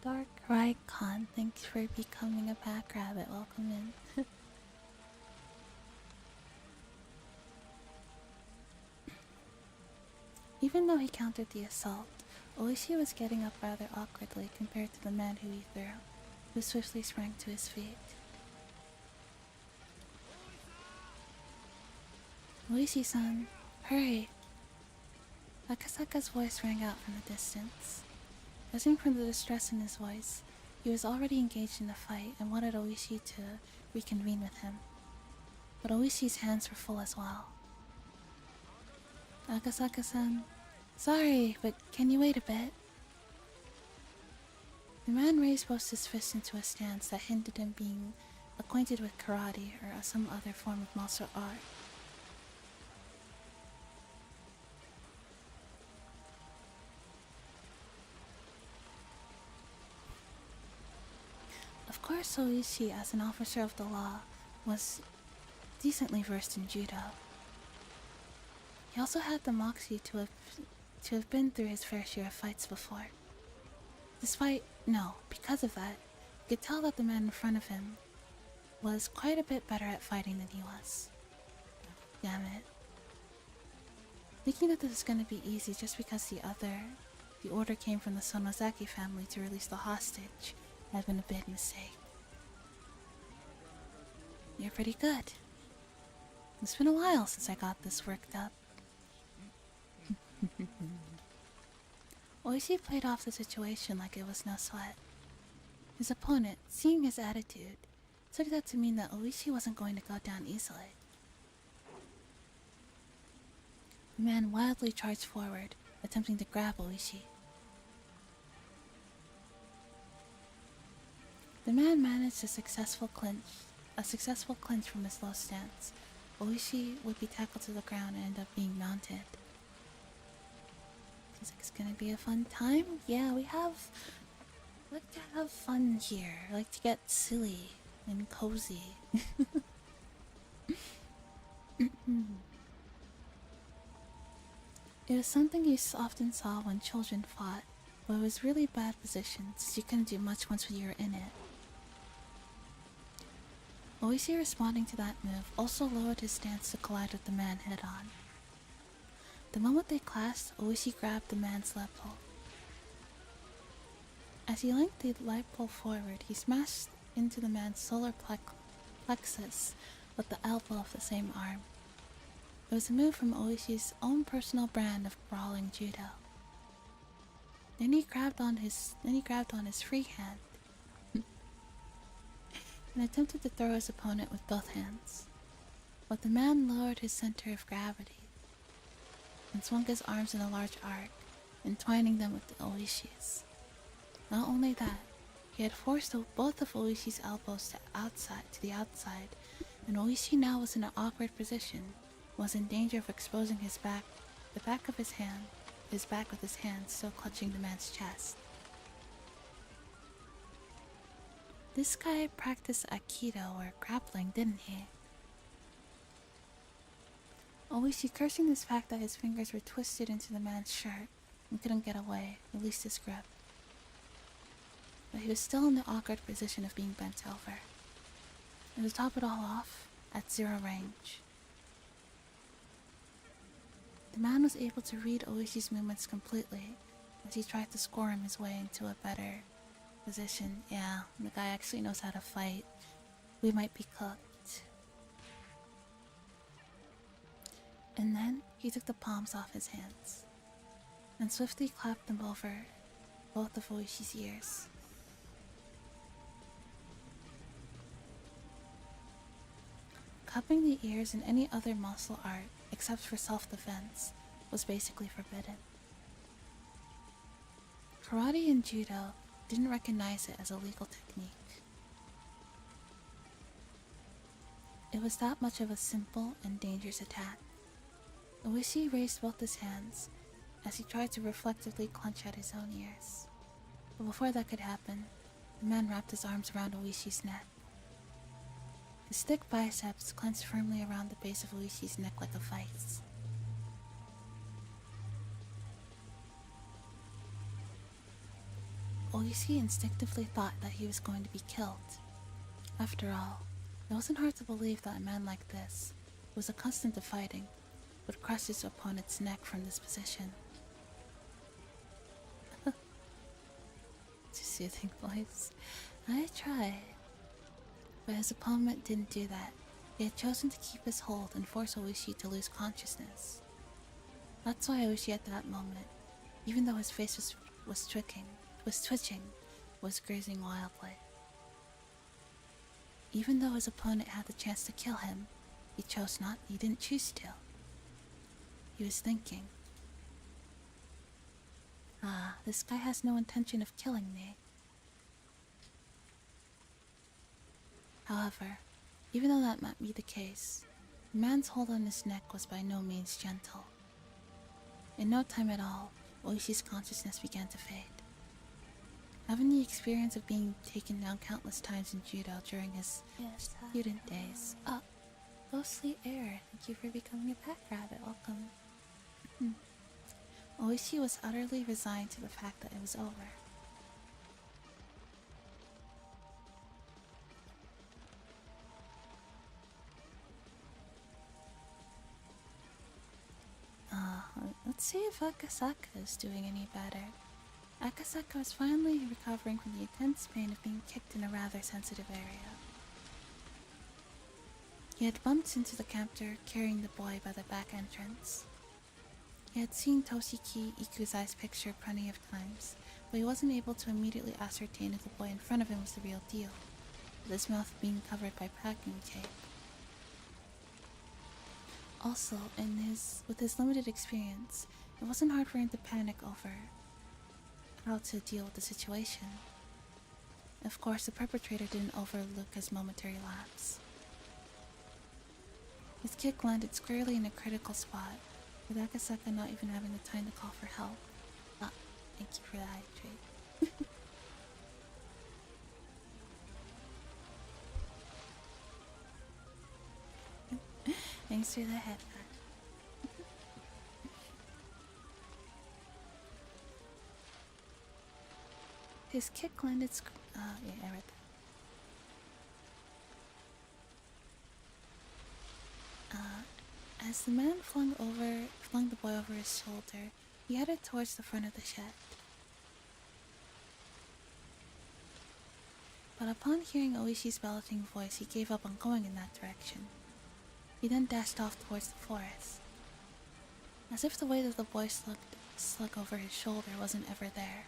Dark Raikon, thanks for becoming a pack rabbit. Welcome in. Even though he countered the assault, Oishi was getting up rather awkwardly compared to the man who he threw, who swiftly sprang to his feet. Oishi-san, hurry! Akasaka's voice rang out from the distance. Judging from the distress in his voice, he was already engaged in a fight and wanted Oishi to reconvene with him. But Oishi's hands were full as well. Akasaka-san, sorry, but can you wait a bit? The man raised both his fists into a stance that hinted him being acquainted with karate or some other form of martial art. course, Oishi, as an officer of the law, was decently versed in judo. He also had the moxie to have been through his fair share of fights before. Because of that, you could tell that the man in front of him was quite a bit better at fighting than he was. Damn it. Thinking that this was going to be easy just because the order came from the Sonozaki family to release the hostage had been a big mistake. You're pretty good. It's been a while since I got this worked up. Oishi played off the situation like it was no sweat. His opponent, seeing his attitude, took that to mean that Oishi wasn't going to go down easily. The man wildly charged forward, attempting to grab Oishi. The man managed a successful clinch from his low stance. Oishi would be tackled to the ground and end up being mounted. Seems like it's gonna be a fun time. Yeah, we like to have fun here. I like to get silly and cozy. It was something you often saw when children fought, but it was really bad position since you couldn't do much once you were in it. Oishi, responding to that move, also lowered his stance to collide with the man head-on. The moment they clashed, Oishi grabbed the man's leg pole. As he linked the leg pole forward, he smashed into the man's solar plexus with the elbow of the same arm. It was a move from Oishi's own personal brand of brawling judo. Then he grabbed on his free hand and attempted to throw his opponent with both hands. But the man lowered his center of gravity and swung his arms in a large arc, entwining them with Oishi's. Not only that, he had forced both of Oishi's elbows to the outside, and Oishi now was in an awkward position, was in danger of exposing his back with his hand still clutching the man's chest. This guy practiced Aikido or grappling, didn't he? Oishi, cursing this fact that his fingers were twisted into the man's shirt and couldn't get away, released his grip. But he was still in the awkward position of being bent over. And to top it all off, at zero range. The man was able to read Oishi's movements completely as he tried to squirm his way into a better position. Yeah, the guy actually knows how to fight. We might be cooked. And then he took the palms off his hands and swiftly clapped them over both of Oishi's ears. Cupping the ears in any other martial art, except for self-defense, was basically forbidden. Karate and judo didn't recognize it as a legal technique. It was that much of a simple and dangerous attack. Oishi raised both his hands as he tried to reflectively clench at his own ears. But before that could happen, the man wrapped his arms around Oishi's neck. His thick biceps clenched firmly around the base of Oishi's neck like a vice. Oishi instinctively thought that he was going to be killed. After all, it wasn't hard to believe that a man like this, who was accustomed to fighting, would crush his opponent's neck from this position. It's a soothing voice. I tried. But his opponent didn't do that. He had chosen to keep his hold and force Oishi to lose consciousness. That's why Oishi at that moment, even though his face was twitching, was grazing wildly. Even though his opponent had the chance to kill him, he didn't choose to. He was thinking, this guy has no intention of killing me. However, even though that might be the case, the man's hold on his neck was by no means gentle. In no time at all, Oishi's consciousness began to fade. having the experience of being taken down countless times in judo during his student days. Oh, ghostly air, thank you for becoming a pack rabbit. Welcome. Oishi was utterly resigned to the fact that it was over. Let's see if Akasaka is doing any better. Akasaka was finally recovering from the intense pain of being kicked in a rather sensitive area. He had bumped into the captor carrying the boy by the back entrance. He had seen Toshiki Ikuzai's picture plenty of times, but he wasn't able to immediately ascertain if the boy in front of him was the real deal, with his mouth being covered by packing tape. Also, with his limited experience, it wasn't hard for him to panic over how to deal with the situation. Of course, the perpetrator didn't overlook his momentary lapse. His kick landed squarely in a critical spot, with Akasaka not even having the time to call for help. Ah, thank you for the hydrate. Thanks for the head pat. His kick landed yeah, I read that. As the man flung the boy over his shoulder, he headed towards the front of the shed. But upon hearing Oishi's bellowing voice, he gave up on going in that direction. He then dashed off towards the forest. As if the weight of the boy slung over his shoulder wasn't ever there.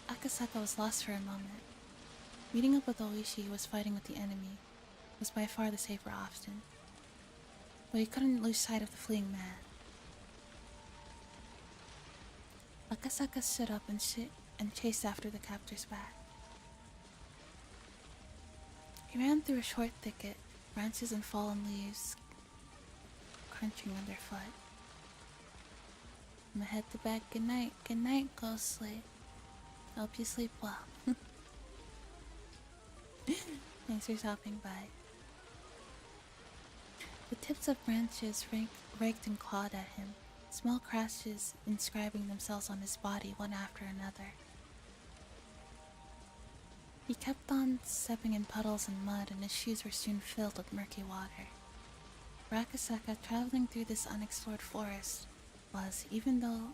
Akasaka was lost for a moment. Meeting up with Oishi, who was fighting with the enemy, was by far the safer option. But he couldn't lose sight of the fleeing man. Akasaka stood up and chased after the captor's back. He ran through a short thicket, branches and fallen leaves crunching underfoot. I'ma head to bed. Good night, ghostly. Hope you sleep well. Thanks for stopping by. The tips of branches raked and clawed at him, small crashes inscribing themselves on his body one after another. He kept on stepping in puddles and mud, and his shoes were soon filled with murky water. For Akasaka, traveling through this unexplored forest was, even though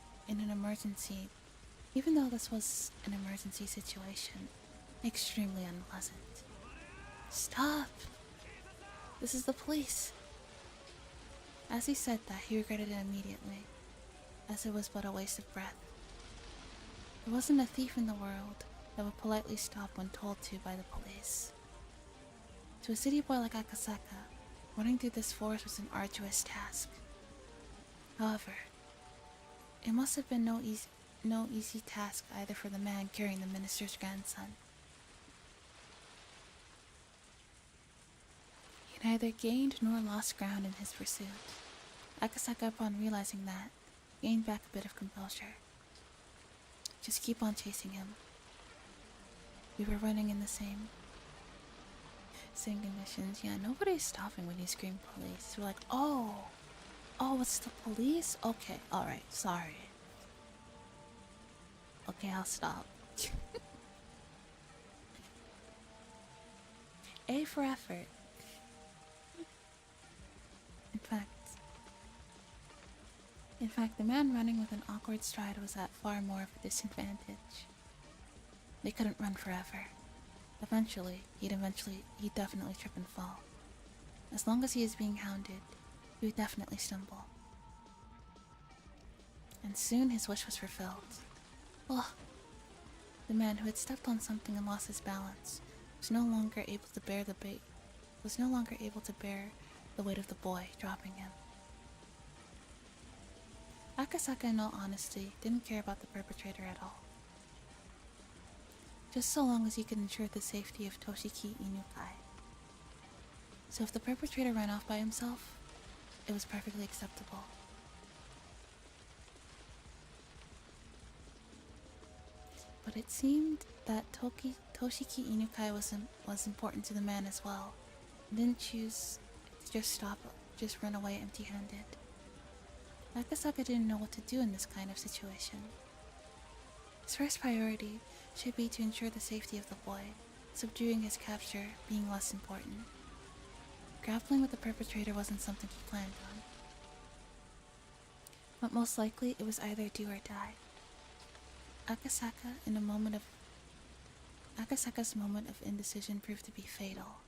this was an emergency situation, extremely unpleasant. Stop! This is the police! As he said that, he regretted it immediately, as it was but a waste of breath. There wasn't a thief in the world that would politely stop when told to by the police. To a city boy like Akasaka, running through this forest was an arduous task. However, it must have been no easy task either for the man carrying the minister's grandson. He neither gained nor lost ground in his pursuit. Akasaka, upon realizing that, gained back a bit of composure. Just keep on chasing him. We were running in the same conditions. Yeah, nobody's stopping when you scream police. We're like, oh, it's the police? Okay, alright, sorry. Okay, I'll stop. A for effort. In fact, the man running with an awkward stride was at far more of a disadvantage. They couldn't run forever. Eventually, he'd definitely trip and fall. As long as he is being hounded, he would definitely stumble. And soon his wish was fulfilled. Ugh! The man who had stepped on something and lost his balance was no longer able to bear the weight of the boy dropping him. Akasaka, in all honesty, didn't care about the perpetrator at all. Just so long as he could ensure the safety of Toshiki Inukai. So if the perpetrator ran off by himself, it was perfectly acceptable. But it seemed that Toshiki Inukai was important to the man as well, and didn't choose to just run away empty-handed. Akasaka didn't know what to do in this kind of situation. His first priority should be to ensure the safety of the boy, subduing his capture being less important. Grappling with the perpetrator wasn't something he planned on. But most likely it was either do or die. Akasaka's moment of indecision proved to be fatal.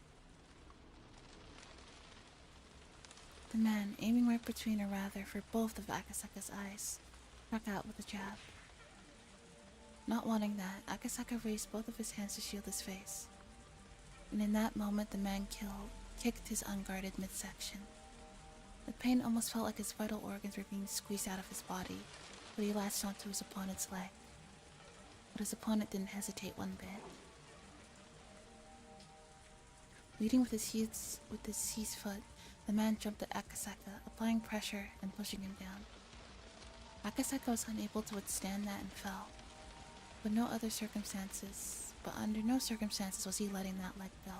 The man, aiming right between, or rather for both of Akasaka's eyes, struck out with a jab. Not wanting that, Akasaka raised both of his hands to shield his face. And in that moment the man kicked his unguarded midsection. The pain almost felt like his vital organs were being squeezed out of his body, but he latched onto his opponent's leg. But his opponent didn't hesitate one bit. Leading with his seized foot, the man jumped at Akasaka, applying pressure and pushing him down. Akasaka was unable to withstand that and fell. But under no circumstances was he letting that leg go.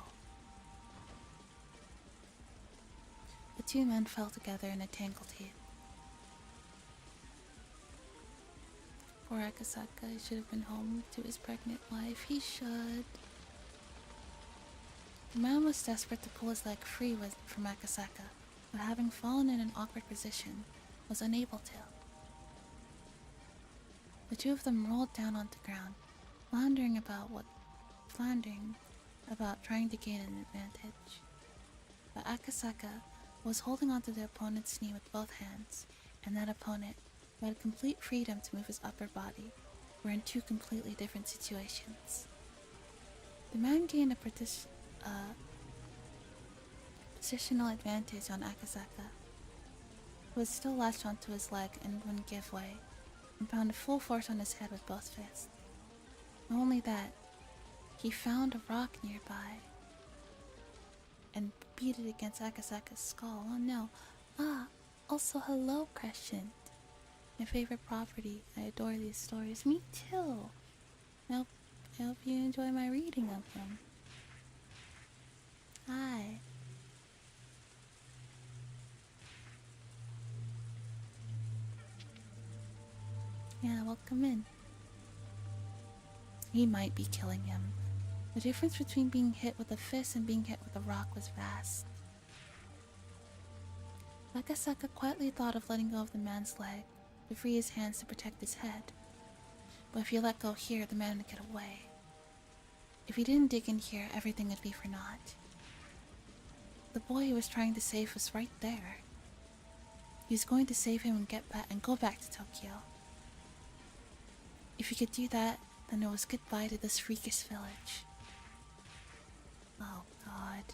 The two men fell together in a tangled heap. Poor Akasaka should have been home to his pregnant wife. He should. The man was desperate to pull his leg free from Akasaka, but having fallen in an awkward position, was unable to. The two of them rolled down onto the ground, floundering about trying to gain an advantage. But Akasaka was holding onto the opponent's knee with both hands, and that opponent, who had complete freedom to move his upper body, were in two completely different situations. The man gained a positional advantage on Akasaka, who was still latched onto his leg and wouldn't give way, and pounded full force on his head with both fists. Not only that, he found a rock nearby and beat it against Akasaka's skull. Oh no. Also hello, Crescent. My favorite property. I adore these stories. Me too. I hope you enjoy my reading of them. Hi. Yeah, welcome in. He might be killing him. The difference between being hit with a fist and being hit with a rock was vast. Akasaka quietly thought of letting go of the man's leg to free his hands to protect his head. But if he let go here, the man would get away. If he didn't dig in here, everything would be for naught. The boy he was trying to save was right there. He was going to save him and go back to Tokyo. If he could do that, then it was goodbye to this freakish village. Oh god.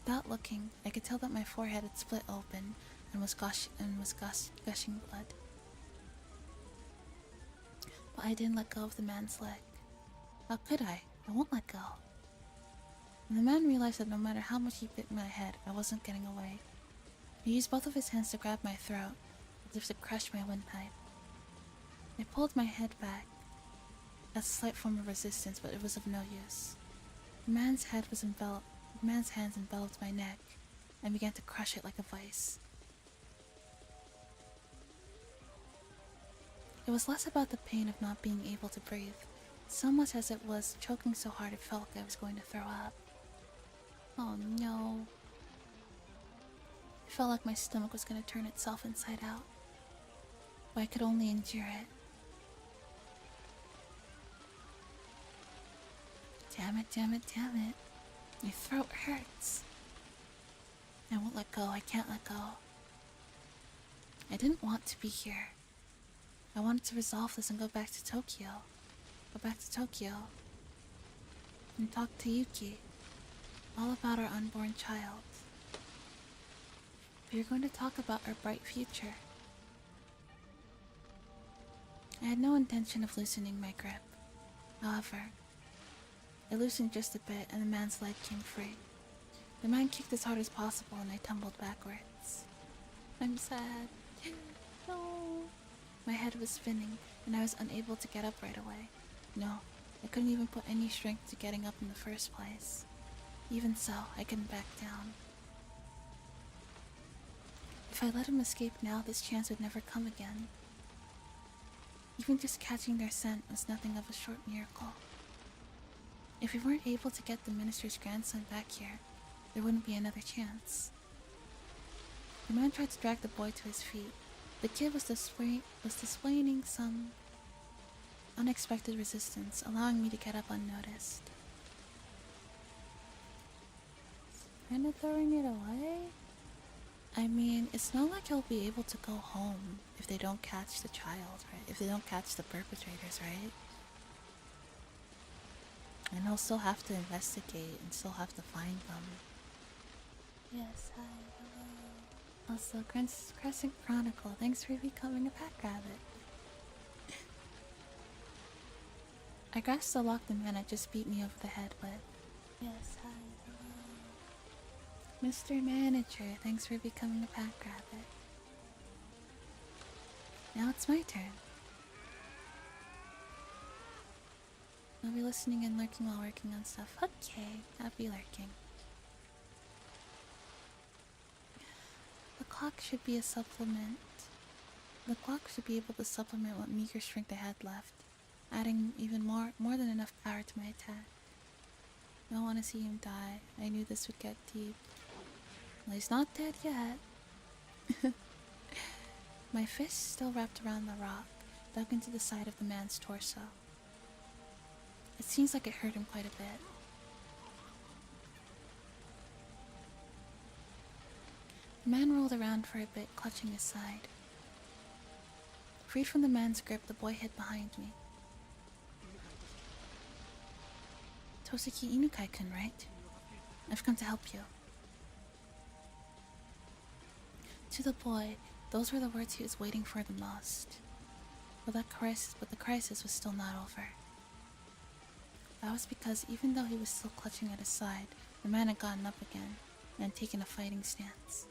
Without looking, I could tell that my forehead had split open and was gushing blood. But I didn't let go of the man's leg. How could I? I won't let go. And the man realized that no matter how much he bit my head, I wasn't getting away. He used both of his hands to grab my throat, as if to crush my windpipe. I pulled my head back, as a slight form of resistance, but it was of no use. The man's hands enveloped my neck, and began to crush it like a vice. It was less about the pain of not being able to breathe, so much as it was choking so hard it felt like I was going to throw up. Oh no. It felt like my stomach was going to turn itself inside out, but I could only endure it. Damn it, damn it, damn it. My throat hurts. I won't let go, I can't let go. I didn't want to be here. I wanted to resolve this and go back to Tokyo. Go back to Tokyo. And talk to Yuki. All about our unborn child. We were going to talk about our bright future. I had no intention of loosening my grip. However, I loosened just a bit and the man's leg came free. The man kicked as hard as possible and I tumbled backwards. I'm sad. No. My head was spinning and I was unable to get up right away. No, I couldn't even put any strength to getting up in the first place. Even so, I couldn't back down. If I let him escape now, this chance would never come again. Even just catching their scent was nothing of a short miracle. If we weren't able to get the minister's grandson back here, there wouldn't be another chance. The man tried to drag the boy to his feet. The kid was displaying some unexpected resistance, allowing me to get up unnoticed. Kind of throwing it away? I mean, it's not like he'll be able to go home if they don't catch the child, right? If they don't catch the perpetrators, right? And he'll still have to investigate and still have to find them. Yes, hi, hello. Also, Crescent Chronicle, thanks for becoming a pack rabbit. I grasped the lock the man had just beat me over the head with. Yes, hi, hello. Mr. Manager, thanks for becoming a pack rabbit. Now it's my turn. I'll be listening and lurking while working on stuff. Okay, I'll be lurking. The clock should be a supplement. The clock should be able to supplement what meager strength I had left, adding even more than enough power to my attack. I don't want to see him die. I knew this would get deep. Well, he's not dead yet. My fist still wrapped around the rock, dug into the side of the man's torso. It seems like it hurt him quite a bit. The man rolled around for a bit, clutching his side. Freed from the man's grip, the boy hid behind me. Toseki Inukai-kun, right? I've come to help you. To the boy, those were the words he was waiting for the most. But the crisis was still not over. That was because even though he was still clutching at his side, the man had gotten up again and taken a fighting stance.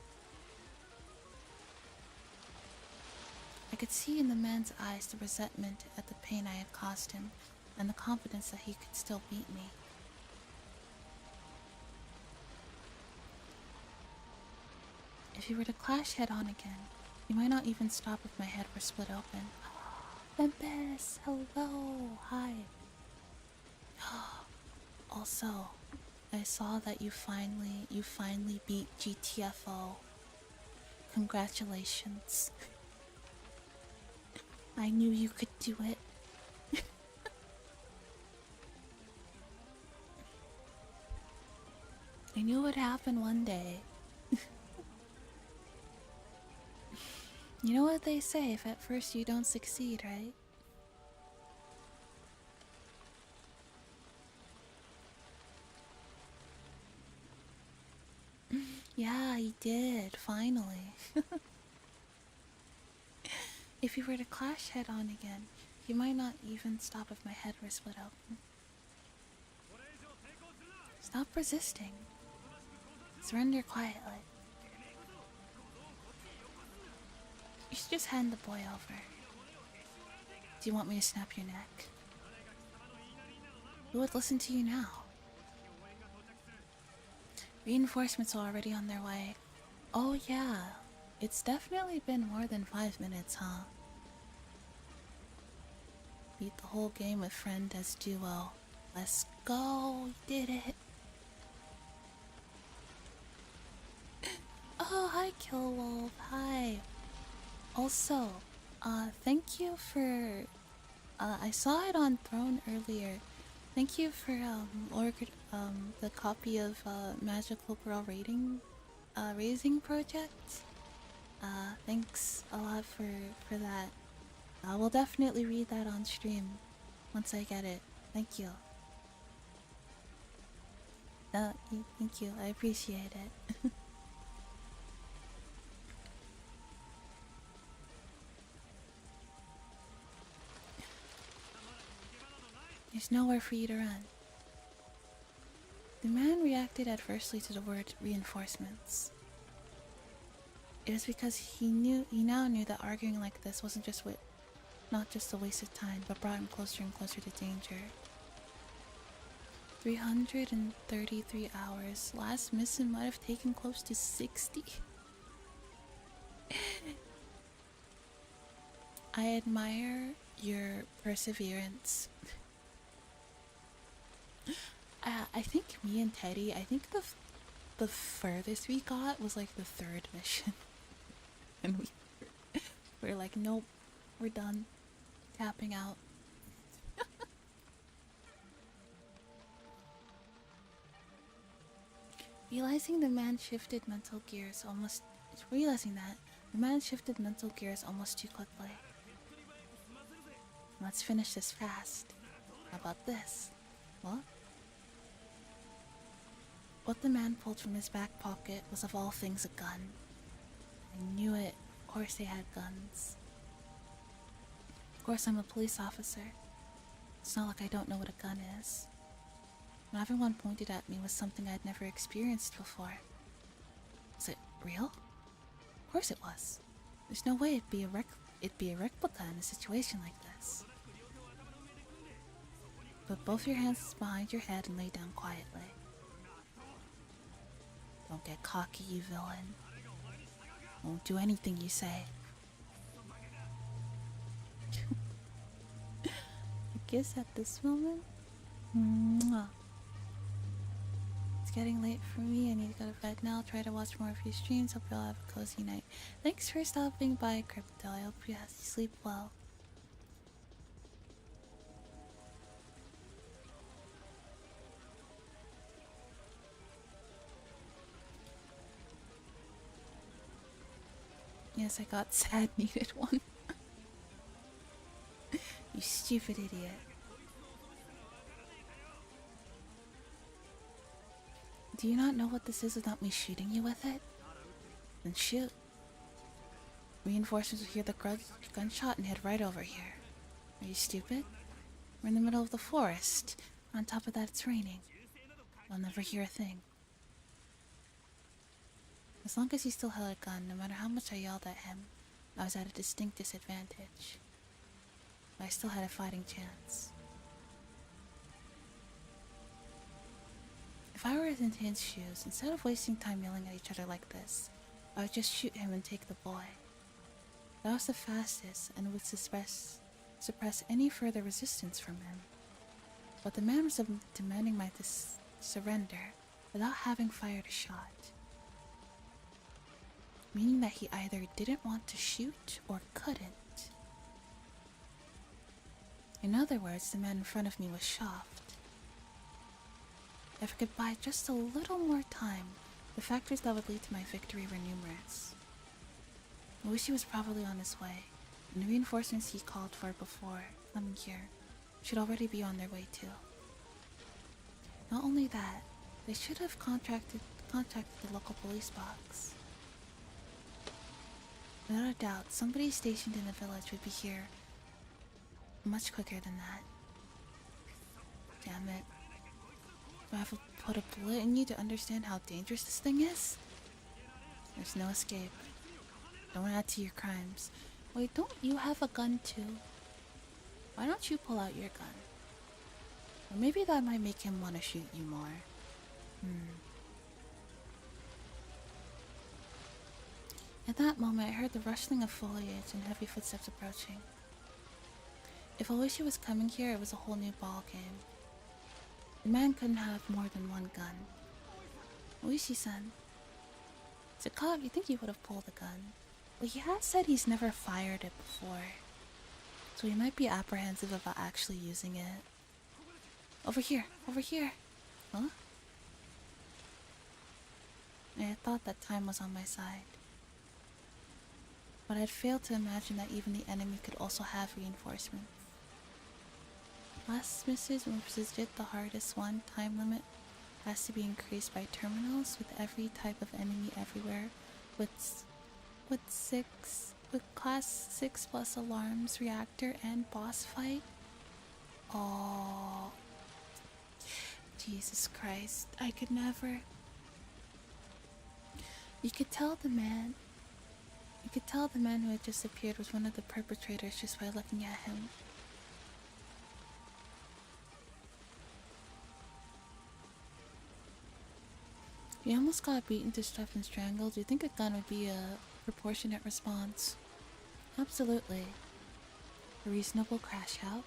I could see in the man's eyes the resentment at the pain I had caused him, and the confidence that he could still beat me. If he were to clash head-on again, he might not even stop if my head were split open. Tempest, hello, hi. Also, I saw that you finally beat GTFO. Congratulations. I knew you could do it. I knew it would happen one day. You know what they say, if at first you don't succeed, right? Yeah, he did, finally. If he were to clash head-on again, he might not even stop if my head were split open. Stop resisting. Surrender quietly. You should just hand the boy over. Do you want me to snap your neck? Who would listen to you now? Reinforcements are already on their way. Oh yeah, it's definitely been more than 5 minutes, huh? Beat the whole game with friend as duo. Let's go, we did it. Oh, hi Killwolf, hi. Also, thank you for, I saw it on Throne earlier. Thank you for, the copy of, Magical Girl Raising Project. Thanks a lot for that. I will definitely read that on stream once I get it. Thank you. Thank you, I appreciate it. There's nowhere for you to run. The man reacted adversely to the word reinforcements. It was because he now knew that arguing like this wasn't just not just a waste of time, but brought him closer and closer to danger. 333 hours. Last mission might have taken close to 60. I admire your perseverance. I think me and Teddy, I think the furthest we got was like the 3rd mission. And we're like, nope, we're done. Tapping out. Realizing that the man shifted mental gears almost too quickly. Let's finish this fast. How about this? What? What the man pulled from his back pocket was of all things a gun. I knew it. Of course they had guns. Of course I'm a police officer. It's not like I don't know what a gun is. And everyone pointed at me was something I'd never experienced before. Was it real? Of course it was. There's no way it'd be a replica in a situation like this. Put both your hands behind your head and lay down quietly. Don't get cocky, you villain. Won't do anything you say. I guess at this moment, mwah. It's getting late for me. I need to go to bed now. Try to watch more of your streams. Hope you all have a cozy night. Thanks for stopping by, Crypto. I hope you sleep well. Yes, I got sad needed one. You stupid idiot. Do you not know what this is without me shooting you with it? Then shoot. Reinforcements will hear the gunshot and head right over here. Are you stupid? We're in the middle of the forest. On top of that, it's raining. I'll never hear a thing. As long as he still held a gun, no matter how much I yelled at him, I was at a distinct disadvantage. But I still had a fighting chance. If I were in his shoes, instead of wasting time yelling at each other like this, I would just shoot him and take the boy. That was the fastest and would suppress any further resistance from him. But the man was demanding my surrender without having fired a shot. Meaning that he either didn't want to shoot or couldn't. In other words, the man in front of me was shocked. If I could buy just a little more time, the factors that would lead to my victory were numerous. I wish he was probably on his way, and the reinforcements he called for before coming here should already be on their way too. Not only that, they should have contacted the local police box. Without a doubt, somebody stationed in the village would be here much quicker than that. Damn it. Do I have to put a bullet in you to understand how dangerous this thing is? There's no escape. Don't add to your crimes. Wait, don't you have a gun too? Why don't you pull out your gun? Or maybe that might make him want to shoot you more. At that moment, I heard the rustling of foliage and heavy footsteps approaching. If Oishi was coming here, it was a whole new ball game. The man couldn't have more than one gun. Oishi-san. As a cop, you'd think he would have pulled a gun. But he has said he's never fired it before. So he might be apprehensive about actually using it. Over here! Over here! Huh? I had thought that time was on my side. But I had failed to imagine that even the enemy could also have reinforcements. Last message was the hardest one. Time limit has to be increased by terminals with every type of enemy everywhere. With class 6 plus alarms, reactor, and boss fight. Oh, Jesus Christ! I could never. You could tell the man You could tell the man who had just appeared was one of the perpetrators just by looking at him. You almost got beaten to death and strangled. Do you think a gun would be a proportionate response? Absolutely. A reasonable crash out.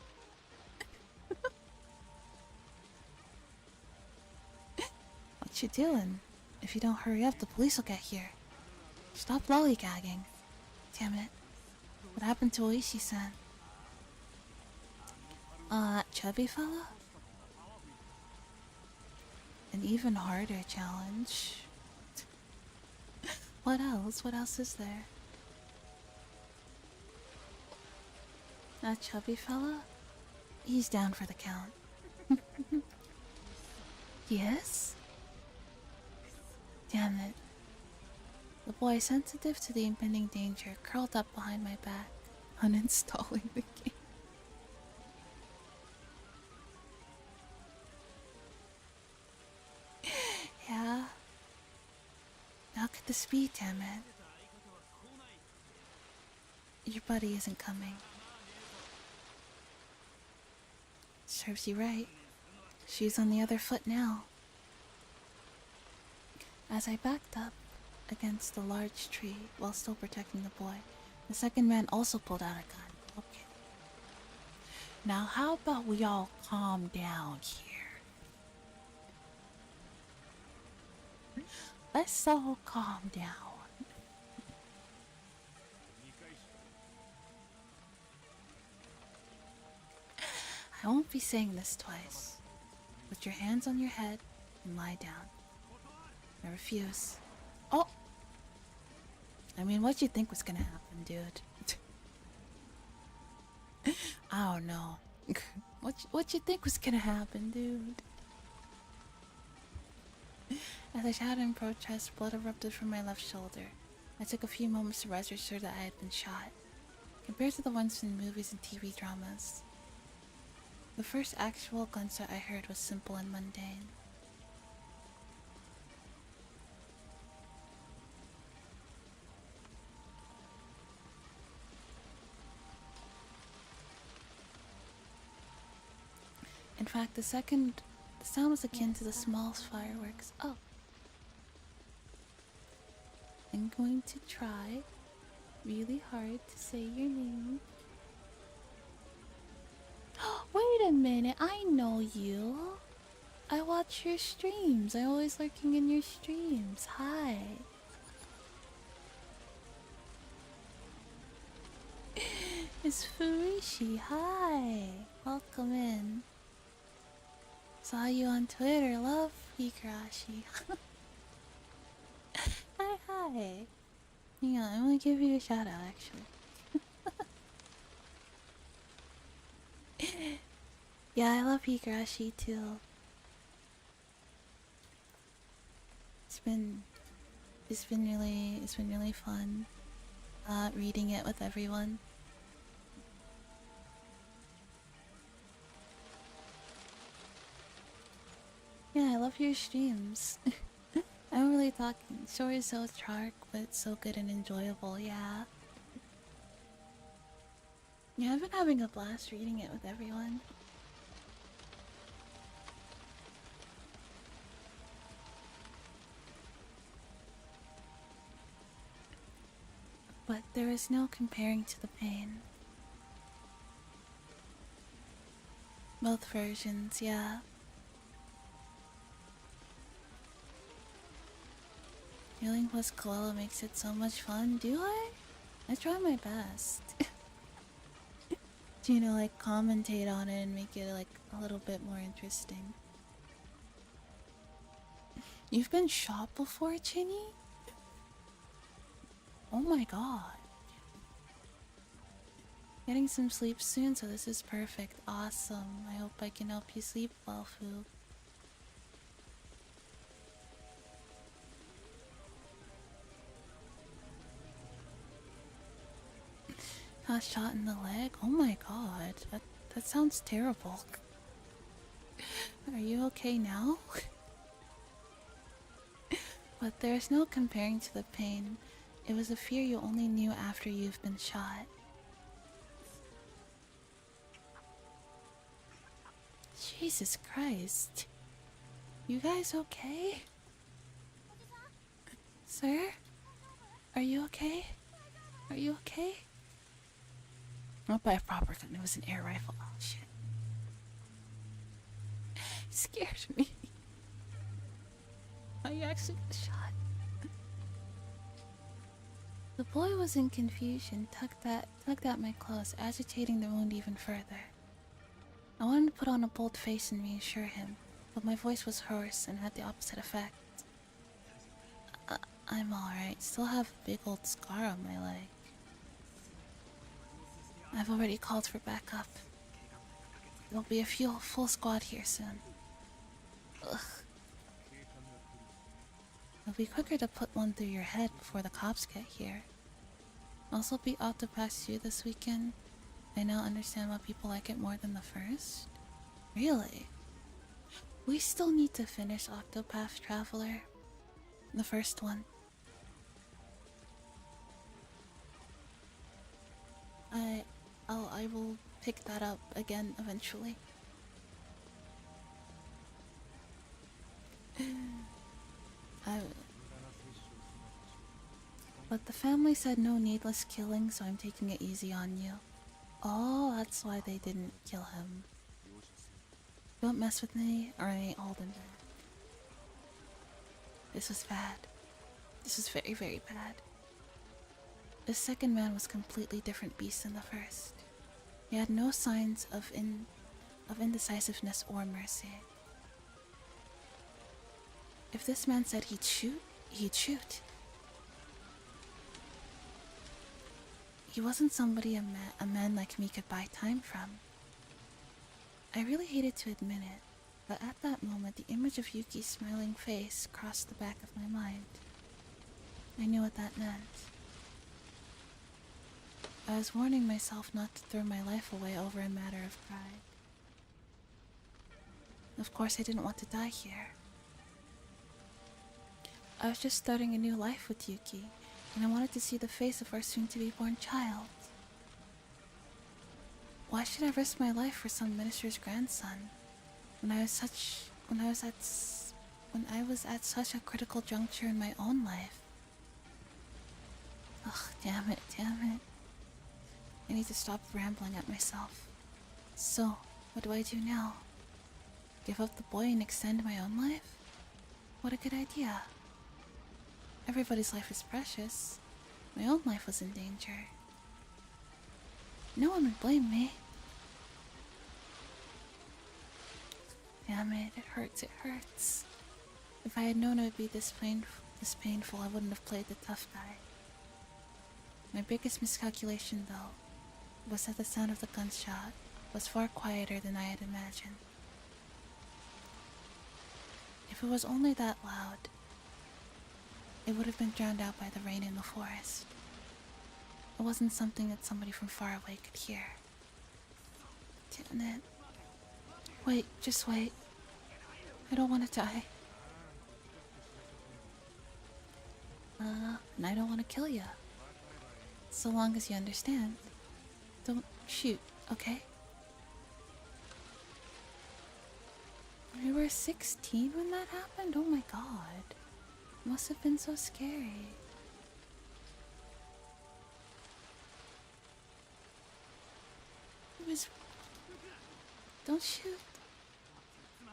What you doing? If you don't hurry up, the police will get here. Stop lollygagging. Damn it. What happened to Oishi-san? Chubby fella? An even harder challenge. What else? What else is there? That chubby fella? He's down for the count. Yes? Damn it. The boy, sensitive to the impending danger, curled up behind my back, uninstalling the game. Yeah? How could this be, damn it? Your buddy isn't coming. Serves you right. She's on the other foot now. As I backed up against the large tree while still protecting the boy, the second man also pulled out a gun. Okay. Now how about we all calm down here? Let's all calm down. I won't be saying this twice. Put your hands on your head and lie down. I refuse. Oh! I mean, what'd you think was gonna happen, dude? I don't know. What you think was gonna happen, dude? As I shouted in protest, blood erupted from my left shoulder. I took a few moments to register that I had been shot. Compared to the ones in movies and TV dramas, the first actual gunshot I heard was simple and mundane. In fact, the sound was akin to the smallest fireworks. Oh. I'm going to try really hard to say your name. Wait a minute, I know you. I watch your streams. I'm always lurking in your streams. Hi. It's Furushi. Hi. Welcome in. Saw you on Twitter. Love Higurashi. Hi. Yeah, I'm gonna give you a shout out actually. Yeah, I love Higurashi too. It's been really fun reading it with everyone. Yeah, I love your streams. I'm really talking. Story is so dark, but it's so good and enjoyable, yeah. Yeah, I've been having a blast reading it with everyone. But there is no comparing to the pain. Both versions, yeah. Dealing with Koala makes it so much fun, do I? I try my best. To, like, commentate on it and make it, like, a little bit more interesting. You've been shot before, Chinny? Oh my god. Getting some sleep soon, so this is perfect. Awesome. I hope I can help you sleep well, Fu. Got shot in the leg? Oh my god. That sounds terrible. Are you okay now? But there's no comparing to the pain. It was a fear you only knew after you've been shot. Jesus Christ. You guys okay? Sir? Are you okay? Are you okay? Not by a proper gun, it was an air rifle. Oh shit. It scared me. I actually got shot. The boy was in confusion, tugged at my clothes, agitating the wound even further. I wanted to put on a bold face and reassure him, but my voice was hoarse and had the opposite effect. I'm alright, still have a big old scar on my leg. I've already called for backup. There'll be a full squad here soon. Ugh. It'll be quicker to put one through your head before the cops get here. Also be Octopath 2 this weekend. I now understand why people like it more than the first. Really? We still need to finish Octopath Traveler. The first one. I will pick that up again eventually. But the family said no needless killing, so I'm taking it easy on you. Oh, that's why they didn't kill him. Don't mess with me or I ain't holding back. This was bad. This was very, very bad. The second man was a completely different beast than the first. He had no signs of indecisiveness or mercy. If this man said he'd shoot, he'd shoot. He wasn't somebody a man like me could buy time from. I really hated to admit it, but at that moment the image of Yuki's smiling face crossed the back of my mind. I knew what that meant. I was warning myself not to throw my life away over a matter of pride. Of course I didn't want to die here. I was just starting a new life with Yuki, and I wanted to see the face of our soon-to-be-born child. Why should I risk my life for some minister's grandson when I was at such a critical juncture in my own life? Ugh, damn it. I need to stop rambling at myself. So, what do I do now? Give up the boy and extend my own life? What a good idea. Everybody's life is precious. My own life was in danger. No one would blame me. Damn it, it hurts. If I had known it would be this painful, I wouldn't have played the tough guy. My biggest miscalculation, though, was that the sound of the gunshot was far quieter than I had imagined. If it was only that loud, it would have been drowned out by the rain in the forest. It wasn't something that somebody from far away could hear. Damn it. Wait, just wait. I don't want to die. And I don't want to kill you. So long as you understand. Don't shoot, okay? We were 16 when that happened? Oh my god. It must have been so scary. It was... Don't shoot.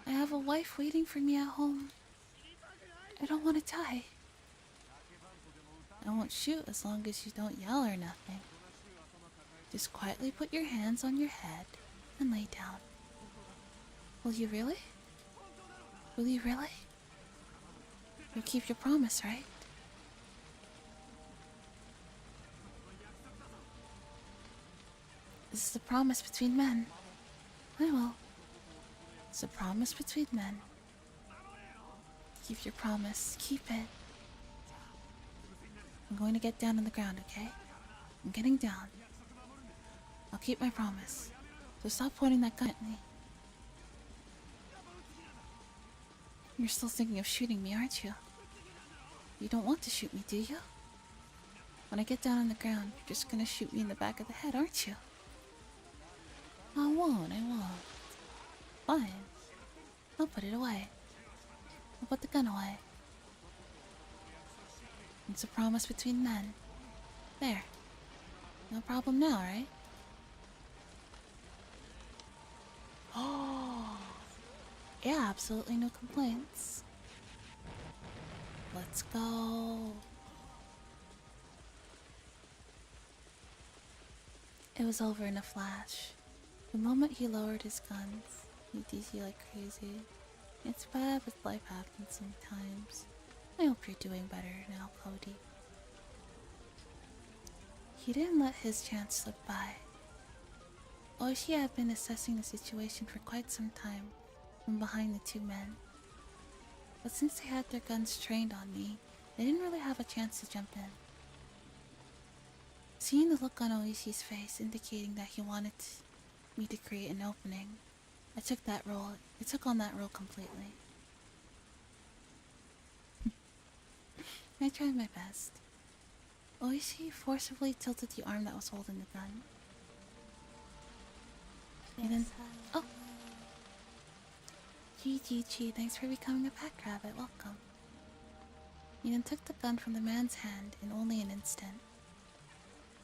I have a wife waiting for me at home. I don't want to die. I won't shoot as long as you don't yell or nothing. Just quietly put your hands on your head and lay down. Will you really? Will you really? You'll keep your promise, right? This is a promise between men. I will. It's a promise between men. Keep your promise. Keep it. I'm going to get down on the ground, okay? I'm getting down. I'll keep my promise. So stop pointing that gun at me. You're still thinking of shooting me, aren't you? You don't want to shoot me, do you? When I get down on the ground, you're just gonna shoot me in the back of the head, aren't you? I won't, I won't. Fine. I'll put it away. I'll put the gun away. It's a promise between men. There. No problem now, right? Oh, yeah, absolutely no complaints. Let's go. It was over in a flash. The moment he lowered his guns, he DC like crazy. It's bad, but life happens sometimes. I hope you're doing better now, Cody. He didn't let his chance slip by. Oishi had been assessing the situation for quite some time from behind the two men. But since they had their guns trained on me, they didn't really have a chance to jump in. Seeing the look on Oishi's face indicating that he wanted me to create an opening, I took on that role completely. I tried my best. Oishi forcibly tilted the arm that was holding the gun. And then, oh! Chi, thanks for becoming a pack rabbit, welcome. He then took the gun from the man's hand in only an instant.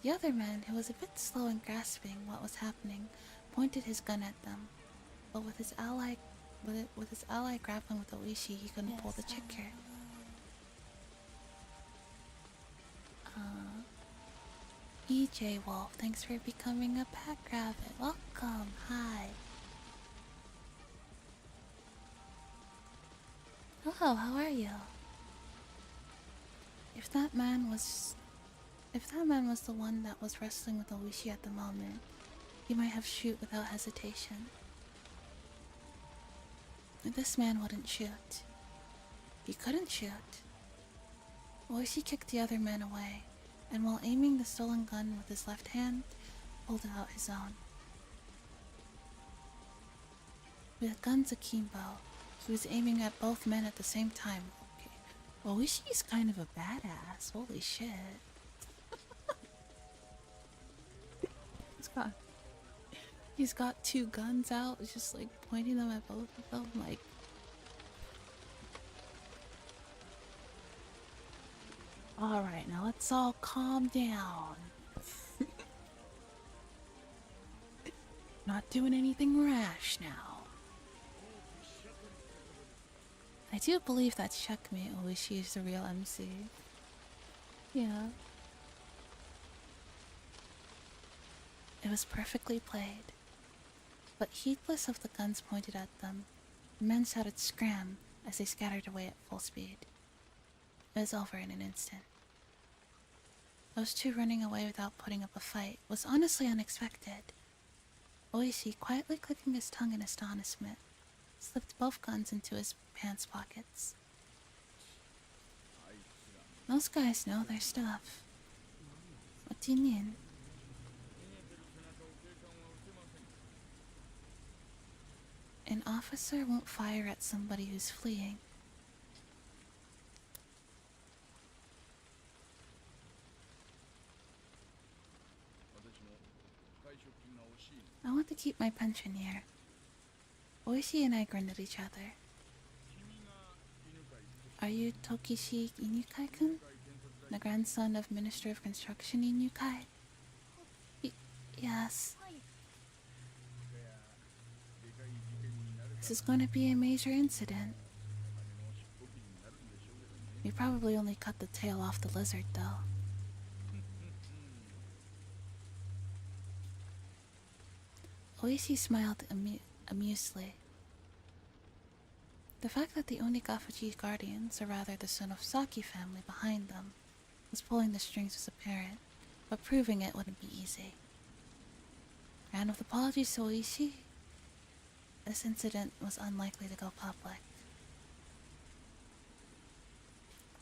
The other man, who was a bit slow in grasping what was happening, pointed his gun at them. But with his ally grappling with Oishi, he couldn't pull the trigger. EJ Wolf, thanks for becoming a pack rabbit. Welcome, hi. Hello, how are you? If that man was the one that was wrestling with Oishi at the moment, he might have shoot without hesitation. This man wouldn't shoot. He couldn't shoot. Oishi kicked the other man away, and while aiming the stolen gun with his left hand, pulled out his own. With a gun's akimbo, he was aiming at both men at the same time. Okay, Oishi's kind of a badass, holy shit. He's got two guns out, just like pointing them at both of them, like... Alright, now let's all calm down. Not doing anything rash now. I do believe that's checkmate. Oishi is the real MC. Yeah. It was perfectly played. But heedless of the guns pointed at them, the men shouted "Scram" as they scattered away at full speed. It was over in an instant. Those two running away without putting up a fight was honestly unexpected. Oishi, quietly clicking his tongue in astonishment, slipped both guns into his pants pockets. Those guys know their stuff. What do you mean? An officer won't fire at somebody who's fleeing. I want to keep my pension here. Oishi and I grinned at each other. Are you Tokishi Inukai-kun? The grandson of Minister of Construction Inukai? Yes. This is going to be a major incident. We probably only cut the tail off the lizard, though. Oishi smiled amusedly. The fact that the Onikafuji guardians, or rather the Sonosaki family behind them, was pulling the strings was apparent, but proving it wouldn't be easy. And with apologies to Oishi, this incident was unlikely to go public.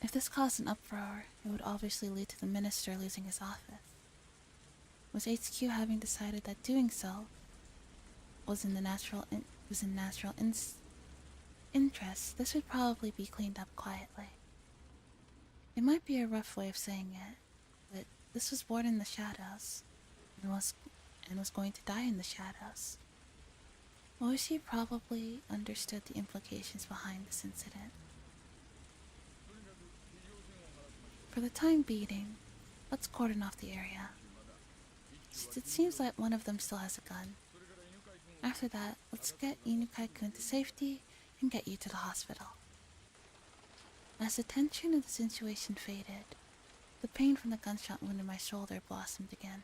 If this caused an uproar, it would obviously lead to the minister losing his office. With HQ having decided that doing so was in national interest, this would probably be cleaned up quietly. It might be a rough way of saying it, but This was born in the shadows and was going to die in the shadows. Oishi probably understood the implications behind this incident. For the time being, let's cordon off the area. It seems like one of them still has a gun. After that, let's get Inukai-kun to safety and get you to the hospital. As the tension of the situation faded, the pain from the gunshot wound in my shoulder blossomed again.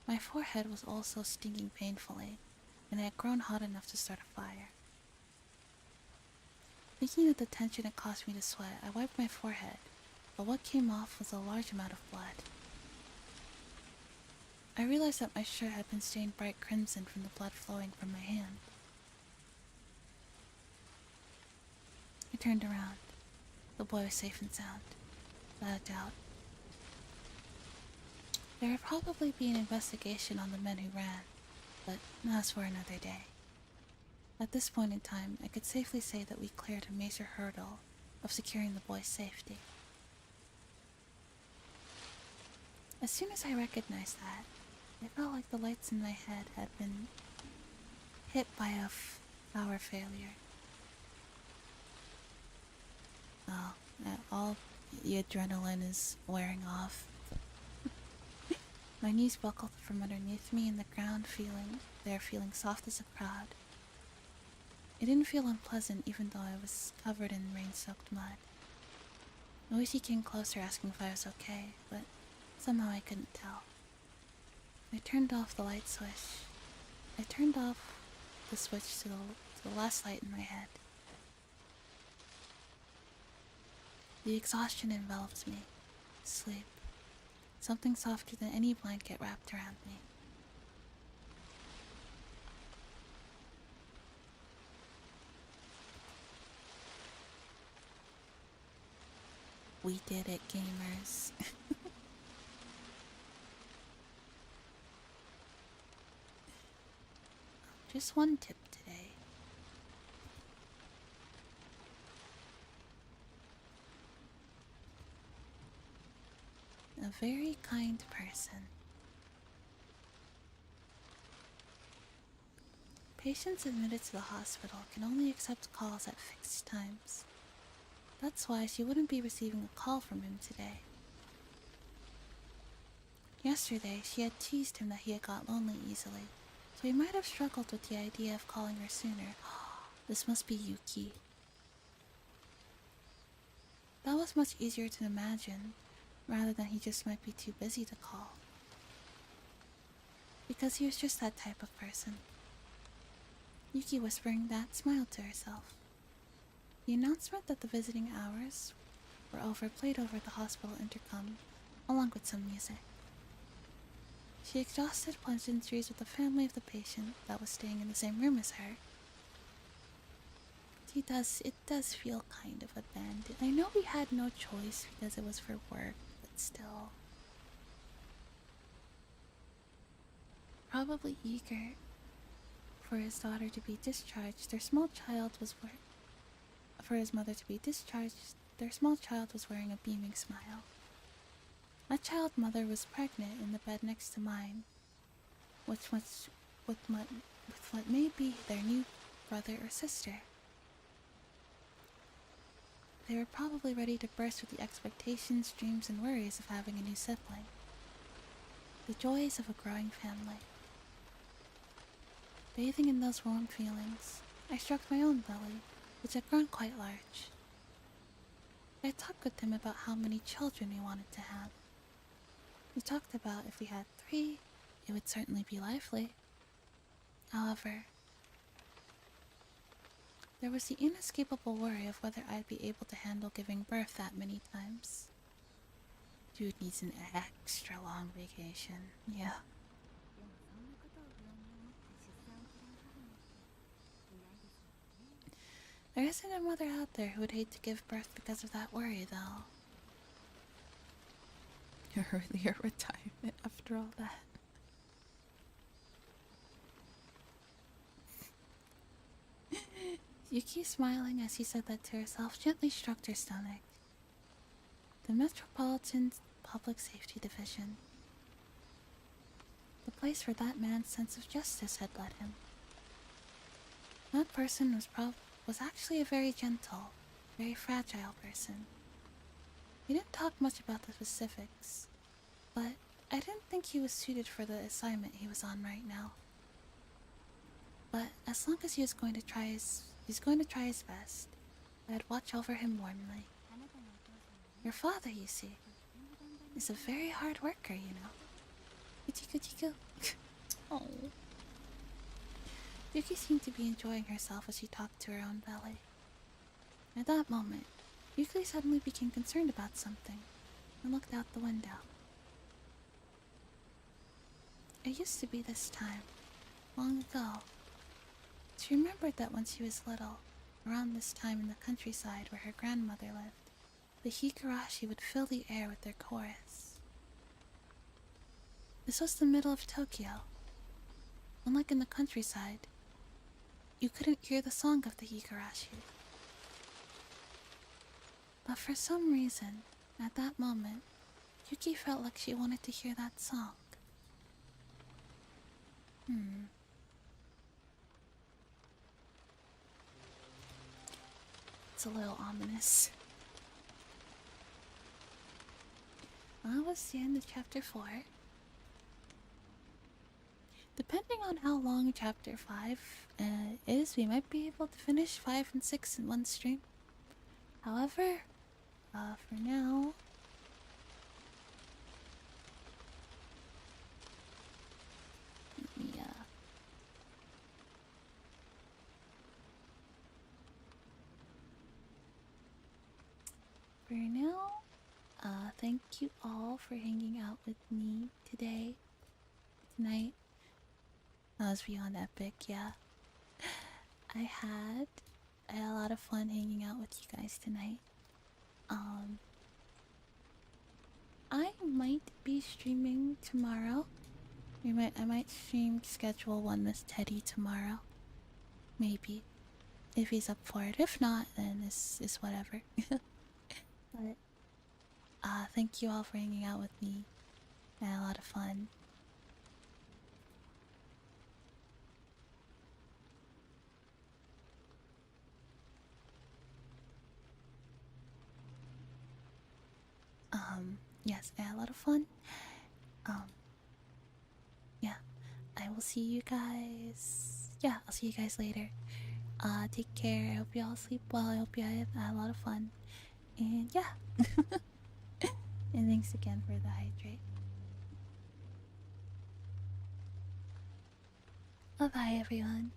My forehead was also stinging painfully, and it had grown hot enough to start a fire. Thinking of the tension it caused me to sweat, I wiped my forehead, but what came off was a large amount of blood. I realized that my shirt had been stained bright crimson from the blood flowing from my hand. I turned around. The boy was safe and sound, without a doubt. There would probably be an investigation on the men who ran, but that's for another day. At this point in time, I could safely say that we cleared a major hurdle of securing the boy's safety. As soon as I recognized that, it felt like the lights in my head had been hit by a power failure. Oh, all the adrenaline is wearing off. My knees buckled from underneath me and the ground feeling soft as a crowd. It didn't feel unpleasant even though I was covered in rain-soaked mud. Oishi came closer asking if I was okay, but somehow I couldn't tell. I turned off the light switch. I turned off the switch to the last light in my head. The exhaustion enveloped me. Sleep. Something softer than any blanket wrapped around me. We did it, gamers. Just one tip today. A very kind person. Patients admitted to the hospital can only accept calls at fixed times. That's why she wouldn't be receiving a call from him today. Yesterday, she had teased him that he had got lonely easily, so he might have struggled with the idea of calling her sooner. This must be Yuki. That was much easier to imagine, rather than he just might be too busy to call. Because he was just that type of person. Yuki, whispering that, smiled to herself. The announcement that the visiting hours were over played over the hospital intercom, along with some music. She exhausted pleasantries with the family of the patient that was staying in the same room as her. It does feel kind of abandoned. I know we had no choice because it was for work, but still. Probably eager for his daughter to be discharged, their small child was for his mother to be discharged, their small child was wearing a beaming smile. That child mother was pregnant in the bed next to mine, with what may be their new brother or sister. They were probably ready to burst with the expectations, dreams, and worries of having a new sibling. The joys of a growing family. Bathing in those warm feelings, I stroked my own belly, which had grown quite large. I talked with him about how many children we wanted to have. We talked about if we had 3, it would certainly be lively. However, there was the inescapable worry of whether I'd be able to handle giving birth that many times. Dude needs an extra long vacation. Yeah. There isn't a mother out there who would hate to give birth because of that worry, though. Your earlier retirement after all that. Yuki, smiling as he said that to herself, gently stroked her stomach. the Metropolitan Public Safety Division. The place where that man's sense of justice had led him. That person was actually a very gentle, very fragile person. He didn't talk much about the specifics, but I didn't think he was suited for the assignment he was on right now. But as long as he's going to try his best, I'd watch over him warmly. Your father, you see, is a very hard worker, you know. Kuchiku. Oh. Yuki seemed to be enjoying herself as she talked to her own belly. At that moment, Yuki suddenly became concerned about something and looked out the window. It used to be this time, long ago. She remembered that when she was little, around this time in the countryside where her grandmother lived, the Higurashi would fill the air with their chorus. This was the middle of Tokyo. Unlike in the countryside, you couldn't hear the song of the Higurashi. But for some reason, at that moment, Yuki felt like she wanted to hear that song. It's a little ominous. That was the end of chapter 4. Depending on how long chapter 5 is, we might be able to finish 5 and 6 in one stream. However, for now, thank you all for hanging out with me tonight. That was beyond epic, yeah. I had a lot of fun hanging out with you guys tonight. I might be streaming tomorrow. I might schedule one with Teddy tomorrow. Maybe. If he's up for it. If not, then it's whatever. But thank you all for hanging out with me. I had a lot of fun. Yes, I had a lot of fun. Yeah, I will see you guys. Yeah, I'll see you guys later. Take care. I hope you all sleep well. I hope you had a lot of fun. And yeah. And thanks again for the hydrate. Bye bye, everyone.